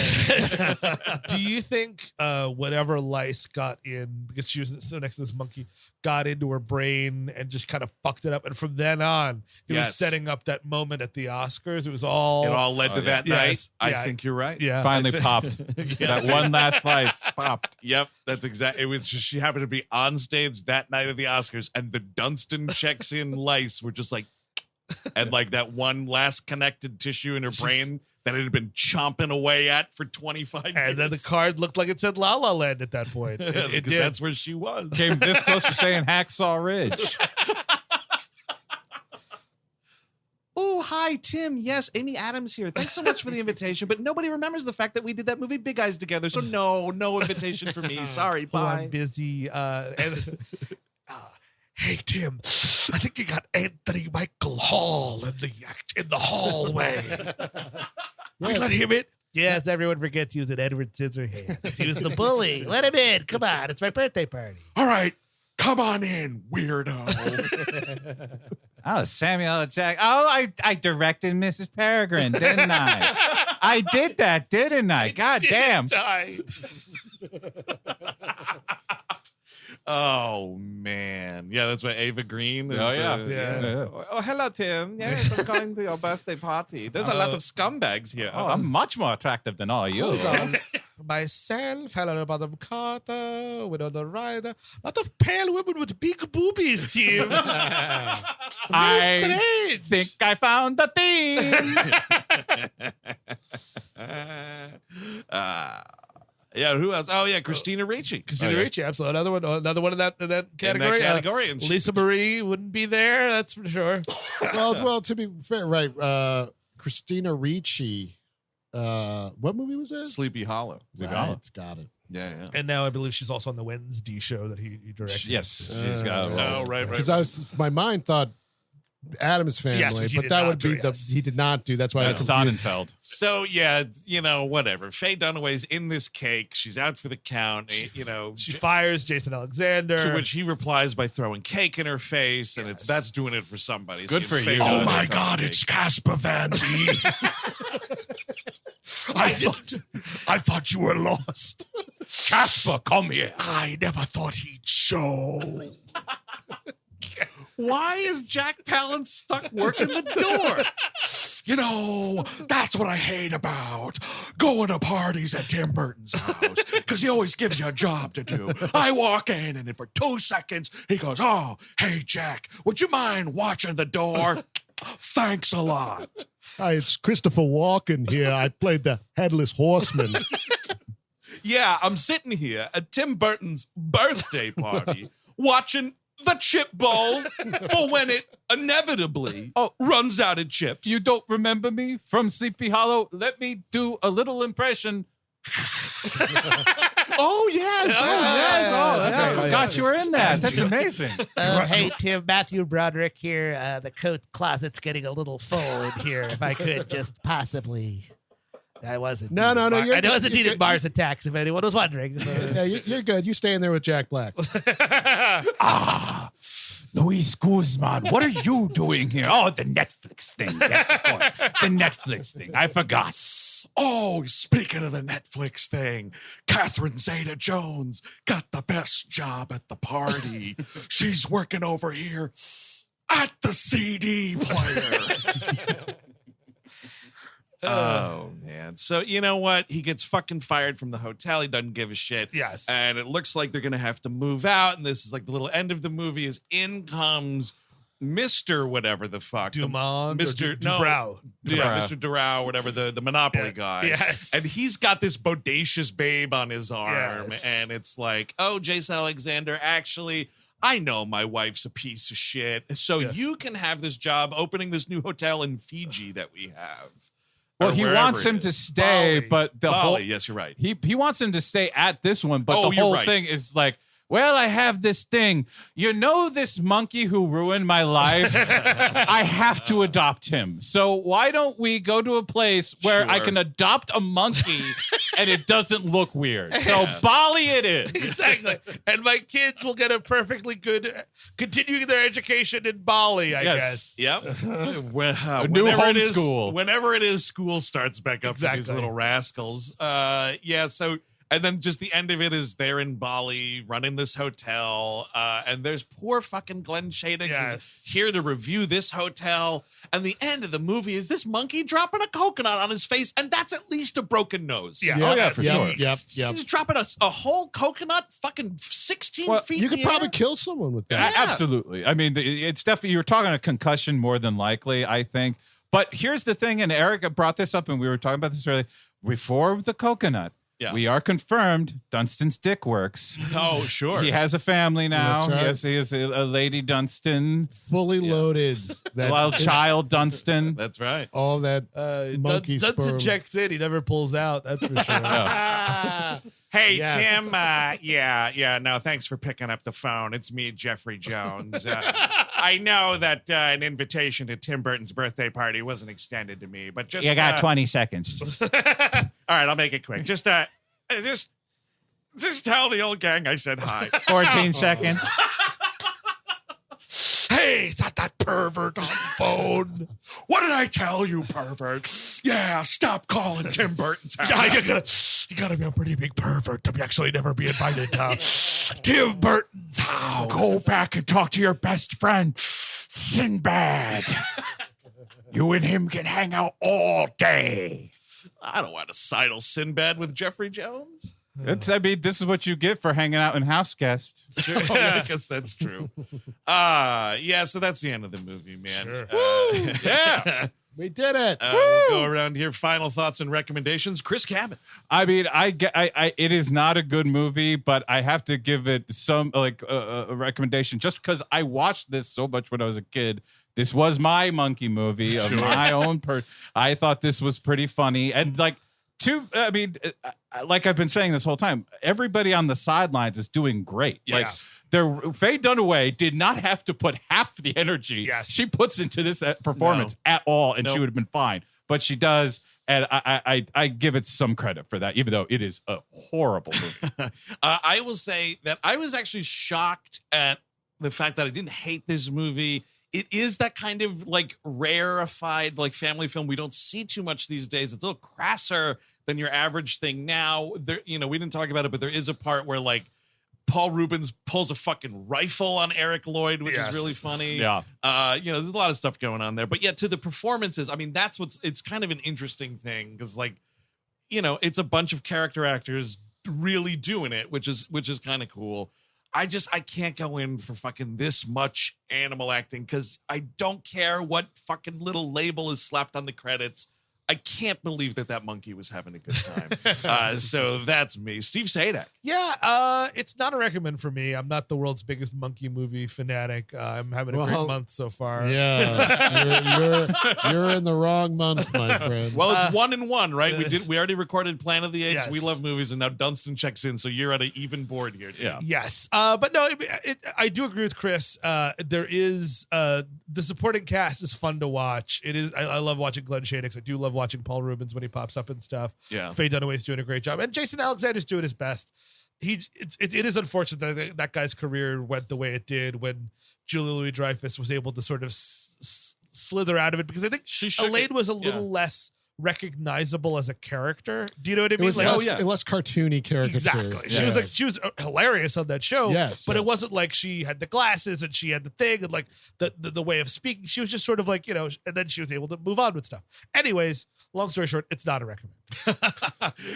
Do you think whatever lice got in, because she was so next to this monkey, got into her brain and just kind of fucked it up? And from then on, it was Yes. setting up that moment at the Oscars. It was all. It all led to that yeah. night. Yes. I Yeah. think you're right. Yeah. Finally popped. Yeah, That one last slice popped. Yep, that's exactly. It was just she happened to be on stage that night of the Oscars, and the Dunston Checks In lice were just like, and like that one last connected tissue in her brain that it had been chomping away at for 25 years. And then the card looked like it said La La Land at that point. It because did. that's where she was. Came this close to saying Hacksaw Ridge. Oh, hi, Tim. Yes, Amy Adams here. Thanks so much for the invitation. But nobody remembers the fact that we did that movie Big Eyes together. So no invitation for me. Sorry, Oh, bye. I'm busy. Hey Tim, I think you got Anthony Michael Hall in the hallway. We let him in. Yes, everyone forgets he was an Edward Scissorhands. He was the bully. Let him in. Come on, it's my birthday party. All right, come on in, weirdo. Oh, Samuel L. Jackson. Oh, I directed Mrs. Peregrine, didn't I? I did that, didn't I? God damn. Oh man, yeah, that's what Ava Green. Is Yeah. Oh, hello, Tim. Yes, I'm going to your birthday party. There's a lot of scumbags here. Oh, I'm much more attractive than all you. Hold on. Myself, Helena Bottom Carter, Winona Ryder. A lot of pale women with big boobies, Tim. I think I found the theme. Yeah, who else? Oh yeah, Christina Ricci. Christina Ricci, absolutely. Another one in that category. In that category. And Lisa Marie wouldn't be there, that's for sure. Well, to be fair, right? Christina Ricci. What movie was that? Sleepy Hollow. Right, got it. Yeah. And now I believe she's also on the Wednesday show that he directed. Yes. He's got a role. Oh, right. Because my mind thought Adam's Family, Yes, which he but did that not would be do, yes. he did not do. That's why That's I'm confused. Sonnenfeld. So yeah, whatever. Faye Dunaway's in this cake. She's out for the count. She fires Jason Alexander. To which he replies by throwing cake in her face, and that's doing it for somebody. Good for Faye you. Dunaway Oh my comes God, to it's Casper Van Dien. I thought you were lost. Casper, come here. I never thought he'd show. Why is Jack Palance stuck working the door? You know, that's what I hate about going to parties at Tim Burton's house, because he always gives you a job to do. I walk in, and for 2 seconds, he goes, "Oh, hey, Jack, would you mind watching the door? Thanks a lot." Hi, it's Christopher Walken here. I played the Headless Horseman. Yeah, I'm sitting here at Tim Burton's birthday party watching the chip bowl for when it inevitably runs out of chips. You don't remember me from Sleepy Hollow? Let me do a little impression. Oh, yes. I forgot you were in that. That's amazing. Hey, Tim, Matthew Broderick here. The coat closet's getting a little full in here. If I could just possibly... I wasn't. No. I wasn't needed Mars Attacks, if anyone was wondering. Yeah, you're good. You stay in there with Jack Black. Luis Guzman, what are you doing here? Oh, the Netflix thing. Yes, of course. The Netflix thing. I forgot. Oh, speaking of the Netflix thing, Catherine Zeta-Jones got the best job at the party. She's working over here at the CD player. Oh, man. So, you know what? He gets fucking fired from the hotel. He doesn't give a shit. Yes. And it looks like they're going to have to move out. And this is like the little end of the movie is in comes Mr. whatever the fuck. Dumont? Mr. Dubrow. Yeah, Mr. Durow, whatever, the Monopoly guy. Yes. And he's got this bodacious babe on his arm. Yes. And it's like, oh, Jason Alexander, actually... I know my wife's a piece of shit. So you can have this job opening this new hotel in Fiji that we have. Well, Or he wherever wants it him is. to stay, but the Bali, whole yes, you're right. he wants him to stay at this one, but Oh, the you're whole right. thing is like, well, I have this thing. You know this monkey who ruined my life? I have to adopt him. So why don't we go to a place where I Sure. can adopt a monkey and it doesn't look weird? So Bali it is. Exactly. And my kids will get a perfectly good continuing their education in Bali, I guess. Yep. new Whenever it is, homeschool. whenever it is, school starts back up for these Exactly. little rascals. So, and then just the end of it is they're in Bali running this hotel, and there's poor fucking Glenn Shadix Yes. is here to review this hotel. And the end of the movie is this monkey dropping a coconut on his face, and that's at least a broken nose. Yeah. Oh, yeah, for sure. Yep. He's dropping a whole coconut fucking 16 Well, feet. You in could the probably air. kill someone with Yeah, that. absolutely. I mean, it's definitely, you're talking a concussion more than likely, I think. But here's the thing, and Eric brought this up, and we were talking about this earlier. Before the coconut, Yeah. We are confirmed Dunston's dick works. Oh, sure. He has a family now. That's right. He has a lady Dunston, Fully loaded. That little child Dunston. That's right. all that monkey Dunston sperm. checks in. He never pulls out. That's for sure. Hey, Yes. Tim. No, thanks for picking up the phone. It's me, Jeffrey Jones. I know that an invitation to Tim Burton's birthday party wasn't extended to me, but just You got 20 seconds. all right, I'll make it quick. Just tell the old gang I said hi. 14 seconds. Hey, is that pervert on the phone? What did I tell you, pervert? Yeah, stop calling Tim Burton's house. Yeah, you gotta be a pretty big pervert to actually never be invited to Tim Burton's house. Go back and talk to your best friend, Sinbad. You and him can hang out all day. I don't want to sidle Sinbad with Jeffrey Jones. This is what you get for hanging out in house guest. I guess that's true. So that's the end of the movie, man. Sure. Yeah. We did it. We'll go around here. Final thoughts and recommendations. Chris Cabot. I mean, it is not a good movie, but I have to give it some a recommendation just because I watched this so much when I was a kid. This was my monkey movie of my own. I thought this was pretty funny and like I've been saying this whole time, everybody on the sidelines is doing great. Yes. Like, Faye Dunaway did not have to put half the energy she puts into this performance at all, and she would have been fine. But she does, and I give it some credit for that, even though it is a horrible movie. I will say that I was actually shocked at the fact that I didn't hate this movie. It is that kind of like rarefied like family film we don't see too much these days. It's a little crasser than your average thing now. There, we didn't talk about it, but there is a part where like Paul Reubens pulls a fucking rifle on Eric Lloyd, which is really funny. Yeah. There's a lot of stuff going on there. But yeah, to the performances, I mean, it's kind of an interesting thing because like, it's a bunch of character actors really doing it, which is kind of cool. I can't go in for fucking this much animal acting because I don't care what fucking little label is slapped on the credits. I can't believe that monkey was having a good time. So that's me. Steve Sadek. Yeah, it's not a recommend for me. I'm not the world's biggest monkey movie fanatic. I'm having a great month so far. Yeah, you're in the wrong month, my friend. Well, it's 1 and 1, right? We already recorded Planet of the Apes. Yes. We love movies, and now Dunston checks in, so you're at an even board here. Yeah. Yes. But no, I do agree with Chris. There is the supporting cast is fun to watch. It is. I love watching Glenn Shadix. I do love watching Paul Reubens when he pops up and stuff. Yeah. Faye Dunaway's doing a great job, and Jason Alexander's doing his best. It is unfortunate that guy's career went the way it did when Julia Louis-Dreyfus was able to sort of slither out of it, because I think Elaine was a little less recognizable as a character. Do you know what I mean? It was less cartoony caricature. Exactly. Yeah. She was hilarious on that show. Yes, but it wasn't like she had the glasses and she had the thing and like the way of speaking. She was just sort of like, and then she was able to move on with stuff. Anyways, long story short, it's not a recommend.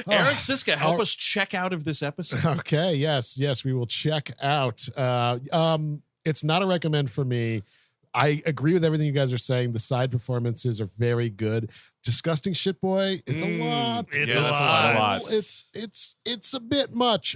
Eric Siska, help us check out of this episode. Okay. Yes, we will check out. It's not a recommend for me. I agree with everything you guys are saying. The side performances are very good. Disgusting Shit Boy, it's a lot. It's a lot. It's a bit much.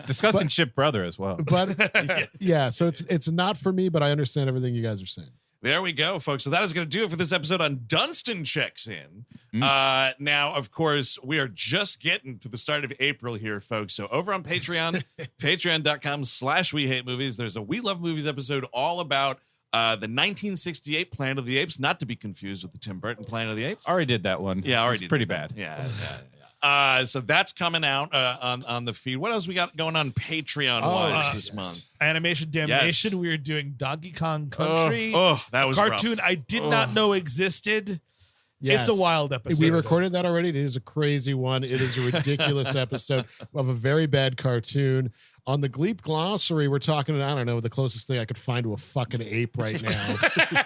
Disgusting Shit Brother as well. But yeah, so it's not for me, but I understand everything you guys are saying. There we go, folks. So that is going to do it for this episode on Dunston Checks In. Now, of course, we are just getting to the start of April here, folks. So over on Patreon, patreon.com/WeHateMovies, there's a We Love Movies episode all about the 1968 Planet of the Apes, not to be confused with the Tim Burton Planet of the Apes. Already did that one. Yeah, already. Pretty bad. Yeah. So that's coming out on the feed. What else we got going on Patreon-wise this month? Animation Damnation. Yes. We are doing Donkey Kong Country. That was cartoon rough. I did not know existed. Yes. It's a wild episode. We recorded that already. It is a crazy one. It is a ridiculous episode of a very bad cartoon. On the Gleep glossary, we're talking, I don't know, the closest thing I could find to a fucking ape right now.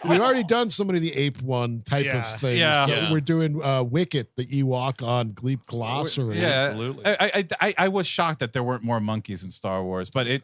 We've already done so many of the ape one type of things. Yeah. So Yeah. we're doing Wicket, the Ewok on Gleep glossary. Yeah, Absolutely. I was shocked that there weren't more monkeys in Star Wars, but it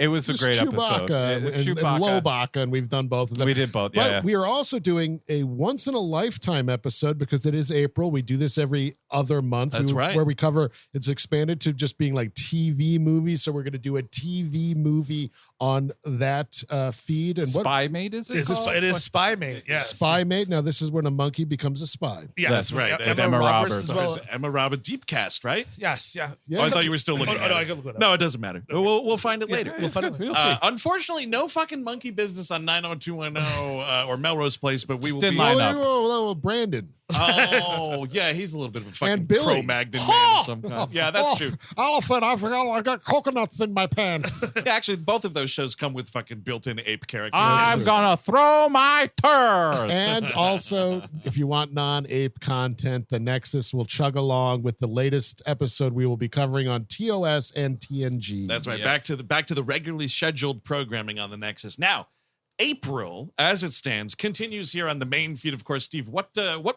was a Just great Chewbacca episode. and Lobaka, and we've done both of them. We did both. But Yeah, we are also doing a once in a lifetime episode because it is April. We do this every other month. That's right. Where we cover, it's expanded to just being like TV movies. So we're going to do a TV movie on that feed. And what Spy Mate is it? called? It is Spy Mate. Yes. Spy Mate? Now this is when a monkey becomes a spy. Yes. That's right. Emma, Emma Roberts. Roberts. As well. There's Emma Robert deep cast, right? Yes. Yeah. Yeah. Oh, I thought you were still looking Oh, at no, it. I can look it up. No, it doesn't matter. We'll find it later. We'll find it later. We'll see. Unfortunately, no fucking monkey business on 90210 or Melrose Place, but we will Didn't be. line Oh, up. Brandon. Oh, yeah, he's a little bit of a fucking And Billy. Cro-Magnon man of some kind. Yeah, that's true. Elephant, I forgot I got coconuts in my pants. Yeah, actually, both of those shows come with fucking built-in ape characters. I'm gonna throw my turd. And also, if you want non-ape content, the Nexus will chug along with the latest episode we will be covering on TOS and TNG. That's right. Yes. Back to the regularly scheduled programming on the Nexus. Now, April, as it stands, continues here on the main feed. Of course, Steve, what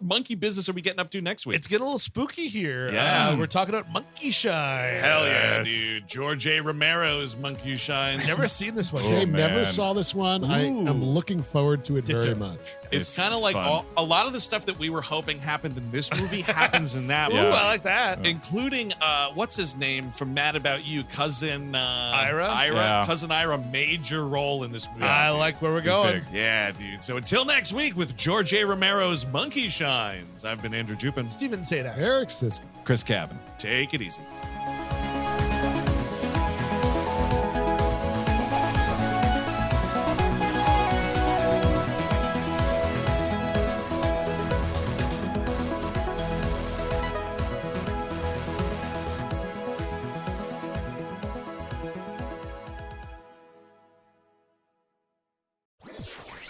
monkey business are we getting up to next week? It's getting a little spooky here. Yeah. We're talking about Monkey Shine. Hell yeah, dude. George A. Romero's Monkey Shines. Never seen this one. Shame, Oh, never man. saw this one. I Ooh. am looking forward to it very Ditto. much. It's kind of like fun. a lot of the stuff that we were hoping happened in this movie happens in that Ooh, movie. I like that. Including what's his name from Mad About You, cousin Ira? Yeah. Cousin Ira, major role in this movie. I like where we're going. big. Yeah, dude. So until next week with George A. Romero's Monkey Shines, I've been Andrew Jupin. Steven say that. Eric Sisk. Chris Cabin. Take it easy.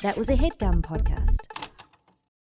That was a headgum podcast.